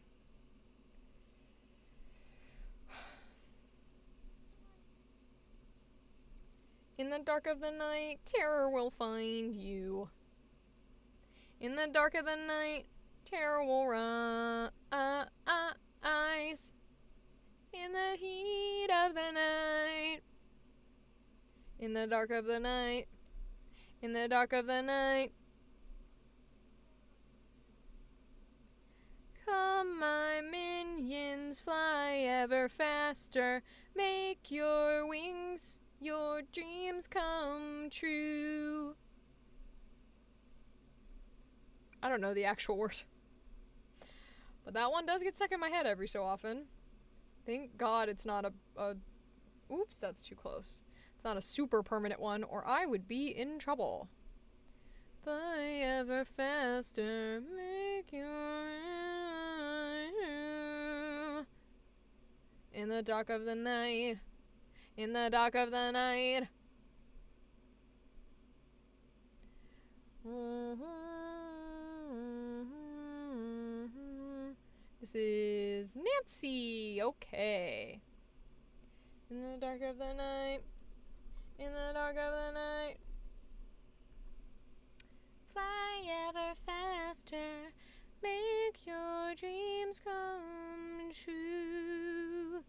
In the dark of the night, terror will find you. In the dark of the night, terror will rise. In the heat of the night. In the dark of the night. In the dark of the night. Come, my minions, fly ever faster. Make your wings, your dreams come true. I don't know the actual word. But that one does get stuck in my head every so often. Thank God it's not a oops, that's too close. It's not a super permanent one, or I would be in trouble. Fly ever faster, make your in the dark of the night. In the dark of the night. This is Nancy. Okay. In the dark of the night. In the dark of the night. Fly ever faster. Make your dreams come true.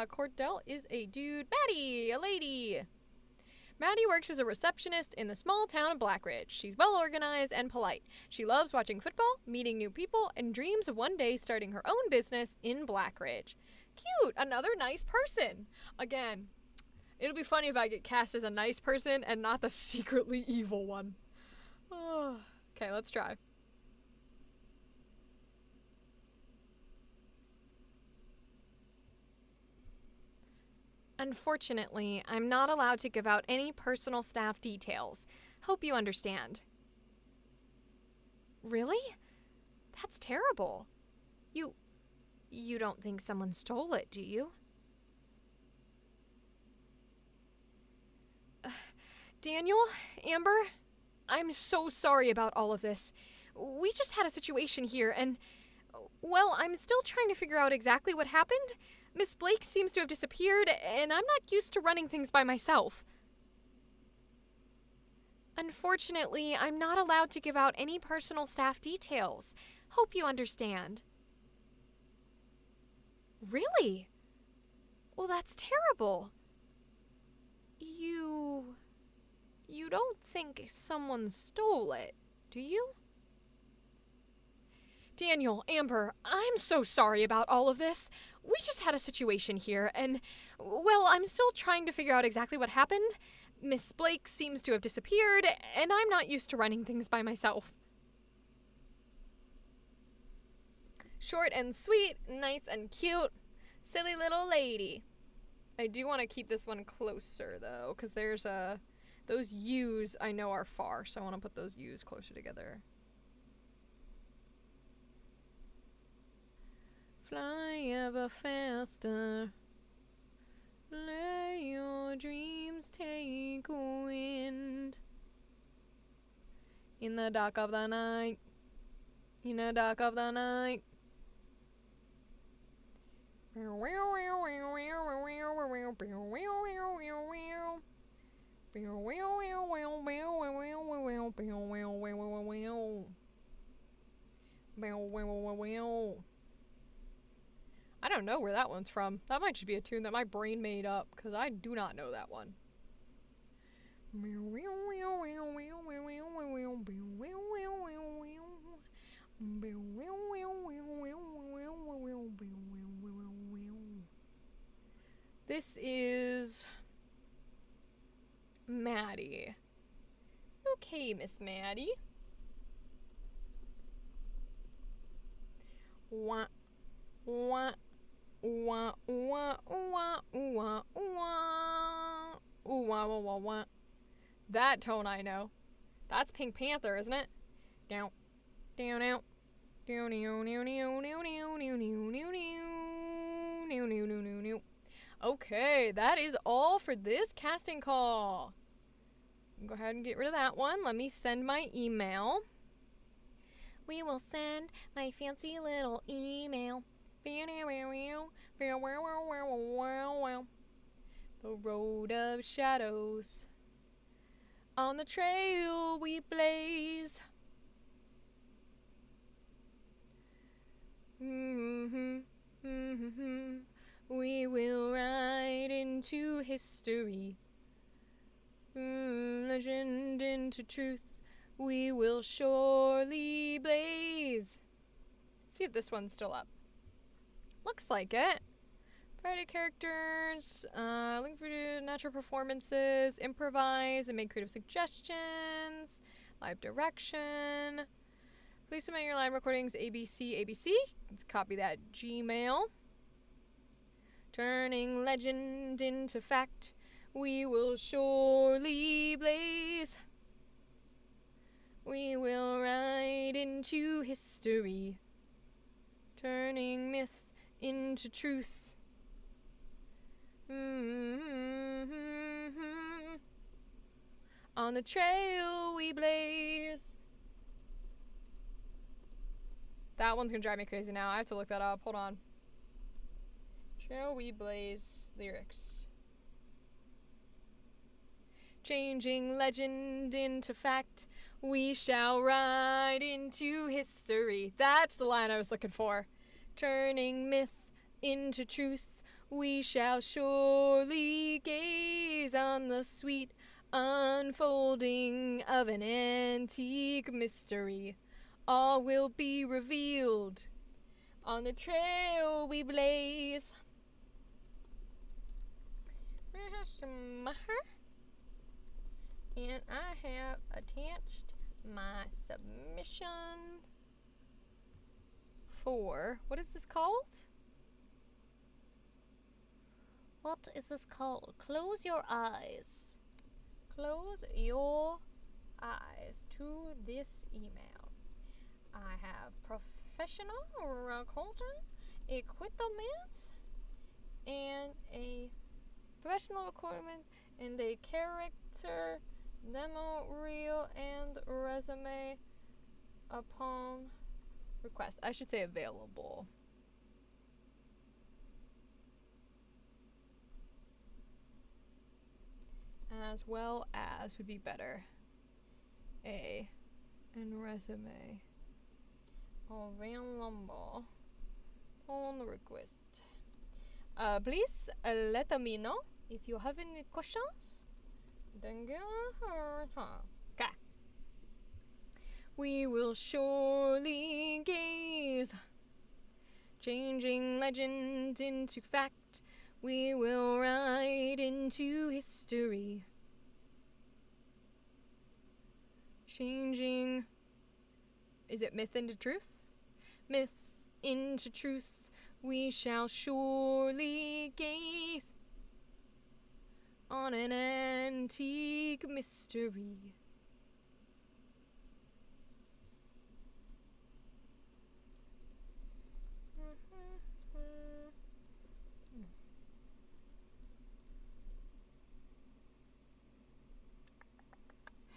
Cordell is a dude. Maddie, a lady. Maddie works as a receptionist in the small town of Blackridge. She's well organized and polite. She loves watching football, meeting new people, and dreams of one day starting her own business in Blackridge. Cute, another nice person. Again, it'll be funny if I get cast as a nice person and not the secretly evil one. Okay, let's try. Unfortunately, I'm not allowed to give out any personal staff details. Hope you understand. Really? That's terrible. You don't think someone stole it, do you? Daniel, Amber, I'm so sorry about all of this. We just had a situation here and, well, I'm still trying to figure out exactly what happened. Miss Blake seems to have disappeared, and I'm not used to running things by myself. Unfortunately, I'm not allowed to give out any personal staff details. Hope you understand. Really? Well, that's terrible. You don't think someone stole it, do you? Daniel, Amber, I'm so sorry about all of this. We just had a situation here, and, well, I'm still trying to figure out exactly what happened. Miss Blake seems to have disappeared, and I'm not used to running things by myself. Short and sweet, nice and cute, silly little lady. I do want to keep this one closer, though, because there's those U's I know are far, so I want to put those U's closer together. Fly ever faster. Let your dreams take wind. In the dark of the night. In the dark of the night. I don't know where that one's from. That might just be a tune that my brain made up, because I do not know that one. This is Maddie. Okay, Miss Maddie. Wah, wah, wah, wah, wah, wah, wah. Ooh, wah, wah, wah, wah. That tone I know. That's Pink Panther, isn't it? Down, down, out. Down, down, down, down, down, down, down, down, down, down, down, down, down. Okay, that is all for this casting call. Go ahead and get rid of that one. Let me send my email. We will send my fancy little email. The road of shadows. On the trail we blaze. We will ride into history. Legend into truth. We will surely blaze. See if this one's still up. Looks like it. Variety characters, looking for natural performances, improvise and make creative suggestions, live direction. Please submit your line recordings ABC. Let's copy that Gmail. Turning legend into fact, we will surely blaze. We will ride into history, turning myth into truth. On the trail we blaze. That one's gonna drive me crazy now. I have to look that up. Hold on. Trail we blaze lyrics. Changing legend into fact, we shall ride into history. That's the line I was looking for. Turning myth into truth, we shall surely gaze on the sweet unfolding of an antique mystery. All will be revealed. On the trail we blaze. And I have attached my submission for, what is this called? What is this called? Close your eyes. Close your eyes to this email. I have professional recording equipment and a professional recording and a character demo reel and resume upon request. I should say available. As well as would be better. And resume available on request. Please let me know if you have any questions. Okay. We will surely gaze, changing legend into fact. We will ride into history, changing. Is it myth into truth? Myth into truth. We shall surely gaze on an antique mystery.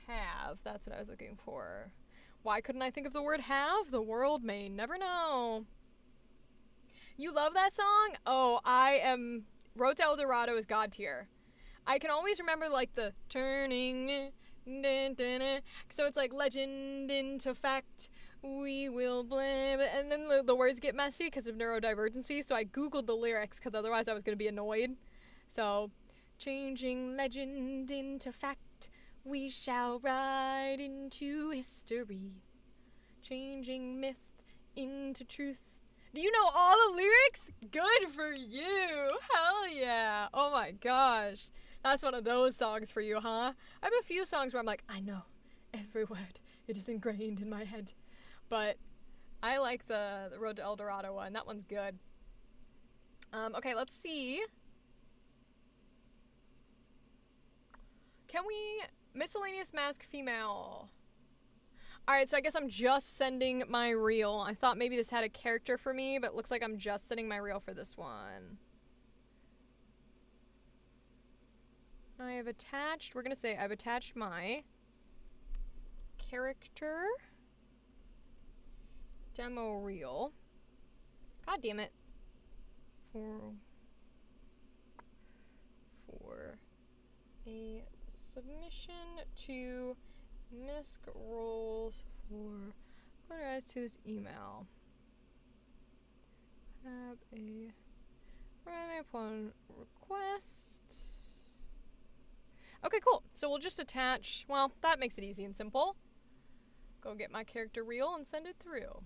Have have. That's what I was looking for. Why couldn't I think of the word have? The world may never know. You love that song? Oh, Road to El Dorado is God tier. I can always remember like the turning, so it's like legend into fact, we will blame, and then the words get messy because of neurodivergency, so I googled the lyrics because otherwise I was going to be annoyed. So, changing legend into fact, we shall ride into history. Changing myth into truth. Do you know all the lyrics? Good for you! Hell yeah! Oh my gosh. That's one of those songs for you, huh? I have a few songs where I'm like, I know every word. It is ingrained in my head. But I like the Road to El Dorado one. That one's good. Okay, let's see. Can we... Miscellaneous mask female. Alright, so I guess I'm just sending my reel. I thought maybe this had a character for me, but it looks like I'm just sending my reel for this one. I have attached, we're gonna say I've attached my character demo reel. God damn it. For a submission to Misc Rolls for Glitter to this email. Have a running upon request. Okay, cool. So we'll just attach, well, that makes it easy and simple. Go get my character reel and send it through.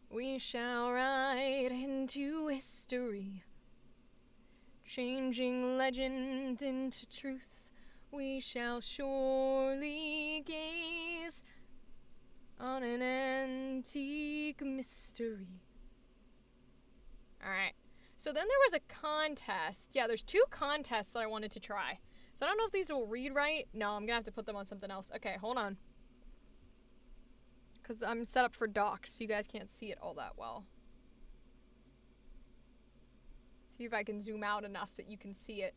We shall ride into history, changing legend into truth. We shall surely gaze on an antique mystery. Alright. So then there was a contest. Yeah, there's 2 contests that I wanted to try. So I don't know if these will read right. No, I'm gonna have to put them on something else. Okay, hold on. Because I'm set up for docs, so you guys can't see it all that well. See if I can zoom out enough that you can see it.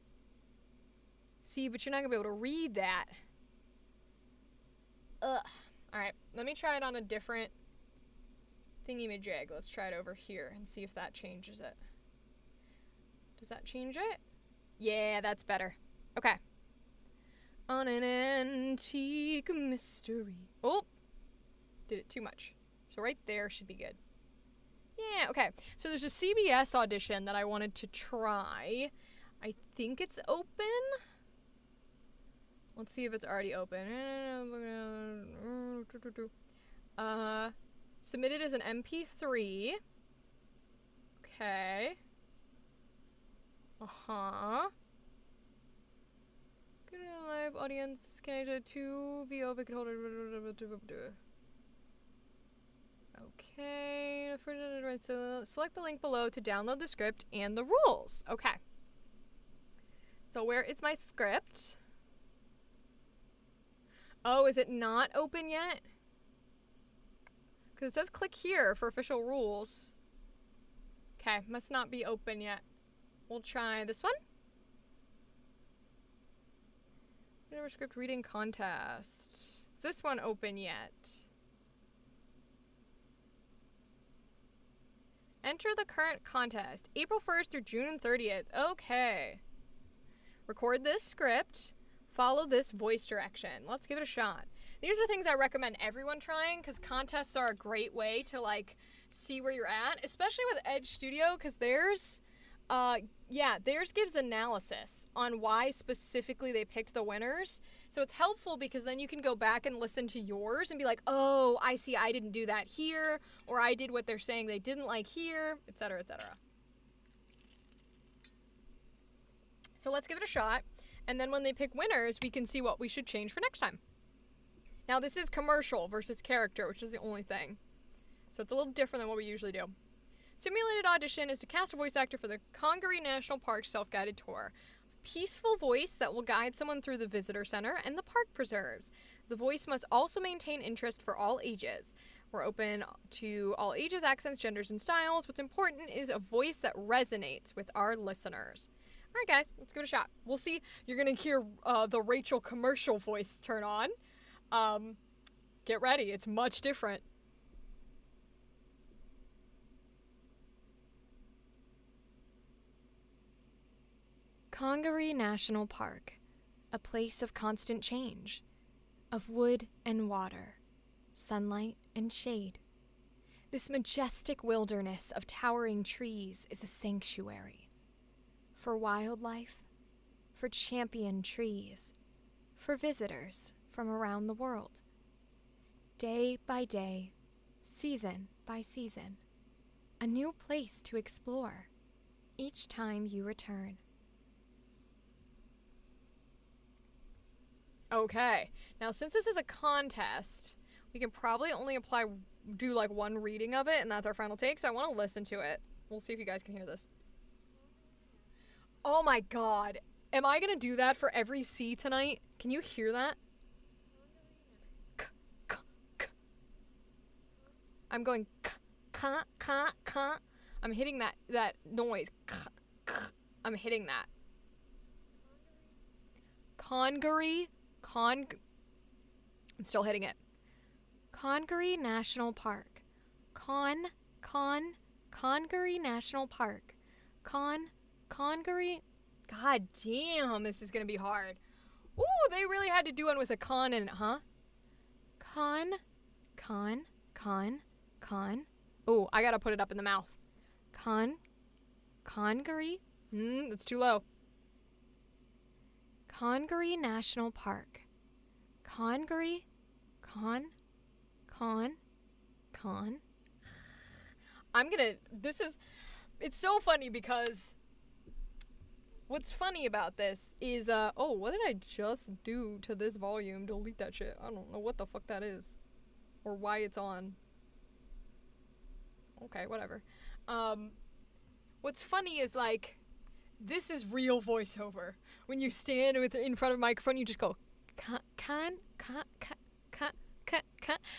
See, but you're not gonna be able to read that. Ugh. Alright, let me try it on a different thingy-majig. Let's try it over here and see if that changes it. Does that change it? Yeah, that's better. Okay. On an antique mystery. Oh! Did it too much. So right there should be good. Yeah, okay. So there's a CBS audition that I wanted to try. I think it's open. Let's see if it's already open. Submitted as an MP3. Okay. Uh-huh. Good live audience connected to VO we could hold it. Okay. So select the link below to download the script and the rules. Okay. So where is my script? Oh, is it not open yet? Because it says click here for official rules. Okay, must not be open yet. We'll try this one. Script reading contest. Is this one open yet? Enter the current contest. April 1st through June 30th. Okay. Record this script. Follow this voice direction. Let's give it a shot. These are things I recommend everyone trying because contests are a great way to like see where you're at, especially with Edge Studio because theirs gives analysis on why specifically they picked the winners. So it's helpful because then you can go back and listen to yours and be like, oh, I see I didn't do that here, or I did what they're saying they didn't like here, etc., etc. So let's give it a shot. And then when they pick winners, we can see what we should change for next time. Now this is commercial versus character, which is the only thing. So it's a little different than what we usually do. Simulated audition is to cast a voice actor for the Congaree National Park self-guided tour. Peaceful voice that will guide someone through the visitor center and the park preserves. The voice must also maintain interest for all ages. We're open to all ages, accents, genders, and styles. What's important is a voice that resonates with our listeners. All right, guys, let's give it a shot. We'll see. You're going to hear the Rachel commercial voice turn on. Get ready. It's much different. Congaree National Park, a place of constant change, of wood and water, sunlight and shade. This majestic wilderness of towering trees is a sanctuary for wildlife, for champion trees, for visitors from around the world. Day by day, season by season, a new place to explore each time you return. Okay. Now, since this is a contest, we can probably only do like one reading of it, and that's our final take, so I want to listen to it. We'll see if you guys can hear this. Oh my god. Am I gonna do that for every C tonight? Can you hear that? I'm going I'm hitting that noise. I'm hitting that. Congaree. I'm still hitting it. Congaree National Park. Congaree National Park. Congaree. God damn, this is gonna be hard. Ooh, they really had to do one with a con in it, huh? Con. Ooh, I gotta put it up in the mouth. Congaree. That's too low. Congaree National Park. Congaree. It's so funny because what's funny about this is, oh, what did I just do to this volume? Delete that shit. I don't know what the fuck that is. Or why it's on. Okay, whatever. What's funny is, like, this is real voiceover. When you stand in front of a microphone, you just go,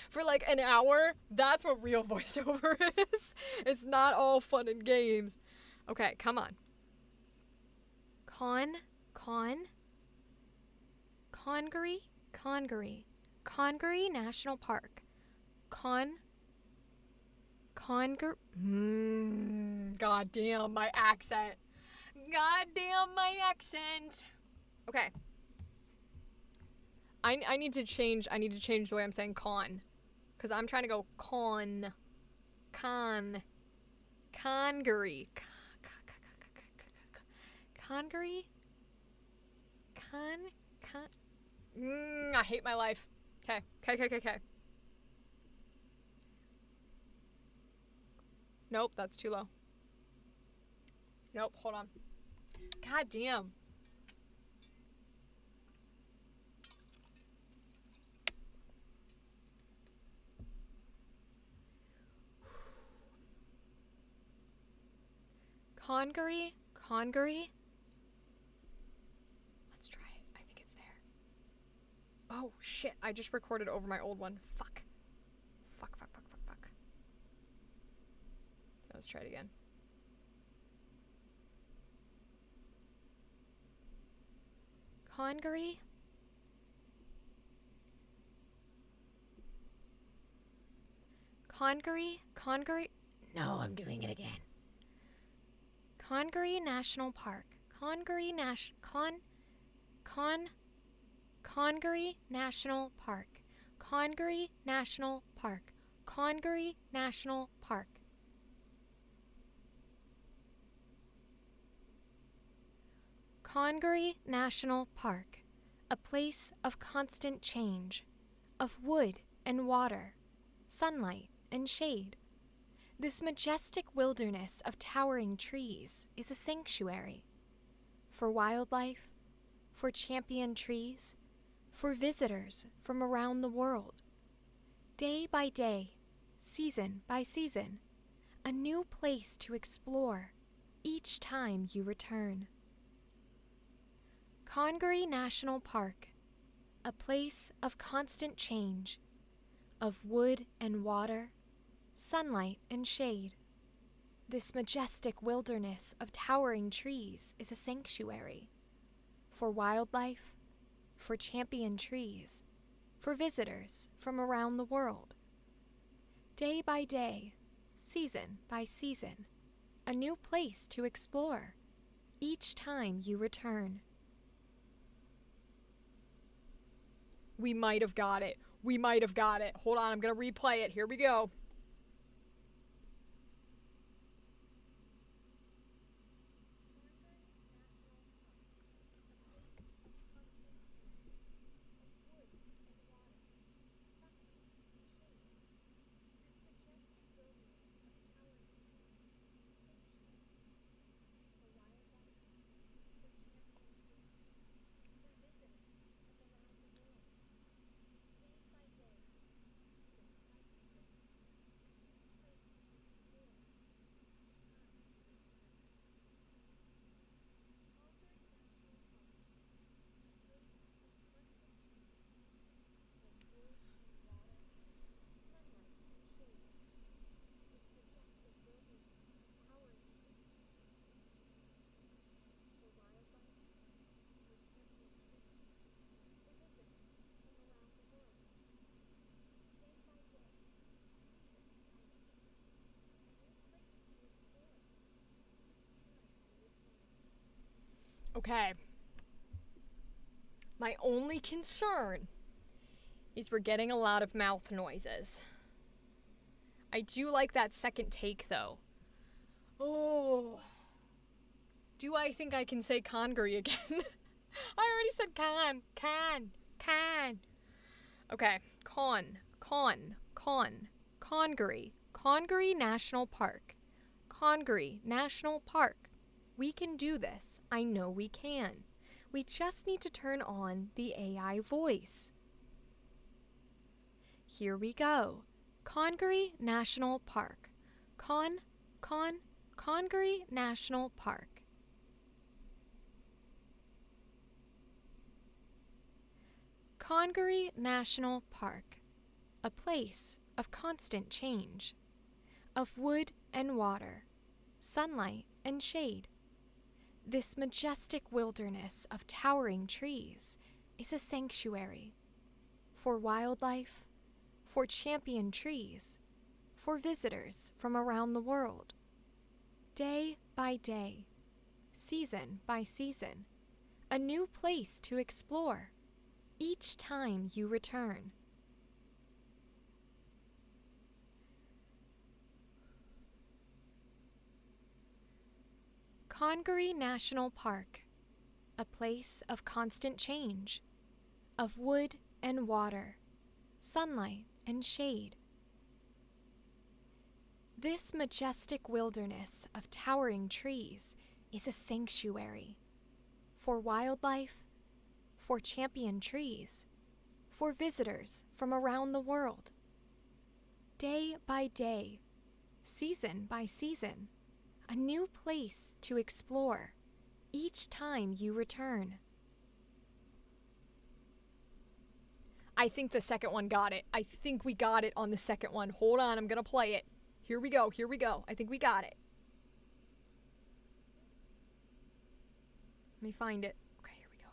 for like an hour. That's what real voiceover is. It's not all fun and games. Okay, come on. Congaree National Park. God damn my accent. Okay. I need to change the way I'm saying con. Because I'm trying to go congaree. Congaree? I hate my life. Okay. Nope, that's too low. Nope, hold on. God damn. Congaree? Let's try it. I think it's there. Oh, shit. I just recorded over my old one. Fuck. Let's try it again. Congaree? No, I'm doing it again. Congaree National Park. Congaree National Park. Congaree National Park. Congaree National Park. Congaree National Park, a place of constant change, of wood and water, sunlight and shade. This majestic wilderness of towering trees is a sanctuary for wildlife, for champion trees, for visitors from around the world. Day by day, season by season, a new place to explore each time you return. Congaree National Park, a place of constant change, of wood and water, sunlight and shade. This majestic wilderness of towering trees is a sanctuary for wildlife, for champion trees, for visitors from around the world. Day by day, season by season, a new place to explore each time you return. We might have got it. We might have got it. Hold on, I'm gonna replay it. Here we go. Okay. My only concern is we're getting a lot of mouth noises. I do like that second take, though. Oh. Do I think I can say Congaree again? I already said con. Okay. Congaree. Congaree National Park. Congaree National Park. We can do this. I know we can. We just need to turn on the AI voice. Here we go. Congaree National Park. Congaree National Park. Congaree National Park. A place of constant change. Of wood and water. Sunlight and shade. This majestic wilderness of towering trees is a sanctuary for wildlife, for champion trees, for visitors from around the world. Day by day, season by season, a new place to explore each time you return. Congaree National Park, a place of constant change, of wood and water, sunlight and shade. This majestic wilderness of towering trees is a sanctuary for wildlife, for champion trees, for visitors from around the world. Day by day, season by season, a new place to explore each time you return. I think the second one got it. I think we got it on the second one. Hold on, I'm gonna play it. Here we go. I think we got it. Let me find it. Okay, here we go.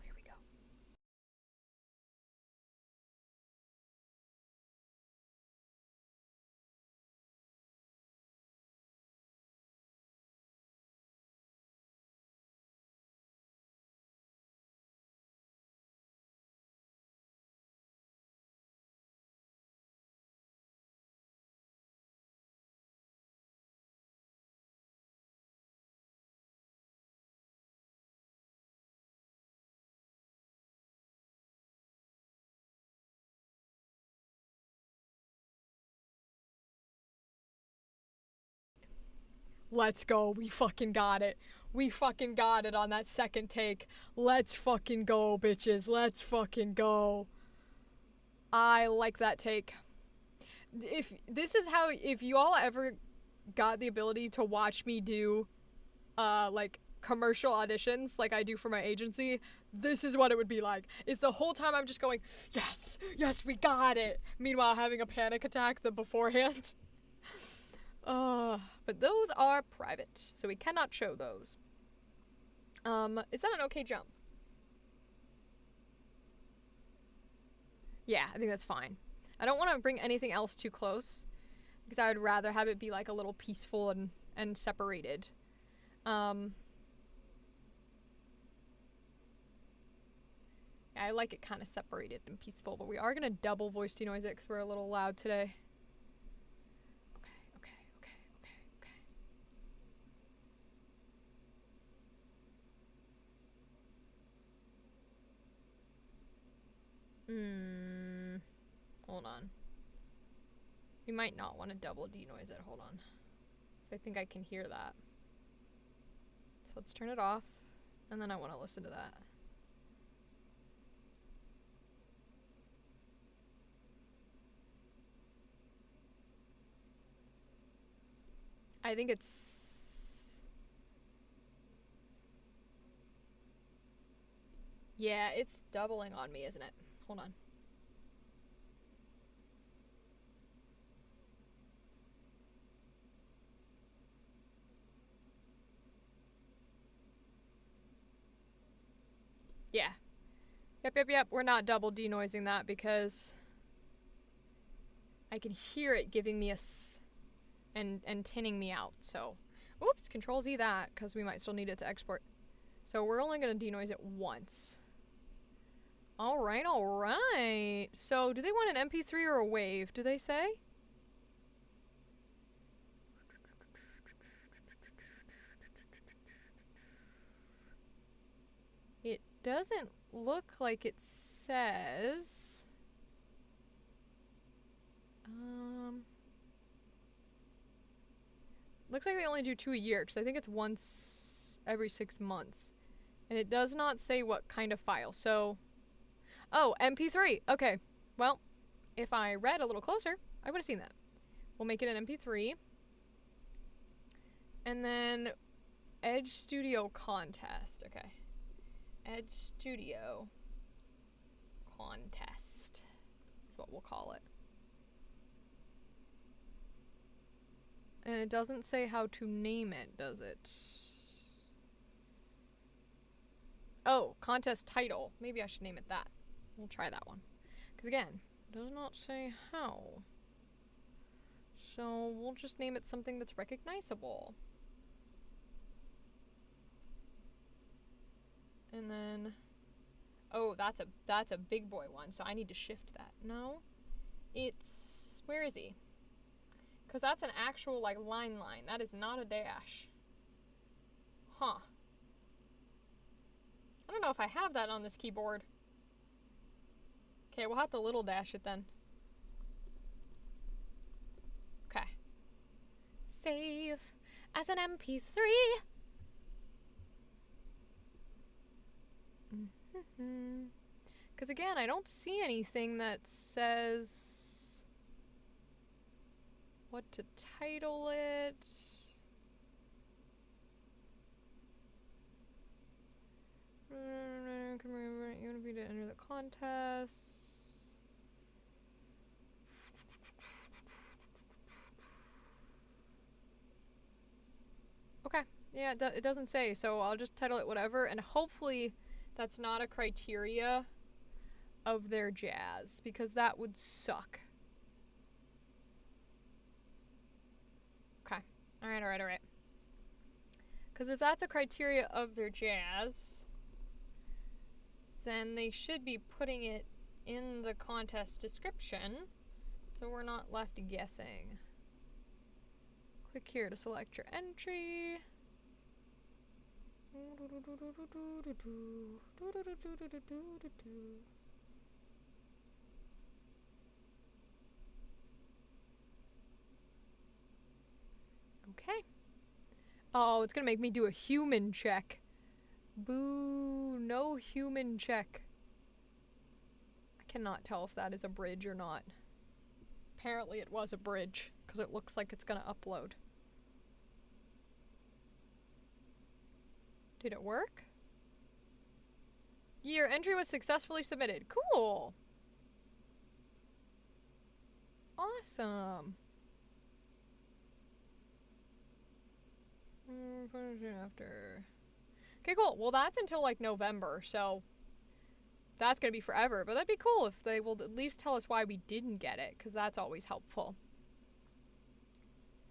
Let's go. We fucking got it. We fucking got it on that second take. Let's fucking go, bitches. Let's fucking go. I like that take. If this is how, if you all ever got the ability to watch me do, like, commercial auditions like I do for my agency, this is what it would be like. Is the whole time I'm just going, yes, we got it. Meanwhile, having a panic attack the beforehand. But those are private, so we cannot show those. Is that an okay jump? Yeah, I think that's fine. I don't want to bring anything else too close because I would rather have it be like a little peaceful and separated. Yeah, I like it kind of separated and peaceful, but we are going to double voice denoise it because we're a little loud today. Okay. Hold on. We might not want to double denoise it. Hold on. So I think I can hear that. So let's turn it off, and then I want to listen to that. I think it's... Yeah, it's doubling on me, isn't it? Hold on. Yeah. Yep. We're not double denoising that because I can hear it giving me a and tinning me out. So, oops, Control Z that because we might still need it to export. So we're only going to denoise it once. All right. So do they want an MP3 or a wave? Do they say? It doesn't look like it says. Looks like they only do 2 a year because I think it's once every 6 months. And it does not say what kind of file. So, oh, MP3. Okay. Well, if I read a little closer, I would have seen that. We'll make it an MP3. And then Edge Studio Contest. Okay. Edge Studio Contest is what we'll call it. And it doesn't say how to name it, does it? Oh, contest title. Maybe I should name it that. We'll try that one. Because again, it does not say how. So we'll just name it something that's recognizable. And then, oh, that's a big boy one, so I need to shift that. No, it's, where is he? Because that's an actual, like, line. That is not a dash. Huh. I don't know if I have that on this keyboard. Okay, we'll have to little dash it then. Okay. Save as an MP3. Because again, I don't see anything that says what to title it. You want to be to enter the contest. Okay, yeah, it doesn't say, so I'll just title it whatever, and hopefully that's not a criteria of their jazz, because that would suck. Okay, alright. Because if that's a criteria of their jazz, then they should be putting it in the contest description, so we're not left guessing. Click here to select your entry. Okay. Oh, it's gonna make me do a human check. Boo, no human check. I cannot tell if that is a bridge or not. Apparently it was a bridge, because it looks like it's gonna upload. Did it work? Your entry was successfully submitted. Cool. Awesome. After. Okay, cool. Well, that's until like November, so that's going to be forever. But that'd be cool if they will at least tell us why we didn't get it, because that's always helpful.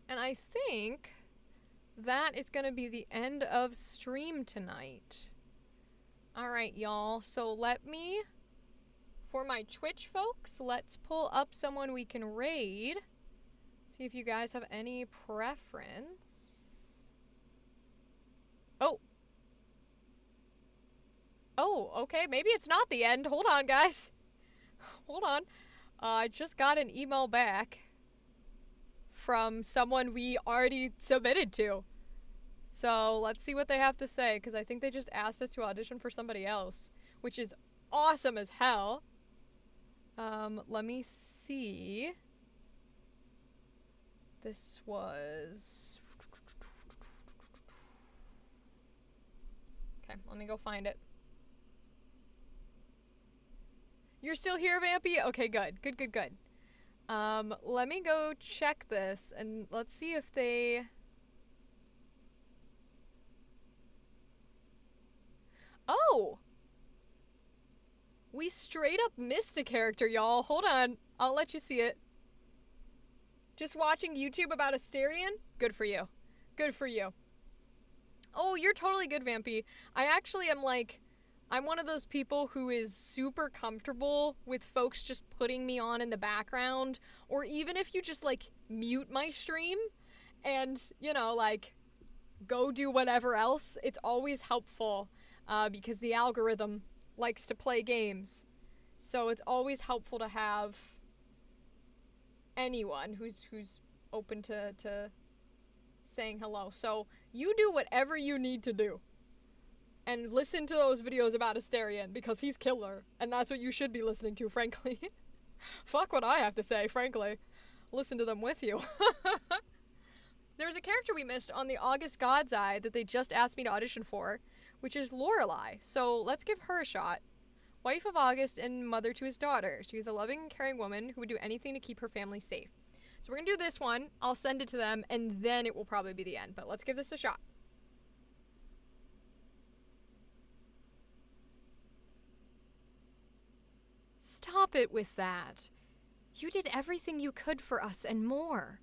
And I think that is going to be the end of stream tonight. Alright, y'all. So let me, for my Twitch folks, let's pull up someone we can raid. See if you guys have any preference. Oh. Oh, okay. Maybe it's not the end. Hold on, guys. Hold on. I just got an email back from someone we already submitted to. So let's see what they have to say, because I think they just asked us to audition for somebody else, which is awesome as hell. Let me see. This was... Okay, let me go find it. You're still here, Vampy? Okay, good. Good. Let me go check this, and let's see if they... Oh! We straight up missed a character, y'all. Hold on. I'll let you see it. Just watching YouTube about Asterion? Good for you. Good for you. Oh, you're totally good, Vampy. I actually am like... I'm one of those people who is super comfortable with folks just putting me on in the background, or even if you just, like, mute my stream and, you know, like, go do whatever else, it's always helpful, because the algorithm likes to play games. So it's always helpful to have anyone who's open to saying hello. So you do whatever you need to do. And listen to those videos about Asterion, because he's killer. And that's what you should be listening to, frankly. Fuck what I have to say, frankly. Listen to them with you. There's a character we missed on the August God's Eye that they just asked me to audition for, which is Lorelei. So let's give her a shot. Wife of August and mother to his daughter. She's a loving and caring woman who would do anything to keep her family safe. So we're gonna do this one. I'll send it to them, and then it will probably be the end. But let's give this a shot. Stop it with that. You did everything you could for us and more.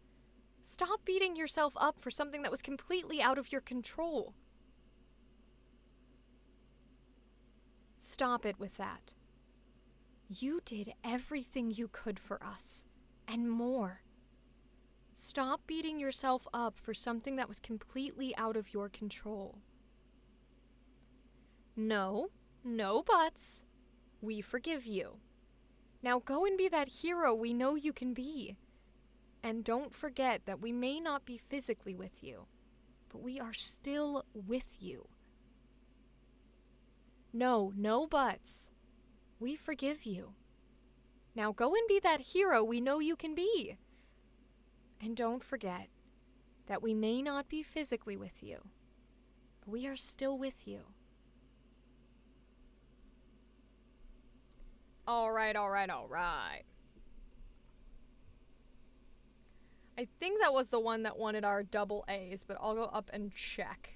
Stop beating yourself up for something that was completely out of your control. Stop it with that. You did everything you could for us and more. Stop beating yourself up for something that was completely out of your control. No buts. We forgive you. Now go and be that hero we know you can be. And don't forget that we may not be physically with you, but we are still with you. No buts. We forgive you. Now go and be that hero we know you can be. And don't forget that we may not be physically with you, but we are still with you. All right. I think that was the one that wanted our double A's, but I'll go up and check.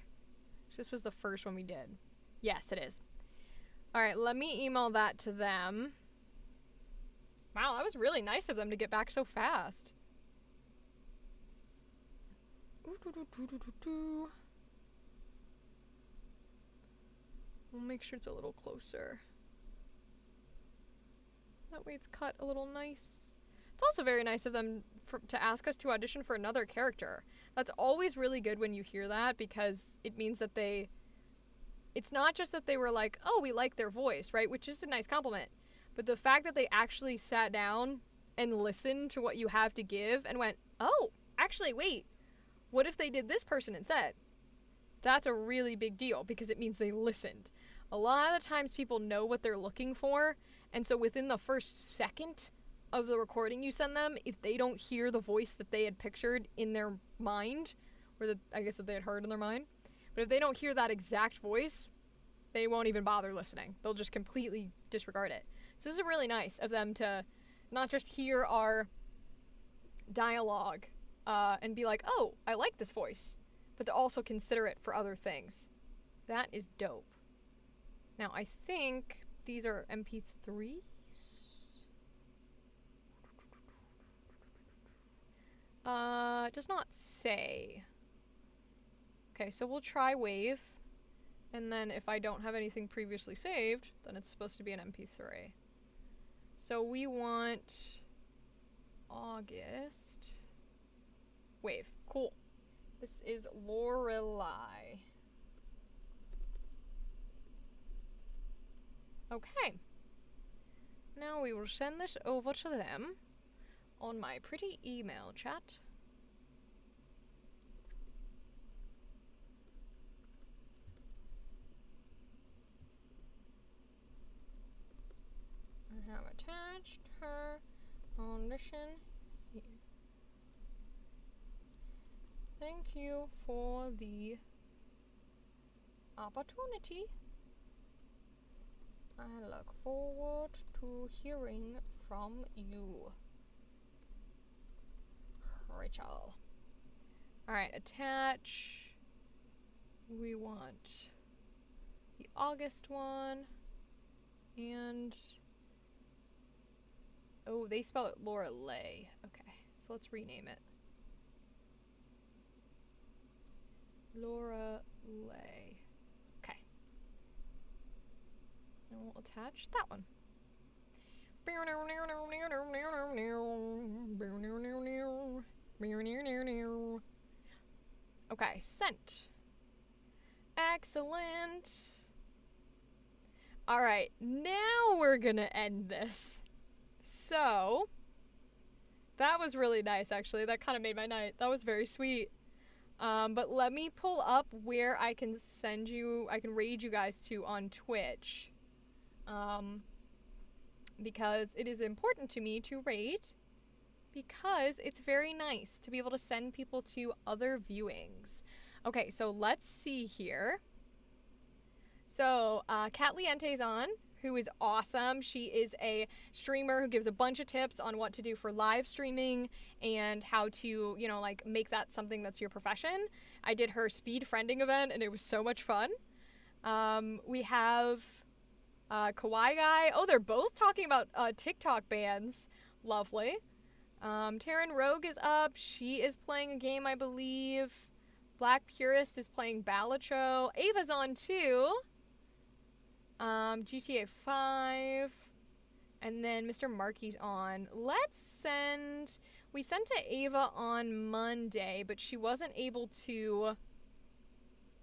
This was the first one we did. Yes, it is. All right, let me email that to them. Wow, that was really nice of them to get back so fast. We'll make sure it's a little closer. That way it's cut a little nice. It's also very nice of them to ask us to audition for another character. That's always really good when you hear that, because it means that it's not just that they were like, oh, we like their voice, right? Which is a nice compliment. But the fact that they actually sat down and listened to what you have to give and went, oh, actually, wait, what if they did this person instead? That's a really big deal, because it means they listened. A lot of the times people know what they're looking for, and so within the first second of the recording you send them, if they don't hear the voice that they had pictured in their mind, or I guess that they had heard in their mind, but if they don't hear that exact voice, they won't even bother listening. They'll just completely disregard it. So this is really nice of them to not just hear our dialogue and be like, oh, I like this voice, but to also consider it for other things. That is dope. Now, I think these are MP3s. It does not say. Okay, so we'll try Wave. And then if I don't have anything previously saved, then it's supposed to be an MP3. So we want August. Wave. Cool. This is Lorelei. Okay. Now we will send this over to them on my pretty email chat. I have attached her audition here. Thank you for the opportunity. I look forward to hearing from you. Rachel. Alright, attach. We want the August one. And oh, they spell it Lorelei. Okay, so let's rename it. Lorelei. Okay. And we'll attach that one. Okay, sent. Excellent. Alright, now we're gonna end this. So, that was really nice, actually. That kind of made my night. That was very sweet. But let me pull up where I can send you, I can raid you guys to on Twitch. Because it is important to me to raid. Because it's very nice to be able to send people to other viewings. Okay, so let's see here. So, Kat Liente's on, who is awesome. She is a streamer who gives a bunch of tips on what to do for live streaming and how to, you know, like make that something that's your profession. I did her speed friending event and it was so much fun. We have Kawaii Guy. Oh, they're both talking about TikTok bans. Lovely. Taryn Rogue is up. She is playing a game, I believe. Black Purist is playing Balatro. Ava's on too. GTA 5. And then Mr. Markey's on. We sent to Ava on Monday, but she wasn't able to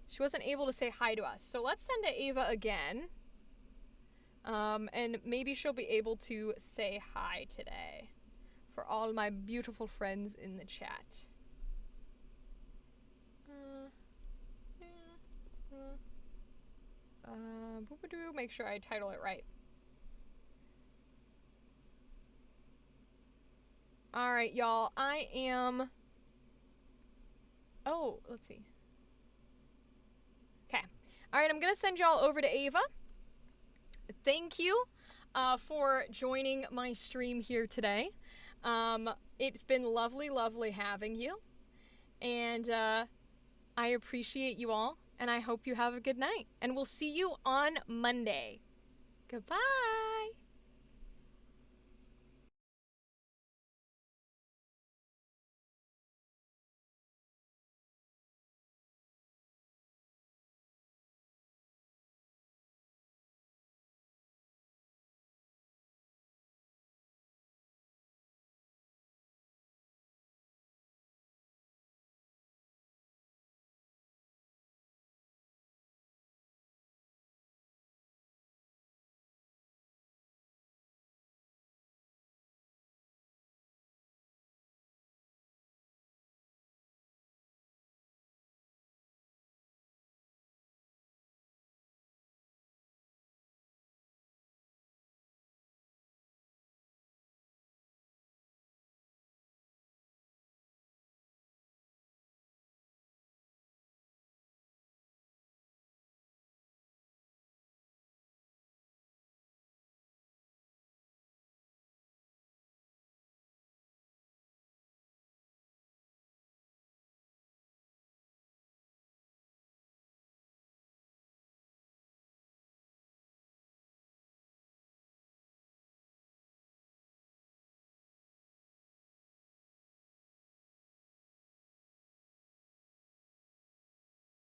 say hi to us. So let's send to Ava again. And maybe she'll be able to say hi today for all my beautiful friends in the chat. Make sure I title it right. Alright, y'all. Oh, let's see. Okay. Alright, I'm gonna send y'all over to Ava. Thank you for joining my stream here today. It's been lovely, lovely having you. And I appreciate you all. And I hope you have a good night. And we'll see you on Monday. Goodbye.